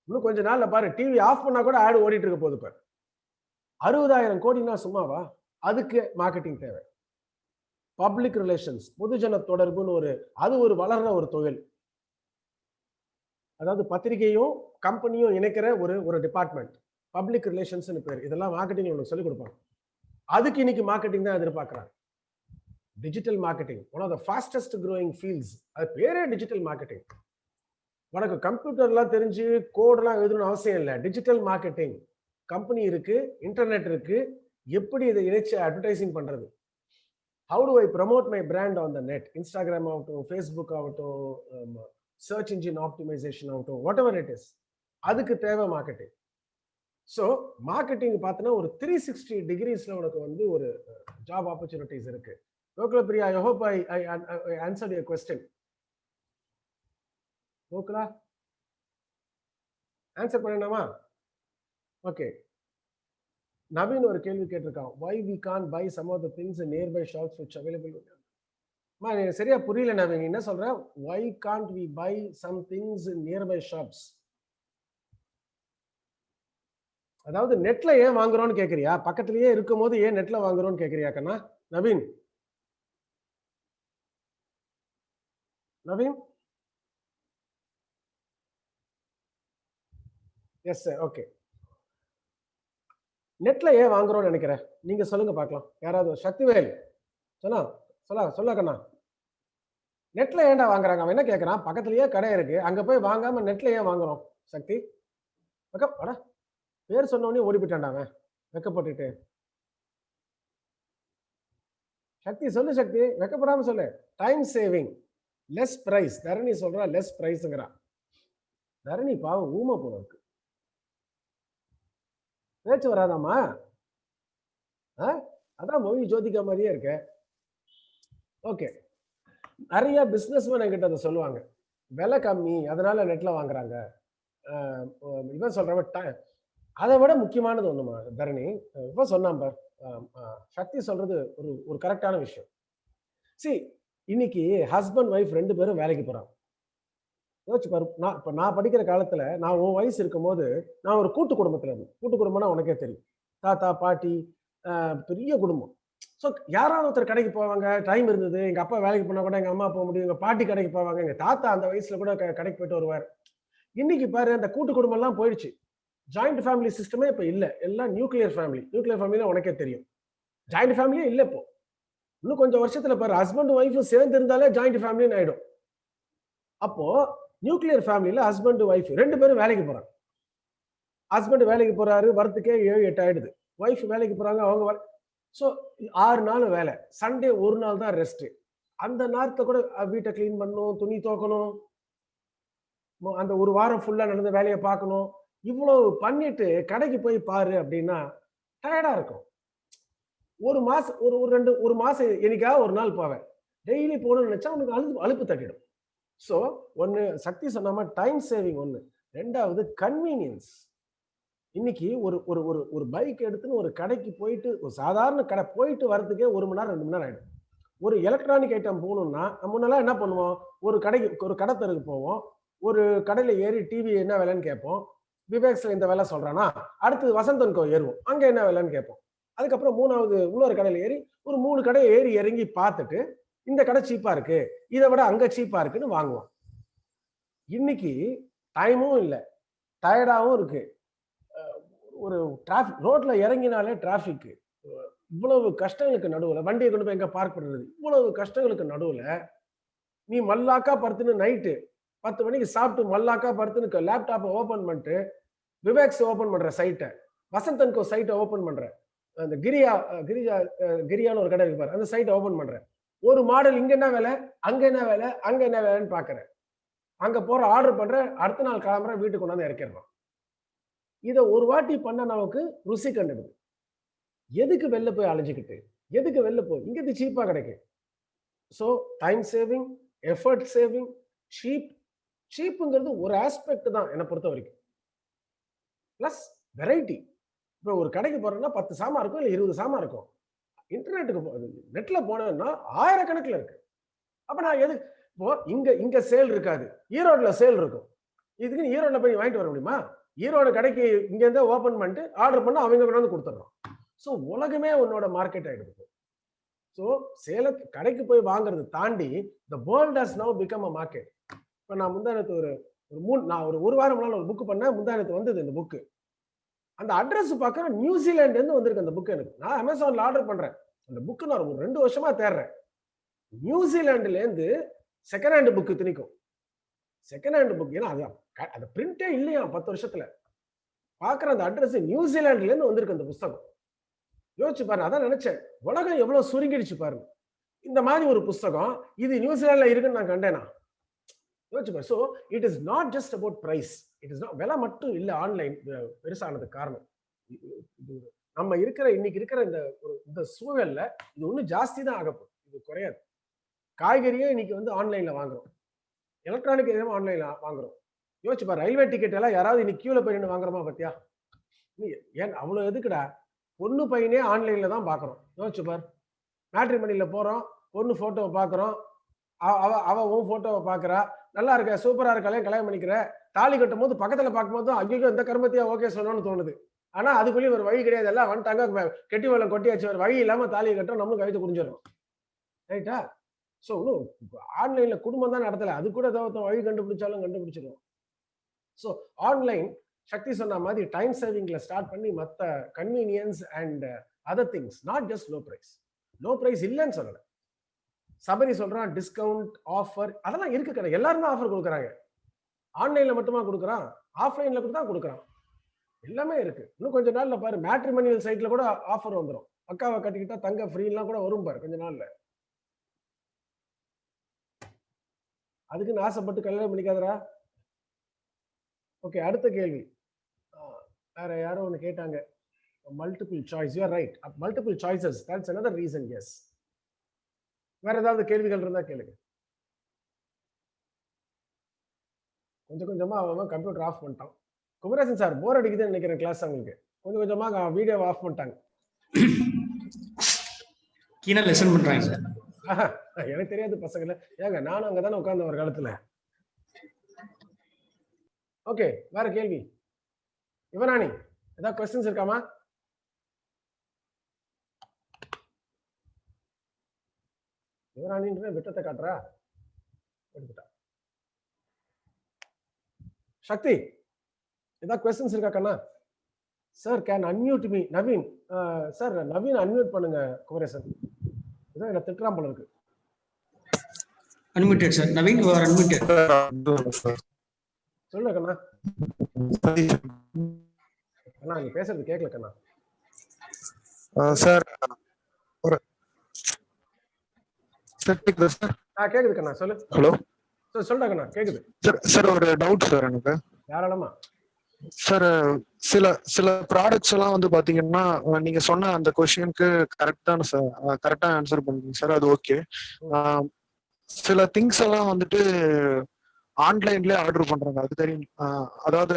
இன்னும் கொஞ்ச நாள்ல பாரு, டிவி ஆஃப் பண்ணா கூட ஆடு ஓடிட்டு இருக்க போகுது பாரு. 60,000 கோடினா சும்மாவா? அதுக்கு மார்க்கெட்டிங் தேவை. பப்ளிக் ரிலேஷன்ஸ், பொதுஜன தொடர்புன்னு அது ஒரு வளர்ற ஒரு தொழில். அதாவது பத்திரிகையும் கம்பெனியும் இணைக்கிற ஒரு டிபார்ட்மெண்ட், பப்ளிக் ரிலேஷன்ஸ்னு பேர். இதெல்லாம் மார்க்கெட்டிங் உங்களுக்கு சொல்லிக் கொடுப்பாங்க. அதுக்கு இன்னைக்கு மார்க்கெட்டிங் தான் எதிர்பார்க்குறாங்க. Digital marketing one of the fastest growing fields. அது பேரே டிஜிட்டல் மார்க்கெட்டிங். உனக்கு கம்ப்யூட்டர்லாம் தெரிஞ்சு கோடெல்லாம் எழுதணும்னு அவசியம் இல்லை. டிஜிட்டல் மார்க்கெட்டிங் கம்பெனி இருக்கு, இன்டர்நெட் இருக்கு, எப்படி இதை இணைச்சு அட்வர்டைசிங் பண்றது, how to I promote my brand on the net, Instagram ஆகட்டும், ஃபேஸ்புக் ஆகட்டும், சர்ச் இன்ஜின் ஆப்டிமைசேஷன் ஆகட்டும், வாட் எவர் இட் இஸ், அதுக்கு தேவை மார்க்கெட்டிங். ஸோ மார்க்கெட்டிங் பார்த்தோன்னா ஒரு 360 டிகிரிஸ்ல உனக்கு வந்து ஒரு ஜாப் ஆப்பர்ச்சுனிட்டிஸ் இருக்கு. Gokula Priya, I hope I answered your question. Gokula answer பண்ணணுமா? ஓகே. நவீன் ஒரு கேள்வி கேட்டிருக்கான். why we can't buy some of the things in nearby shops which available? சரியா புரியல நவீன், என்ன சொல்ற? why can't we buy some things in nearby shops? அதாவது நெட்ல ஏன் வாங்குறோம்னு கேக்குறியா? பக்கத்துலயே இருக்கும் போது ஏன் நெட்ல வாங்குறோம்னு கேக்குறியா கண்ணா? Naveen Naveen yes sir. Okay. நெட்ல ஏன் வாங்குறோம்னு நினைக்கிறேன் நீங்க சொல்லுங்க பார்க்கலாம். யாராவது சக்திவேல் சொல்ல கண்ணா. நெட்ல ஏன்டா வாங்குறாங்க? அவன் என்ன கேட்கறான்? பக்கத்துலயே கடை இருக்கு, அங்க போய் வாங்காம நெட்ல ஏன் வாங்குறோம்? சக்தி அடா பேர் சொன்ன உடனே ஓடி போயிட்டான்டா அவன் வெக்கப்பட்டுட்டு. சக்தி சொல்லு, சக்தி வெக்கப்படாம சொல்லு. Time saving, less price. Dharani சொல்றா லெஸ் பிரைஸ்ங்கிறா. தரணி பாவம் ஊமை போல இருக்கு, பேச்சு வராதாமா? அதான் மொழி ஜோதிகா மாதிரியே இருக்க. ஓகே. நிறைய பிசினஸ்மேன் என்கிட்ட அதை சொல்லுவாங்க, விலை கம்மி அதனால நெட்ல வாங்குறாங்க. இவன் சொல்றவன் அதை விட முக்கியமானது ஒண்ணுமா தரணி, இப்ப சொன்னான் பார், சக்தி சொல்றது ஒரு கரெக்டான விஷயம். சி இன்னைக்கு ஹஸ்பண்ட் ஒய்ஃப் 2 பேரும் வேலைக்கு போறாங்க. யோசிச்சு பாரு. நான் படிக்கிற காலத்துல, நான் உன் வயசு இருக்கும் போது நான் ஒரு கூட்டு குடும்பத்துல இருந்தேன். கூட்டு குடும்பம்னா உனக்கே தெரியும், தாத்தா பாட்டி, பெரிய குடும்பம். ஸோ யாராவது ஒருத்தர் கடைக்கு போவாங்க, டைம் இருந்தது. எங்க அப்பா வேலைக்கு போனா கூட எங்க அம்மா போக முடியும், எங்க பாட்டி கடைக்கு போவாங்க, எங்க தாத்தா அந்த வயசுல கூட கடைக்கு போயிட்டு வருவார். இன்னைக்கு பாரு, அந்த கூட்டு குடும்பம் எல்லாம் போயிடுச்சு. ஜாயிண்ட் ஃபேமிலி சிஸ்டமே இப்ப இல்ல, எல்லாம் நியூக்ளியர் ஃபேமிலி. நியூக்ளியர் ஃபேமிலினா உனக்கே தெரியும், ஜாயிண்ட் ஃபேமிலியே இல்ல இப்போ. இன்னும் கொஞ்சம் வருஷத்துல பாரு, ஹஸ்பண்ட் ஒய்ஃபும் சேர்ந்து இருந்தாலே ஜாயிண்ட் ஃபேமிலின்னு ஆயிடும். அப்போ நியூக்ளியர் ஃபேமிலியில ஹஸ்பண்ட் ஒய்ஃப் 2 பேரும் வேலைக்கு போறாங்க. ஹஸ்பண்ட் வேலைக்கு போறாரு, வரத்துக்கே 7-8 ஆயிடுது. ஒய்ஃப் வேலைக்கு போறாங்க, அவங்க ஸோ 6 நாள் வேலை, சண்டே ஒரு நாள் தான் ரெஸ்ட். அந்த நேரத்தை கூட வீட்டை கிளீன் பண்ணணும், துணி துவைக்கணும், அந்த ஒரு வாரம் ஃபுல்லா நடந்த வேலையை பார்க்கணும். இவ்வளவு பண்ணிட்டு கடைக்கு போய் பாரு அப்படின்னா டயர்டா இருக்கும். ஒரு மாசம் ஒரு மாசம் என்னைக்காவது ஒரு நாள் போவேன். டெய்லி போகணும்னு நினைச்சா உனக்கு அலுப்பு தட்டிடும். ஸோ ஒன்னு சக்தி சொன்ன மாதிரி டைம் சேவிங் ஒண்ணு. 2வது கன்வீனியன்ஸ். இன்னைக்கு ஒரு பைக் எடுத்துன்னு ஒரு கடைக்கு போயிட்டு, ஒரு சாதாரண கடை போயிட்டு வரதுக்கே 1 மணி நேரம் 2 மணி நேரம் ஆயிடும். ஒரு எலக்ட்ரானிக் ஐட்டம் போகணும்னா முன்னெல்லாம் என்ன பண்ணுவோம், ஒரு கடை தெருக்கு போவோம், ஒரு கடையில ஏறி டிவி என்ன விலைன்னு கேட்போம். விவேக்ஸ்ல இந்த விலை சொல்றானா, அடுத்து வசந்தன்கோ ஏறுவோம், அங்க என்ன விலைன்னு கேட்போம். அதுக்கப்புறம் 3வது இன்னொரு கடையில ஏறி ஒரு 3 கடையை ஏறி இறங்கி பார்த்துட்டு, இந்த கடை சீப்பா இருக்கு, இதை விட அங்க சீப்பா இருக்குன்னு வாங்குவோம். இன்னைக்கு டைமும் இல்லை, டயர்டாவும் இருக்கு. ஒரு டிராபிக், ரோட்ல இறங்கினாலே டிராபிக். இவ்வளவு கஷ்டங்களுக்கு நடுவுல வண்டியை கொண்டு போய் எங்க பார்க் பண்றது, இவ்வளவு கஷ்டங்களுக்கு நடுவுல நீ மல்லாக்கா படுத்துன்னு நைட்டு 10 மணிக்கு சாப்பிட்டு மல்லாக்கா படுத்துன்னு லேப்டாப்பை ஓபன் பண்ணிட்டு விவேக்ஸ் ஓபன் பண்ற சைட்டை, வசந்தன்கோ சைட்டை ஓபன் பண்ற, அந்த கிரியான்னு ஒரு கடை இருக்கு பாரு, அந்த சைட்டை ஓபன் பண்ற. ஒரு மாடல் இங்க என்ன வேலை, அங்க என்ன வேலை, அங்க என்ன வேலைன்னு பாக்குறேன். அங்க போற ஆர்டர் பண்ற, அடுத்த நாள் கிளம்புற, வீட்டுக்கு கொண்டாந்து இறக்கிடுறோம். இதை ஒரு வாட்டி பண்ண நமக்கு ருசி கண்டுடுது. எதுக்கு வெளில போய் அலைஞ்சுக்கிட்டு, எதுக்கு வெளில போய், இங்க சீப்பா கிடைக்கும். So time saving, effort saving, சீப்புங்கிறது ஒரு ஆஸ்பெக்ட் தான் என்னை பொறுத்த வரைக்கும். Plus variety. இப்போ ஒரு கடைக்கு போறோம்னா 10 சாமான் இருக்கும், இல்லை 20 சாமான் இருக்கும். இன்டர்நெட்டுக்கு நெட்ல போனேன்னா 1000 கணக்குல இருக்கு. அப்ப நான் எது இப்போ இங்க சேல் இருக்காது, ஈரோடுல சேல் இருக்கும். இதுக்கு ஈரோடுல போய் வாங்கிட்டு வர முடியுமா? ஈரோடு கடைக்கு இங்க இருந்து ஓபன் பண்ணிட்டு ஆர்டர் பண்ணா அவங்க கொண்டாந்து கொடுத்துட்றோம். ஸோ உலகமே உன்னோட மார்க்கெட் ஆயிடுது. ஸோ கடைக்கு போய் வாங்குறது தாண்டி the world has now become a market. இப்போ நான் முந்தானத்து நான் ஒரு வாரம் முன்னால ஒரு புக் பண்ணேன், முந்தானத்து வந்தது இந்த புக்கு. அந்த அட்ரஸ் பார்க்கறேன், நியூசிலாந்துல இருந்து வந்திருக்கு அந்த புக். எனக்கு நான் அமேசான்ல ஆர்டர் பண்றேன். அந்த புக்கு நான் ஒரு 2 வருஷமா தேடுறேன். நியூசிலாந்துல இருந்து செகண்ட் ஹேண்ட் புக்கு திணிக்கும். செகண்ட் ஹேண்ட் புக், ஏன்னா அது பிரிண்டே இல்லையா 10 வருஷத்துல. பாக்குற அந்த அட்ரஸ் நியூசிலாந்துல இருந்து வந்திருக்கு அந்த புஸ்தகம். யோசிச்சு பாருங்க. அதான் நினைச்சேன், உலகம் எவ்வளவு சுருங்கிடுச்சு பாருங்க. இந்த மாதிரி ஒரு புஸ்தகம் இது நியூசிலாந்துல இருக்குன்னு நான் கண்டேனா? யோசிச்சு பாரு. So it is not just about price. It is not, விலை மட்டும் இல்லை ஆன்லைன் பெருசானதுக்கு காரணம். நம்ம இருக்கிற இன்னைக்கு இருக்கிற இந்த சூழல்ல இது ஒன்றும் ஜாஸ்தி தான் ஆகப்போம், இது குறையாது. காய்கறியே இன்னைக்கு வந்து ஆன்லைன்ல வாங்குறோம், எலக்ட்ரானிக் எதுவும் ஆன்லைன்ல வாங்குறோம். யோசிச்சு பாரு, ரயில்வே டிக்கெட் எல்லாம் யாராவது இன்னைக்கு கியூல போய் நின்று வாங்குறோமா பத்தியா? ஏன் அவ்வளவு எதுக்குடா? பொண்ணு பையனே ஆன்லைன்ல தான் பாக்குறோம். யோசிச்சு பாரு, மேட்ரிமோனில போறோம், பொண்ணு போட்டோவை பாக்குறோம், அவ உன் போட்டோவை பாக்குறா, நல்லா இருக்க, சூப்பரா இருக்காளே, கல்யாணம் பண்ணிக்கிற. தாலி கட்டும் போது பக்கத்துல பார்க்கும்போது ஐயோ இந்த கருமத்தையா ஓகே சொல்லணும்னு தோணுது. ஆனா அதுக்குள்ளேயும் ஒரு வழி கிடையாது, எல்லாம் வந்துட்டாங்க, கெட்டி வெள்ளம் கொட்டியாச்சு, ஒரு வழி இல்லாம தாலியை கட்டுறோம், நம்மளும் கவிதை புரிஞ்சிடணும். ரைட்டா? ஸோ இன்னும் ஆன்லைன்ல குடும்பம் தான் நடத்தல, அது கூட ஏதாவது வழி கண்டுபிடிச்சாலும் கண்டுபிடிச்சிடும். ஸோ ஆன்லைன் சக்தி சொன்ன மாதிரி டைம் சேவிங்ல ஸ்டார்ட் பண்ணி மற்ற convenience and other things, not just low price. Low price இல்லைன்னு சொல்லல. சபரி சொல்றான் டிஸ்கவுண்ட் ஆஃபர், அதெல்லாம் இருக்கு கடை, எல்லாரும் தான் ஆஃபர் கொடுக்குறாங்க. ஆன்லைன்ல மட்டுமா கொடுக்குறான், ஆஃப்லைன்ல கூட தான் கொடுக்குறான், எல்லாமே இருக்கு. இன்னும் கொஞ்ச நாள்ல பாரு மேட்ரிமோனியல் சைட்ல கூட ஆஃபர் வந்துடும். அக்காவை கட்டிக்கிட்டா தங்க ஃப்ரீலாம் கூட வரும் பாரு கொஞ்ச நாள்ல. அதுக்குன்னு ஆசைப்பட்டு கல்யாணம் பண்ணிக்காதரா. ஓகே, அடுத்த கேள்வி. வேற யாரோ ஒன்று கேட்டாங்க, multiple choice. You are right, multiple choices, that's another reason. Yes, வேற ஏதாவது கேள்விகள் இருந்தா கேளுங்க. கொஞ்சம் கொஞ்சமா அவன் கம்ப்யூட்டர் ஆஃப் பண்ணிட்டான். குமரேசன் சார் போர் அடிக்குதுன்னு நினைக்கிறேன் கிளாஸ். அவங்களுக்கு கொஞ்சம் கொஞ்சமா வீடியோ ஆஃப் பண்ணிட்டாங்க. கீழே லெசன் பண்றாங்க சார். எனக்கு தெரியாது பசங்கள, ஏங்க நானும் அங்கதானே உட்கார்ந்த ஒரு காலத்துல. ஓகே, வேற கேள்வி. யுவராணி ஏதாவது கொஸ்டின்ஸ் இருக்காமா? யுவராணின்ற விட்டத்தை காட்டுறா, எடுத்துட்டா. சக்தி ஏதாவது கொஸ்டின்ஸ் இருக்கா கண்ணா? Sir can unmute me. Naveen sir, Naveen unmute பண்ணுங்க. குமரேசன் இதான் என்ன திட்டுறான் போல இருக்கு. Unmuted sir. Naveen you are unmuted. சொல்லுங்க கண்ணா. கண்ணா நீ பேசுறது கேட்கல கண்ணா. சார் ஒரு கேக்குது கண்ணா, சொல்லு. ஹலோ சார் சொல்லுங்க கண்ணா, கேக்குது. சார் ஒரு டவுட் சார் எனக்கு. தாராளமா சார். சில ப்ராடக்ட்ஸ் எல்லாம் வந்து பாத்தீங்கன்னா நீங்க சொன்ன அந்த கொஸ்டினுக்கு கரெக்டான சார், கரெக்டா ஆன்சர் பண்ணுங்க சார், அது ஓகே. சில திங்ஸ் எல்லாம் வந்துட்டு ஆன்லைன்லயே ஆர்டர் பண்றாங்க, அது தெரியும். அதாவது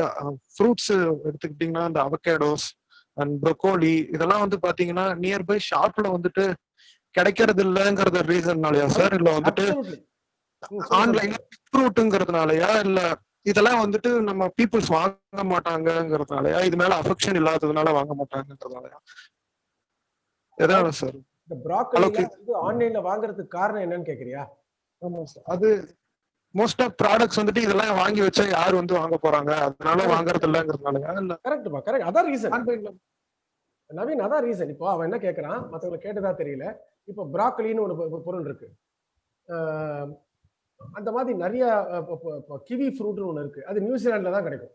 ஃப்ரூட்ஸ் எடுத்துக்கிட்டீங்கன்னா இந்த அவகேடோஸ் அண்ட் ப்ரொக்கோலி இதெல்லாம் வந்து பாத்தீங்கன்னா நியர்பை ஷாப்ல வந்துட்டு கிடைக்கிறது இல்லைங்கிறது ரீசன்னாலயா சார், இல்ல வந்துட்டு ஆன்லைன்ல ஃப்ரூட்டுங்கிறதுனாலயா, இல்ல இதெல்லாம் வந்துட்டு நம்ம பீப்புள்ஸ் வாங்க மாட்டாங்கிறதுனாலயா, இது மேல அஃபெக்ஷன் இல்லாததுனால வாங்க மாட்டாங்கிறதுனாலயா, எதனால சார்? இந்த ப்ரோக்கோலி வந்து ஆன்லைன்ல வாங்குறதுக்கு காரணம் என்னன்னு கேக்குறியா? ஆமா சார், அது மோஸ்ட் ஆஃப் ப்ராடக்ட்ஸ் வந்துட்டு இதெல்லாம் வாங்கி வச்சா யார் வந்து வாங்க போறாங்க, அதனால வாங்குறது இல்லங்கிறதுனாலயா? இல்ல கரெக்ட்பா, கரெக்ட், அதான் ரீசன் நவீன், அதான் ரீசன். இப்போ அவன் என்ன கேட்கறான், மத்தவங்க கேட்டதா தெரியல. இப்போ ப்ரோக்கோலின்னு ஒரு பொருள் இருக்கு, அந்த மாதிரி நிறைய கிவி ஃப்ரூட்னு ஒன்று இருக்கு, அது நியூசிலாந்துல தான் கிடைக்கும்.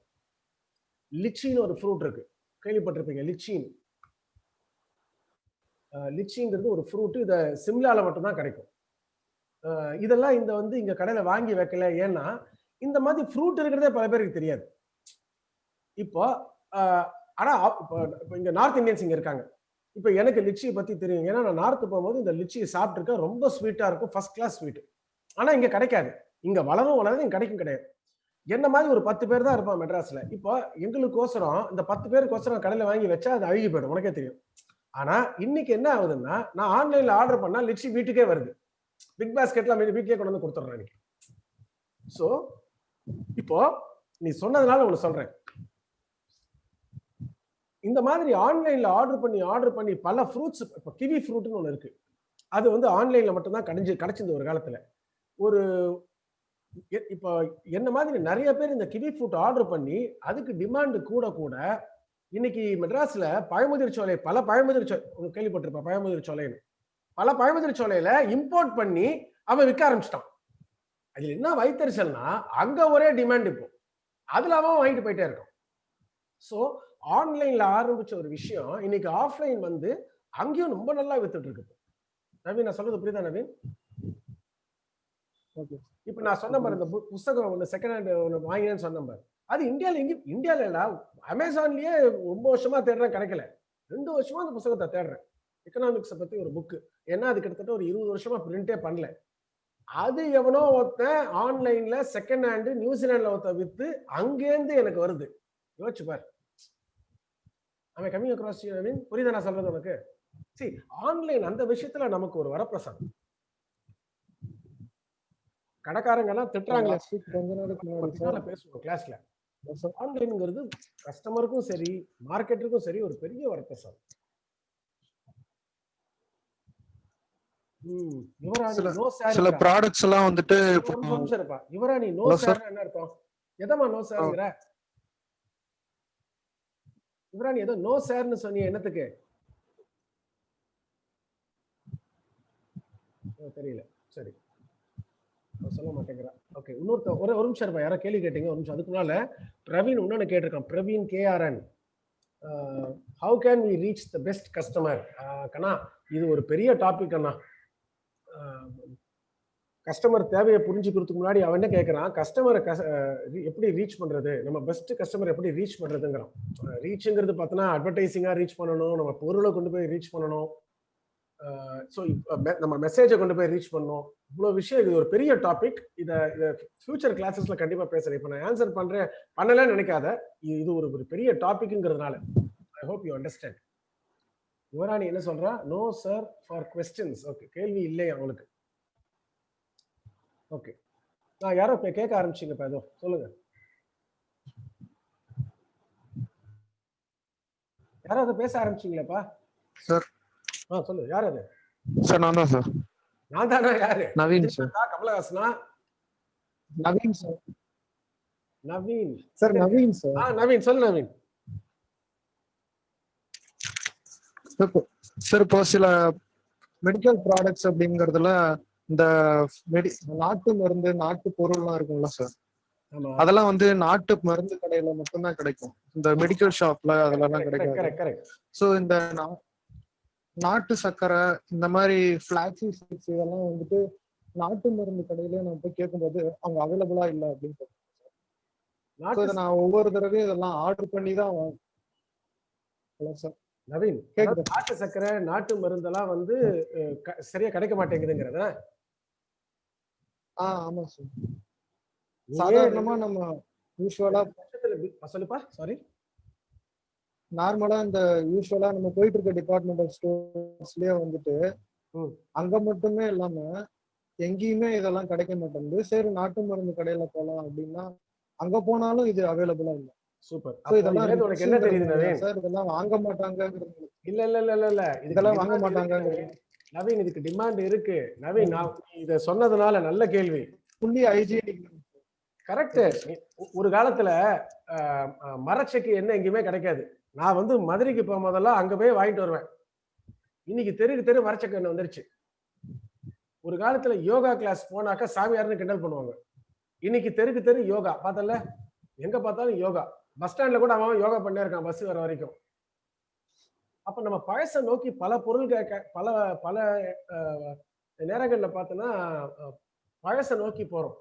லிச்சின்னு ஒரு ஃப்ரூட் இருக்கு, கேள்விப்பட்டிருப்பீங்க, லிச்சின்னு. லிச்சிங்கிறது ஒரு ஃப்ரூட், இதை சிம்லால மட்டும்தான் கிடைக்கும். இதெல்லாம் இந்த வந்து இங்க கடையில வாங்கி வைக்கல, ஏன்னா இந்த மாதிரி ஃப்ரூட் இருக்கிறதே பல பேருக்கு தெரியாது. இப்போ ஆனா இப்போ இங்க நார்த் இந்தியன்ஸ் இங்க இருக்காங்க. இப்போ எனக்கு லிச்சியை பத்தி தெரியும், ஏன்னா நான் நார்த் போகும்போது இந்த லிச்சியை சாப்பிட்டுருக்கேன், ரொம்ப ஸ்வீட்டா இருக்கும், ஃபர்ஸ்ட் கிளாஸ் ஸ்வீட். ஆனா இங்க கிடைக்காது, இங்க வளரும் இங்க கிடைக்கும் கிடையாது. என்ன மாதிரி ஒரு 10 பேர் தான் இருப்பான் மெட்ராஸ்ல. இப்போ எங்களுக்கோசரம் இந்த 10 பேருக்கோசரம் கடையில வாங்கி வச்சா அது அழுகி போயிடும், உனக்கே தெரியும். ஆனா இன்னைக்கு என்ன ஆகுதுன்னா, நான் ஆன்லைன்ல ஆர்டர் பண்ணா லிச்சி வீட்டுக்கே வருது, பிக் பாஸ்கெட்ல வீட்டுக்கே கொண்டு வந்து கொடுத்துட்றேன் இன்னைக்கு. சோ இப்போ நீ சொன்னதுனால ஒண்ணு சொல்றேன், இந்த மாதிரி ஆன்லைன்ல ஆர்டர் பண்ணி பல ஃப்ரூட்ஸ், இப்போ கிவி ஃப்ரூட்னு ஒன்று இருக்கு, அது வந்து ஆன்லைன்ல மட்டும்தான் கிடைச்சிருந்த ஒரு காலத்துல. ஒரு இப்போ என்ன மாதிரி நிறைய பேர் இந்த கிவி ஃப்ரூட் ஆர்டர் பண்ணி அதுக்கு டிமாண்ட் கூட கூட இன்னைக்கு மெட்ராஸ்ல பழமுதிர் சோலை, பல பழமுதிர் சோலை கேள்விப்பட்டிருப்ப, பழமுதிர் சோலைன்னு பல பழமுதிர் சோலையில இம்போர்ட் பண்ணி அவன் விற்க ஆரம்பிச்சிட்டான். அதுல என்ன வைத்தறிச்சல்னா, அங்க ஒரே டிமாண்ட், இப்போ அதுல அவன் வாங்கிட்டு போயிட்டே இருக்கான். ஸோ ஆன்லைன்ல ஆரம்பிச்ச ஒரு விஷயம் இன்னைக்கு ஆஃப்லைன் வந்து அங்கேயும் ரொம்ப நல்லா வித்துட்டு இருக்கு. நவீன் நான் சொல்றது புரியுதா நவீன்? இப்ப நான் சொன்ன மாதிரி இந்த புத்தகம் ஒன்று செகண்ட் ஹேண்ட் ஒன்று வாங்கினேன்னு சொன்ன மாதிரி, அது இந்தியாவில் இந்தியாவில் அமேசான்லயே ரொம்ப வருஷமா தேடுறேன், கிடைக்கல. 2 வருஷமா அந்த புத்தகத்தை தேடுறேன். எக்கனாமிக்ஸை பத்தி ஒரு புக்கு. ஏன்னா அது கிட்டத்தட்ட ஒரு 20 வருஷமா பிரிண்டே பண்ணல. அது எவனோ ஒருத்தன் ஆன்லைன்ல செகண்ட் ஹேண்ட் நியூசிலாந்துல ஒருத்தன் வித்து அங்கேருந்து எனக்கு வருது. யோசிச்சு பாரு. அவன் கம்மிங் அக்ராஸ் புரியுதா நான் சொல்றது உனக்கு? சரி, ஆன்லைன் அந்த விஷயத்துல நமக்கு ஒரு வரப்பிரசாதம். கடைக்காரங்க எல்லாம் திட்டுறாங்களே, கொஞ்ச நேரத்துக்கு முன்னாடி பேசுவோம் கிளாஸ்ல. ஆன்லைன்ங்கிறது கஸ்டமருக்கும் சரி மார்க்கெட்டுக்கும் சரி ஒரு பெரிய வரப்பிரசாதம். சில ப்ராடக்ட்ஸ் எல்லாம் வந்துட்டு யுவராணி நோ சார் என்ன அர்த்தம்? எதமா நோ சார்ங்கற? யுவராணி ஏதோ நோ சார்னு சொன்னீங்க, என்னத்துக்கு தெரியல. சரி, சொல்ல மாட்டேங்கிறா. ஓகே, இன்னொருத்த ஒரு நிமிஷம் இருப்பா. யாரோ கேள்வி கேட்டீங்க, ஒரு நிமிஷம். அதுக்கு முன்னால பிரவீன் இன்னொன்னு கேட்டிருக்கான். Praveen KRN, how can we reach the best customer? கண்ணா, இது ஒரு பெரிய டாபிக் அண்ணா. கஸ்டமர் தேவையை புரிஞ்சுக்கிறதுக்கு முன்னாடி அவன் என்ன கேட்கறான், கஸ்டமரை எப்படி ரீச் பண்றது, நம்ம பெஸ்ட் கஸ்டமர் எப்படி ரீச் பண்றதுங்கிறான். ரீச்சுங்கிறது பார்த்தோன்னா அட்வர்டைசிங்கா ரீச் பண்ணணும், நம்ம பொருளை கொண்டு போய் ரீச் பண்ணணும், ஸோ நம்ம மெசேஜை கொண்டு போய் ரீச் பண்ணணும். இவ்வளோ விஷயம், இது ஒரு பெரிய டாபிக். இதை ஃபியூச்சர் கிளாஸஸ்ல கண்டிப்பா பேசுறேன். இப்போ நான் ஆன்சர் பண்ணலன்னு நினைக்காத, இது ஒரு பெரிய டாபிக்ங்கிறதுனால. I hope you understand. Yuvarani என்ன சொல்றா? No sir for questions. Okay, கேள்வி இல்லை அவங்களுக்கு. ஓகே, நான் யாரோ கேட்க ஆரம்பிச்சிங்கப்பா, ஏதோ சொல்லுங்க. யாராவது பேச ஆரம்பிச்சிங்களேப்பா சார்? சொல்லு, யார் அது? சார் நான் தான் சார். நான் தானா? யாரு? நவீன் சார். கமலஹாசனா? Naveen sir. Naveen sir, Naveen sir. Naveen, சொல்லு நவீன். சார், இப்போ சில மெடிக்கல் ப்ராடக்ட்ஸ் அப்படிங்கறதுல இந்த நாட்டு மருந்து நாட்டு பொருள்லாம் இருக்கும்ல சார், அதெல்லாம் வந்து நாட்டு மருந்து கடையில மட்டும்தான் கிடைக்கும். இந்த மெடிக்கல் ஷாப்ல அதெல்லாம் கிடைக்காது. ஸோ இந்த நாட்டு சர்க்கரை, இந்த மாதிரி ஃபிளாக்ஸி சீட்ஸ் இதெல்லாம் வந்துட்டு நாட்டு மருந்து கடையில நம்ம போய் கேட்கும்போது அவங்க அவைலபிளா இல்லை அப்படின்னு சொல்றாங்க. நான் ஒவ்வொரு தடவையும் இதெல்லாம் ஆர்டர் பண்ணி தான் வாங்குவேன் சார். நவீன், நாட்டு சர்க்கரை நாட்டு மருந்தெல்லாம் வந்து சரியா கிடைக்க மாட்டேங்குதுங்கிறத? ஆமா சார். சாதாரணமா நம்ம யூஸ்வலா சொல்லுப்பா. சாரி, நார்மலா இந்த யூஸ்வலா நம்ம போயிட்டு இருக்க டிபார்ட்மெண்டல் ஸ்டோர்ஸ்லயே வந்துட்டு அங்க மட்டுமே இல்லாம எங்கேயுமே இதெல்லாம் கிடைக்க மாட்டேங்குது. சரி, நாட்டு மருந்து கடையில போலாம் அப்படின்னா அங்க போனாலும் இது அவைலபிளா இல்லை. சூப்பர். இதெல்லாம் உனக்கு என்ன தெரியுது நவீன்? சார், இதெல்லாம் வாங்க மாட்டாங்க. இல்ல இல்ல இல்ல இல்ல, இதெல்லாம் வாங்க மாட்டாங்க நவீன். இதுக்கு டிமாண்ட் இருக்கு நவீன். நான் இத சொன்னதுனால நல்ல கேள்வி. Fully hygienic. கரெக்ட். ஒரு காலத்துல மரச்செக்கு என்ன எங்கேயுமே கிடைக்காது. நான் வந்து மதுரைக்கு போகும்போதெல்லாம் அங்க போய் வாங்கிட்டு வருவேன். இன்னைக்கு தெருக்கு தெரு மரச்செக்கு எண்ணெய் வந்துருச்சு. ஒரு காலத்துல யோகா கிளாஸ் போனாக்கா சாமியார்னு கிண்டல் பண்ணுவாங்க. இன்னைக்கு தெருக்கு தெரு யோகா. பார்த்தல, எங்க பார்த்தாலும் யோகா. பஸ் ஸ்டாண்ட்ல கூட அவன் யோகா பண்ணே இருக்கான் பஸ் வர வரைக்கும். அப்ப நம்ம பழசை நோக்கி பல பொருள்கள் பல பல நேரங்கள்ல பார்த்தோன்னா பழசை நோக்கி போறோம்.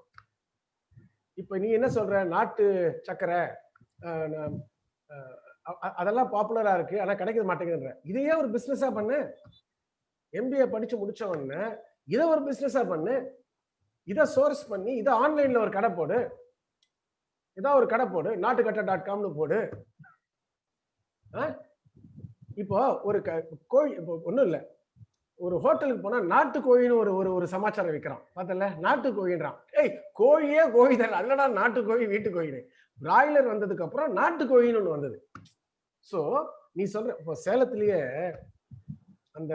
இப்ப நீ என்ன சொல்ற, நாட்டு சக்கரை அதெல்லாம் பாப்புலரா இருக்கு, ஆனா கிடைக்க மாட்டேங்குதுன்ற. இதையே ஒரு பிசினஸா பண்ணு. MBA படிச்சு முடிச்ச உடனே இதை ஒரு பிசினஸா பண்ணு. இதை சோர்ஸ் பண்ணி இதை ஆன்லைன்ல ஒரு கடை போடு. ஏதாவது ஒரு கடை போடு, நாட்டுக்கட்டை.comனு போடு. இப்போ ஒரு கோழி, இப்போ ஒண்ணும் இல்லை, ஒரு ஹோட்டலுக்கு போனா நாட்டு கோழின்னு ஒரு ஒரு சமாச்சாரம் வைக்கிறான். பார்த்தல, நாட்டு கோழின்றான். ஏய், கோழியே கோழி தானே, அதுலடா நாட்டு கோழி வீட்டு கோழின்னு. பிராய்லர் வந்ததுக்கு அப்புறம் நாட்டு கோழின்னு ஒண்ணு வந்தது. சோ நீ சொல்ற, இப்போ சேலத்திலேயே அந்த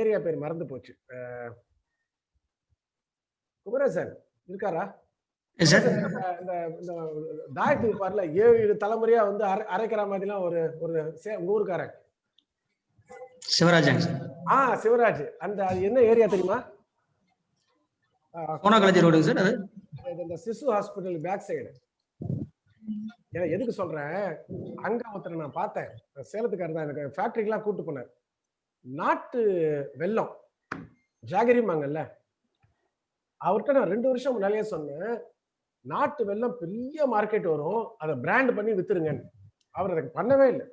ஏரியா பேர் மறந்து போச்சு. குமரேசன் இருக்காரா? இந்த தாயத்துக்கு பாருல 7 தலைமுறையா வந்து அரைக்கிற மாதிரிலாம் ஒரு உங்க ஊருக்காரன் சிவராஜன். சிவராஜ். அந்த என்ன ஏரியா தெரியுமா? கோணாகலஜி ரோடுங்க சார். அது இந்த சிசு ஹாஸ்பிட்டல் பேக் சைடு. ஏன்னா எதுக்கு சொல்றேன், அங்க ஒருத்தரை நான் பார்த்தேன், சேலத்துக்காரர் தான், எனக்கு ஃபேக்டரிக்கெல்லாம் கூட்டு போனார். நாட்டு வெல்லம் ஜாகரிமாங்கல்ல, அவர்கிட்ட நான் 2 வருஷம் முன்னாலே சொன்னேன், நாட்டு வெல்லம் பெரிய மார்க்கெட் வரும், அதை பிராண்ட் பண்ணி வித்துருங்க. அவர் அதை பண்ணவே இல்லை.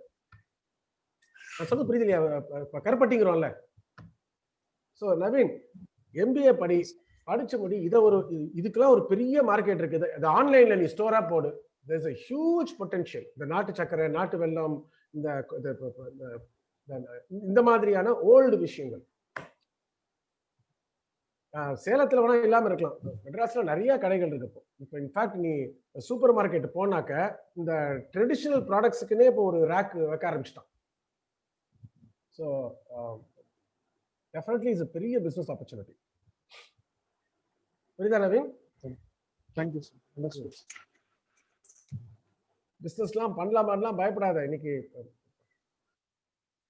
நான் சொல்ல புரியுது இல்லையா? கருப்பட்டிங்கிறோம்ல. ஸோ நவீன், எம்பிஏ படிச்சு முடி. இதுக்கெல்லாம் ஒரு பெரிய மார்க்கெட் இருக்குது. அது ஆன்லைன்ல நீ ஸ்டோரா போடு. There's a huge potential. இந்த நாட்டு சக்கரை, நாட்டு வெல்லம், இந்த மாதிரியான ஓல்டு விஷயங்கள் சேலத்துல வேணா இல்லாம இருக்கலாம். மெட்ராஸ்ல நிறைய கடைகள் இருக்கு. இப்போ இன்ஃபேக்ட் நீ சூப்பர் மார்க்கெட் போனாக்க இந்த ட்ரெடிஷனல் ப்ராடக்ட்ஸுக்குன்னே இப்போ ஒரு ரேக் வைக்க ஆரம்பிச்சிட்டான். ஸோ டெஃபினெட்லி இஸ் a பெரிய பிசினஸ் ஆப்பர்ச்சுனிட்டி. புரியுதா நவீன்? Thank you sir. பிசினஸ்லாம் பண்ணலாமான்லாம் பயப்படாத. இன்னைக்கு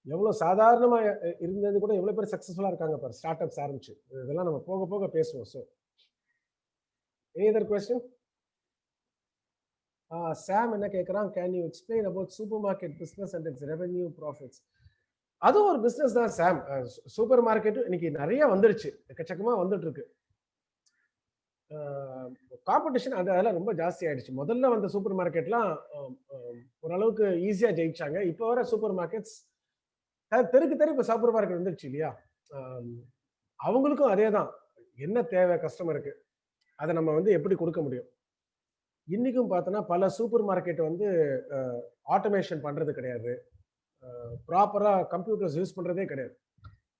எவ்வளவு சாதாரணமா இருந்தது கூட எவ்வளவு பேர் சக்சஸ்ஃபுல்லா இருக்காங்க பாரு, ஸ்டார்ட் அப்ஸ் ஆரம்பிச்சு. இதெல்லாம் நம்ம போக போக பேசுவோம். So any other question? Sam என்ன கேட்குறான், can you explain about super market business and its revenue profits? அதுவும் ஒரு பிஸ்னஸ் தான் சாம். சூப்பர் மார்க்கெட்டு இன்னைக்கு நிறைய வந்துருச்சு, எக்கச்சக்கமா வந்துட்டு இருக்கு. காம்படிஷன் அதெல்லாம் ரொம்ப ஜாஸ்தி ஆயிடுச்சு. முதல்ல வந்த சூப்பர் மார்க்கெட்லாம் ஓரளவுக்கு ஈஸியா ஜெயிச்சாங்க. இப்போ வர சூப்பர் மார்க்கெட்ஸ் தெருக்கு இப்போ சூப்பர் மார்க்கெட் வந்துருச்சு இல்லையா? அவங்களுக்கும் அதே தான். என்ன தேவை கஸ்டமருக்கு, அதை நம்ம வந்து எப்படி கொடுக்க முடியும்? இன்னைக்கும் பார்த்தோன்னா பல சூப்பர் மார்க்கெட் வந்து ஆட்டோமேஷன் பண்றது கிடையாது, ப்ராப்பரா கம்ப்யூட்டர்ஸ் யூஸ் பண்றதே கிடையாது.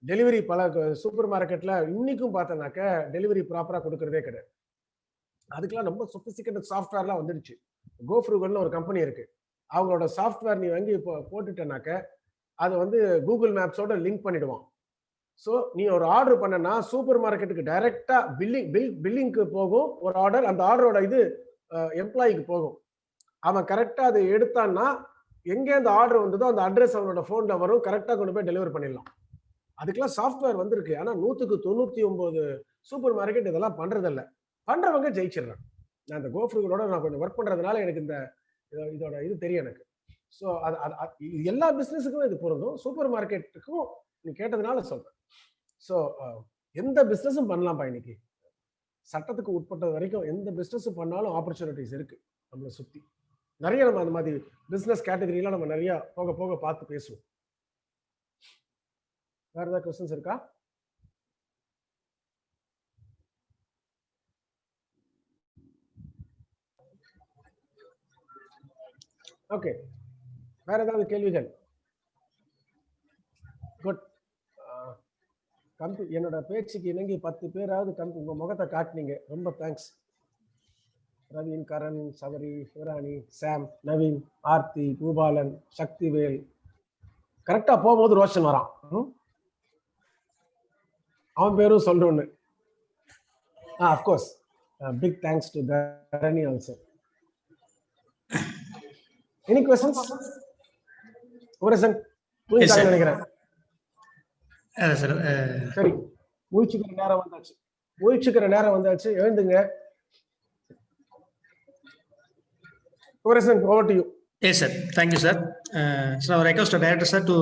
டெலிவரி பல சூப்பர் மார்க்கெட்ல இன்னைக்கும் பார்த்தோன்னாக்க டெலிவரி ப்ராப்பரா கொடுக்கறதே கிடையாது. அதுக்கெல்லாம் ரொம்ப சொபிஸ்டிகேட்டட் சாஃப்ட்வேர்லாம் வந்துடுச்சு. கோஃப்ரூகல்னு ஒரு கம்பெனி இருக்கு. அவங்களோட சாஃப்ட்வேர் நீ வாங்கி போட்டுட்டேனாக்க அது வந்து கூகுள் மேப்ஸோட லிங்க் பண்ணிடுவான். ஸோ நீ ஒரு ஆர்டர் பண்ணனா சூப்பர் மார்க்கெட்டுக்கு டைரக்டா பில்லிங்க்கு போகும் ஒரு ஆர்டர். அந்த ஆர்டரோட இது எம்ப்ளாய்க்கு போகும். அவன் கரெக்டா அதை எடுத்தான்னா எங்கே அந்த ஆர்டர் வந்ததோ அந்த அட்ரஸ் அவனோட ஃபோன்ல வரும், கரெக்டா கொண்டு போய் டெலிவரி பண்ணிடலாம். அதுக்கெல்லாம் சாஃப்ட்வேர் வந்திருக்கு. ஆனா 199 சூப்பர் மார்க்கெட் இதெல்லாம் பண்றதில்ல. பண்றவங்க ஜெயிச்சிடுறாங்க. நான் இந்த கோஃப்ரூகளோட நான் கொஞ்சம் ஒர்க் பண்றதுனால எனக்கு இதோட இது தெரியும் எனக்கு. ஸோ எல்லா பிஸ்னஸுக்கும் இது பொருந்தும், சூப்பர் மார்க்கெட்டுக்கும் நீ கேட்டதுனால சொல்றேன். ஸோ எந்த பிஸ்னஸும் பண்ணலாம்ப்பா. இன்னைக்கு சட்டத்துக்கு உட்பட்டது வரைக்கும் எந்த பிஸ்னஸும் பண்ணாலும் ஆப்பர்ச்சுனிட்டிஸ் இருக்கு நம்மளை சுத்தி. நிறைய நம்ம அந்த மாதிரி பிஸ்னஸ் கேட்டகரியில நம்ம நிறைய போக போக பார்த்து பேசுவோம். வேற ஏதாவது கொஸ்டின்ஸ் இருக்கா? ஓகே, வேற ஏதாவது கேள்விகள்? குட். என்னோட பேச்சுக்கு இணங்கி 10 பேராவது உங்க முகத்தை காட்டினீங்க, ரொம்ப தேங்க்ஸ். ரவீன், கரண், சபரி, சிவராணி, சாம், நவீன், ஆர்த்தி, பூபாலன், சக்திவேல். கரெக்டா போகும்போது ரோஷன் வரான். அவன் பேரும் சொல்றோன்னு. Of course big thanks to Dharani also. Any questions? ஓரசன் புரியுதா நினைக்கிறேன். சரி, முயற்சிக்கிற நேரம் வந்தாச்சு. எழுந்துங்க. ஓரசன், over to you. Yes sir, thank you sir. So I request the director sir to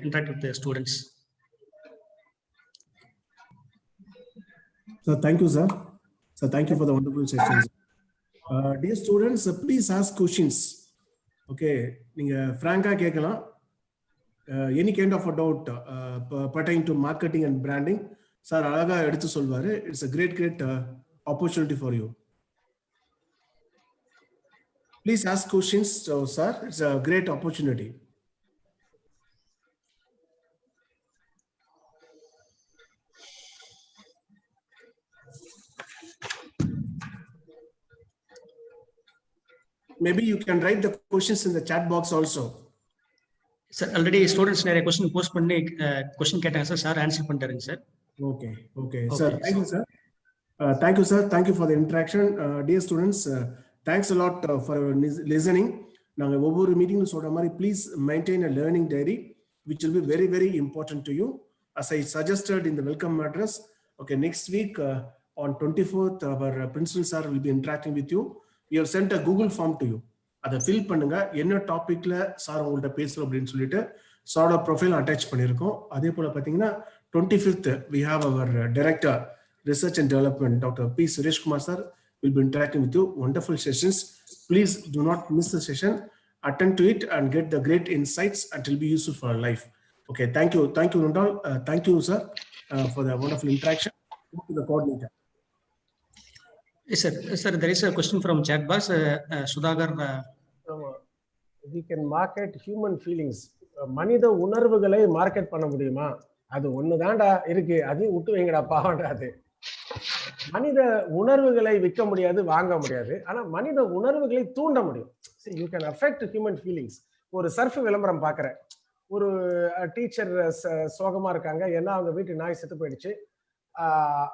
interact with the students. So thank you sir. So thank you for the wonderful sessions. Dear students, please ask questions. Okay, நீங்க frank-ஆ கேட்கலாம். Any kind of a doubt pertaining to marketing and branding, sir அழகா எடுத்து சொல்வாரு. It's a great opportunity for you. Please ask questions, so sir, it's a great opportunity. Maybe you can write the questions in the chat box also. Sir, already students நிறைய question post பண்ணி question கேட்டாங்க சார். சார் ஆன்சர் பண்ணிட்டாருங்க sir. Okay sir, thank you sir. Thank you for the interaction. Dear students, thanks a lot for listening. நாங்க ஒவ்வொரு மீட்டிங்ல சொல்ற மாதிரி please maintain a learning diary which will be very important to you, as I suggested in the welcome address. Okay, next week on 24th our principal sir will be interacting with you. We have sent a Google form to you. அதை ஃபில் பண்ணுங்க. என்ன டாபிக்ல சார் உங்கள்கிட்ட பேசுறோம் அப்படின்னு சொல்லிட்டு சாரோட ப்ரொஃபைல் அட்டாச் பண்ணியிருக்கோம். அதே போல பார்த்தீங்கன்னா 25th we have our director research and development, Dr. P. Suresh Kumar sir will be interacting with you. Wonderful sessions. Please do not miss the session. Attend to it and get the great insights, and it will be useful for our life. Okay, thank you. Thank you, Nundal. Thank you, sir, for the wonderful interaction. Go to the coordinator. Yes, sir. Sir, there is a question from chat box. Sudhagar. We can market human feelings. மனித உணர்வுகளை மார்க்கெட் பண்ண முடியுமா? அது ஒண்ணுதான்டா இருக்கு, அதையும் விட்டு வைங்கடா பாவண்டா. அது மனித உணர்வுகளை விற்க முடியாது, வாங்க முடியாது. ஆனா மனித உணர்வுகளை தூண்ட முடியும். See, you can affect human feelings. ஒரு சர்ஃப் விளம்பரம் பார்க்குறேன். ஒரு டீச்சர் சோகமா இருக்காங்க, ஏன்னா அவங்க வீட்டு நாய் செத்து போயிடுச்சு.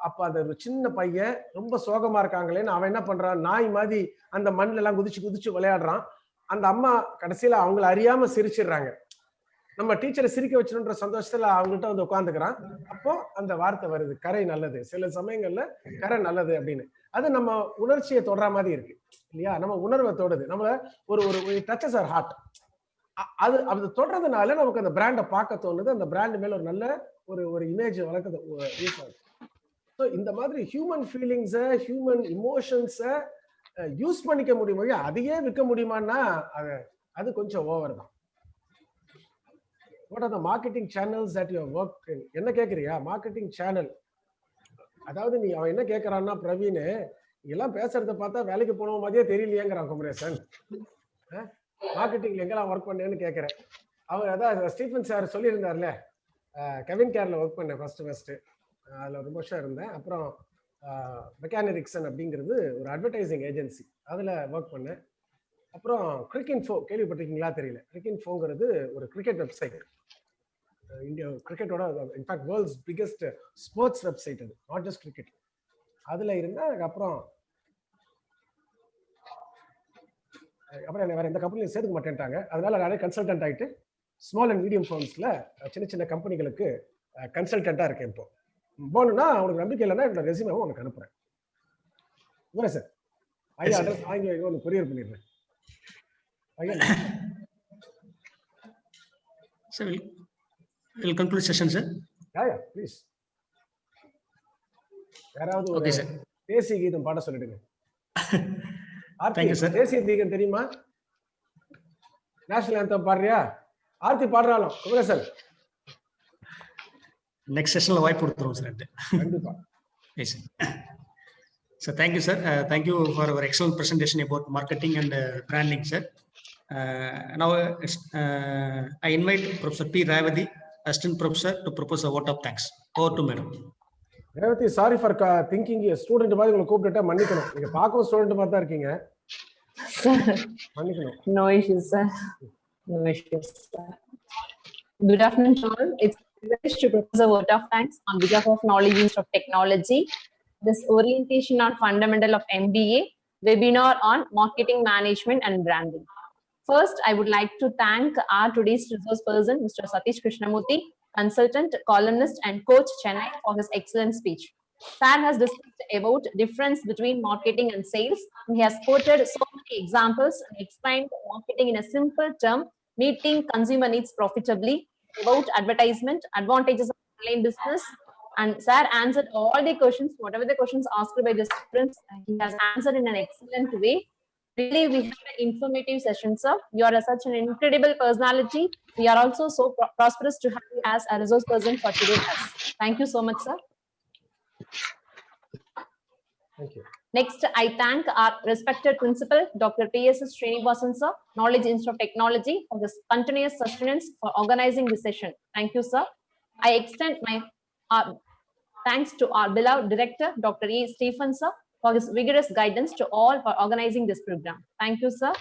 அப்ப அந்த ஒரு சின்ன பையன் ரொம்ப சோகமா இருக்காங்களேன்னு அவன் என்ன பண்றான், நாய் மாதிரி அந்த மண்ணில எல்லாம் குதிச்சு குதிச்சு விளையாடுறான். அந்த அம்மா கடைசியில அவங்களை அறியாம சிரிச்சிடுறாங்க. நம்ம டீச்சரை சிரிக்க வச்சுன்ற சந்தோஷத்துல அவங்கள்ட்ட வந்து உட்காந்துக்கிறான். அப்போ அந்த வார்த்தை வருது, கரை நல்லது. சில சமயங்கள்ல கரை நல்லது அப்படின்னு. அது நம்ம உணர்ச்சியை தொடர மாதிரி இருக்கு இல்லையா? நம்ம உணர்வை தொடுது, நம்மள ஒரு ஒரு டச்சஸ் ஆர் ஹார்ட். அது தொடர்றதுனால நமக்கு அந்த பிராண்டை பார்க்க தோணுது, அந்த பிராண்ட் மேல ஒரு நல்ல ஒரு இமேஜ் வளர்க்க யூஸ் ஆகுது. ஸோ இந்த மாதிரி ஹியூமன் ஃபீலிங்ஸை, ஹியூமன் இமோஷன்ஸை யூஸ் பண்ணிக்க முடியும், அதையே விற்க முடியுமான்னா அது கொஞ்சம் ஓவர் தான். What are the marketing channels that you have worked in? என்ன கேட்குறியா மார்க்கெட்டிங் சேனல்? அதாவது நீ அவன் என்ன கேட்கறான்னா, பிரவீன் எல்லாம் பேசுறத பார்த்தா வேலைக்கு போனவங்க மாதிரியே தெரியலையேங்கிறான் குமரேசன். மார்க்கெட்டிங்ல எங்கெல்லாம் ஒர்க் பண்ணேன்னு கேட்கிறேன். அவர் அதான் ஸ்டீஃபன் சார் சொல்லியிருந்தார்ல, கெவின் கேர்ல ஒர்க் பண்ணேன் ஃபர்ஸ்ட். அதில் ரொம்ப வருஷம் இருந்தேன். அப்புறம் மெக்கானிக்ஸன் அப்படிங்கிறது ஒரு அட்வர்டைசிங் ஏஜென்சி, அதில் ஒர்க் பண்ணேன். அப்புறம் கிரிக்இன்ஃபோ கேள்விப்பட்டிருக்கீங்களா தெரியல. கிரிக்இன்ஃபோங்கிறது ஒரு கிரிக்கெட் வெப்சைட், இந்தியா கிரிக்கெட்டோட in fact world's biggest sports website. அது நாட் ஜஸ்ட் கிரிக்கெட். அதில் இருந்தேன். அதுக்கப்புறம் என்ன வேற எந்த கம்பெனியும் சேர்த்துக்க மாட்டேன்ட்டாங்க. அதனால நிறைய கன்சல்டன்ட் ஆகிட்டு ஸ்மால் அண்ட் மீடியம் ஃபார்ம்ஸில் சின்ன சின்ன கம்பெனிகளுக்கு கன்சல்டண்ட்டாக இருக்கேன். இப்போ போகணுன்னா உனக்கு நம்பிக்கை இல்லைன்னா என்னோட ரெஸ்யூமேவும் உனக்கு அனுப்புகிறேன். இல்லை சார், ஐயா அட்ரஸ் வாங்கி ஒன்று கொரியர் பண்ணிடுறேன். Sir, we'll conclude session, sir. Yeah, please. யாராவது ஒரு தேசிய கீதம் பாட சொல்லிடுங்க. Thank you, sir. தேசிய கீதம் தெரியுமா? நேஷனல் ஆந்தம் பாடுறியா? ஆர்த்தி பாடுறாலும் குமரேசன் நெக்ஸ்ட் செஷன்ல வாய்ப்பு கொடுத்துருவோம் சார். கண்டிப்பா. Yes, sir. So thank you, sir. Thank you for our excellent presentation about marketing and branding, sir. Now I invite Professor P. Revati, Assistant Professor, to propose a vote of thanks. Over to madam. Revati, sorry for thinking a student மாதிரி உங்களை கூப்பிட்டுட்டா மன்னிக்கணும். நீங்க பார்க்கவும் ஸ்டூடெண்ட் மாதிரி தான் இருக்கீங்க. மன்னிக்கணும். No issues, sir. No issues, sir. Good afternoon to all. It's a privilege to propose a vote of thanks on behalf of Knowledge Institute of Technology. This orientation on fundamental of MBA webinar on marketing management and branding. First, I would like to thank our today's resource person, Mr. Satish Krishnamurthy, consultant, columnist, and coach Chennai, for his excellent speech. Sir has discussed about difference between marketing and sales. He has quoted so many examples and explained marketing in a simple term, meeting consumer needs profitably, about advertisement, advantages of online business, and sir answered all the questions, whatever the questions asked by the students, he has answered in an excellent way. Really, we had an informative session, sir. You are such an incredible personality. We are also so prosperous to have you as a resource person for today's class. Thank you so much, sir. Thank you. Next, I thank our respected principal, Dr. P.S.S. Srinivasan, sir, Knowledge Institute of Technology, for this continuous sustenance for organizing this session. Thank you, sir. I extend my thanks to our beloved director, Dr. E. Stephen, sir, for his vigorous guidance to all for organizing this program. Thank you, sir.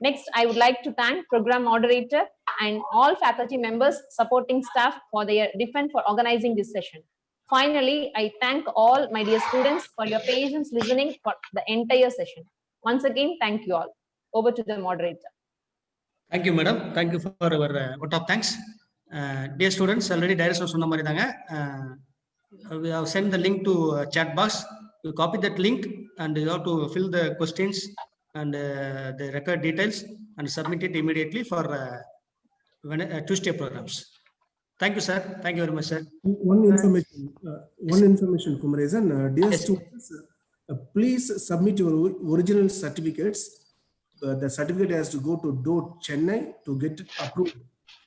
Next, I would like to thank program moderator and all faculty members, supporting staff for their defense for organizing this session. Finally, I thank all my dear students for your patience listening for the entire session. Once again, thank you all. Over to the moderator. Thank you, madam. Thank you for our vote of thanks. Dear students, already direction சொன்ன மாதிரி தாங்க. We have sent the link to chat box. You copy that link and you have to fill the questions and the record details and submit it immediately for Tuesday programs. Thank you, sir. Thank you very much, sir. One information, Kumaresan, dear students, Please submit your original certificates. The certificate has to go to DOT Chennai to get approved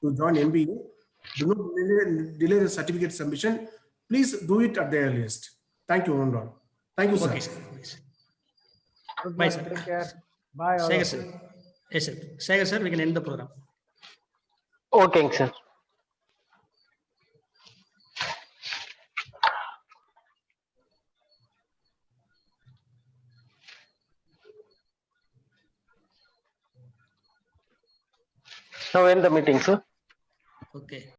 to join MBA. Do not delay the certificate submission. Please do it at the earliest. Thank you, Ronald. Thank you, sir. Okay, sir. Okay, sir. Good Bye, luck. sir. Take care. Bye. all Sagar, of sir. you. Yes, sir. Sagar, sir, we can end the program. ஓகேங்க sir. Now end the meeting, sir. Okay.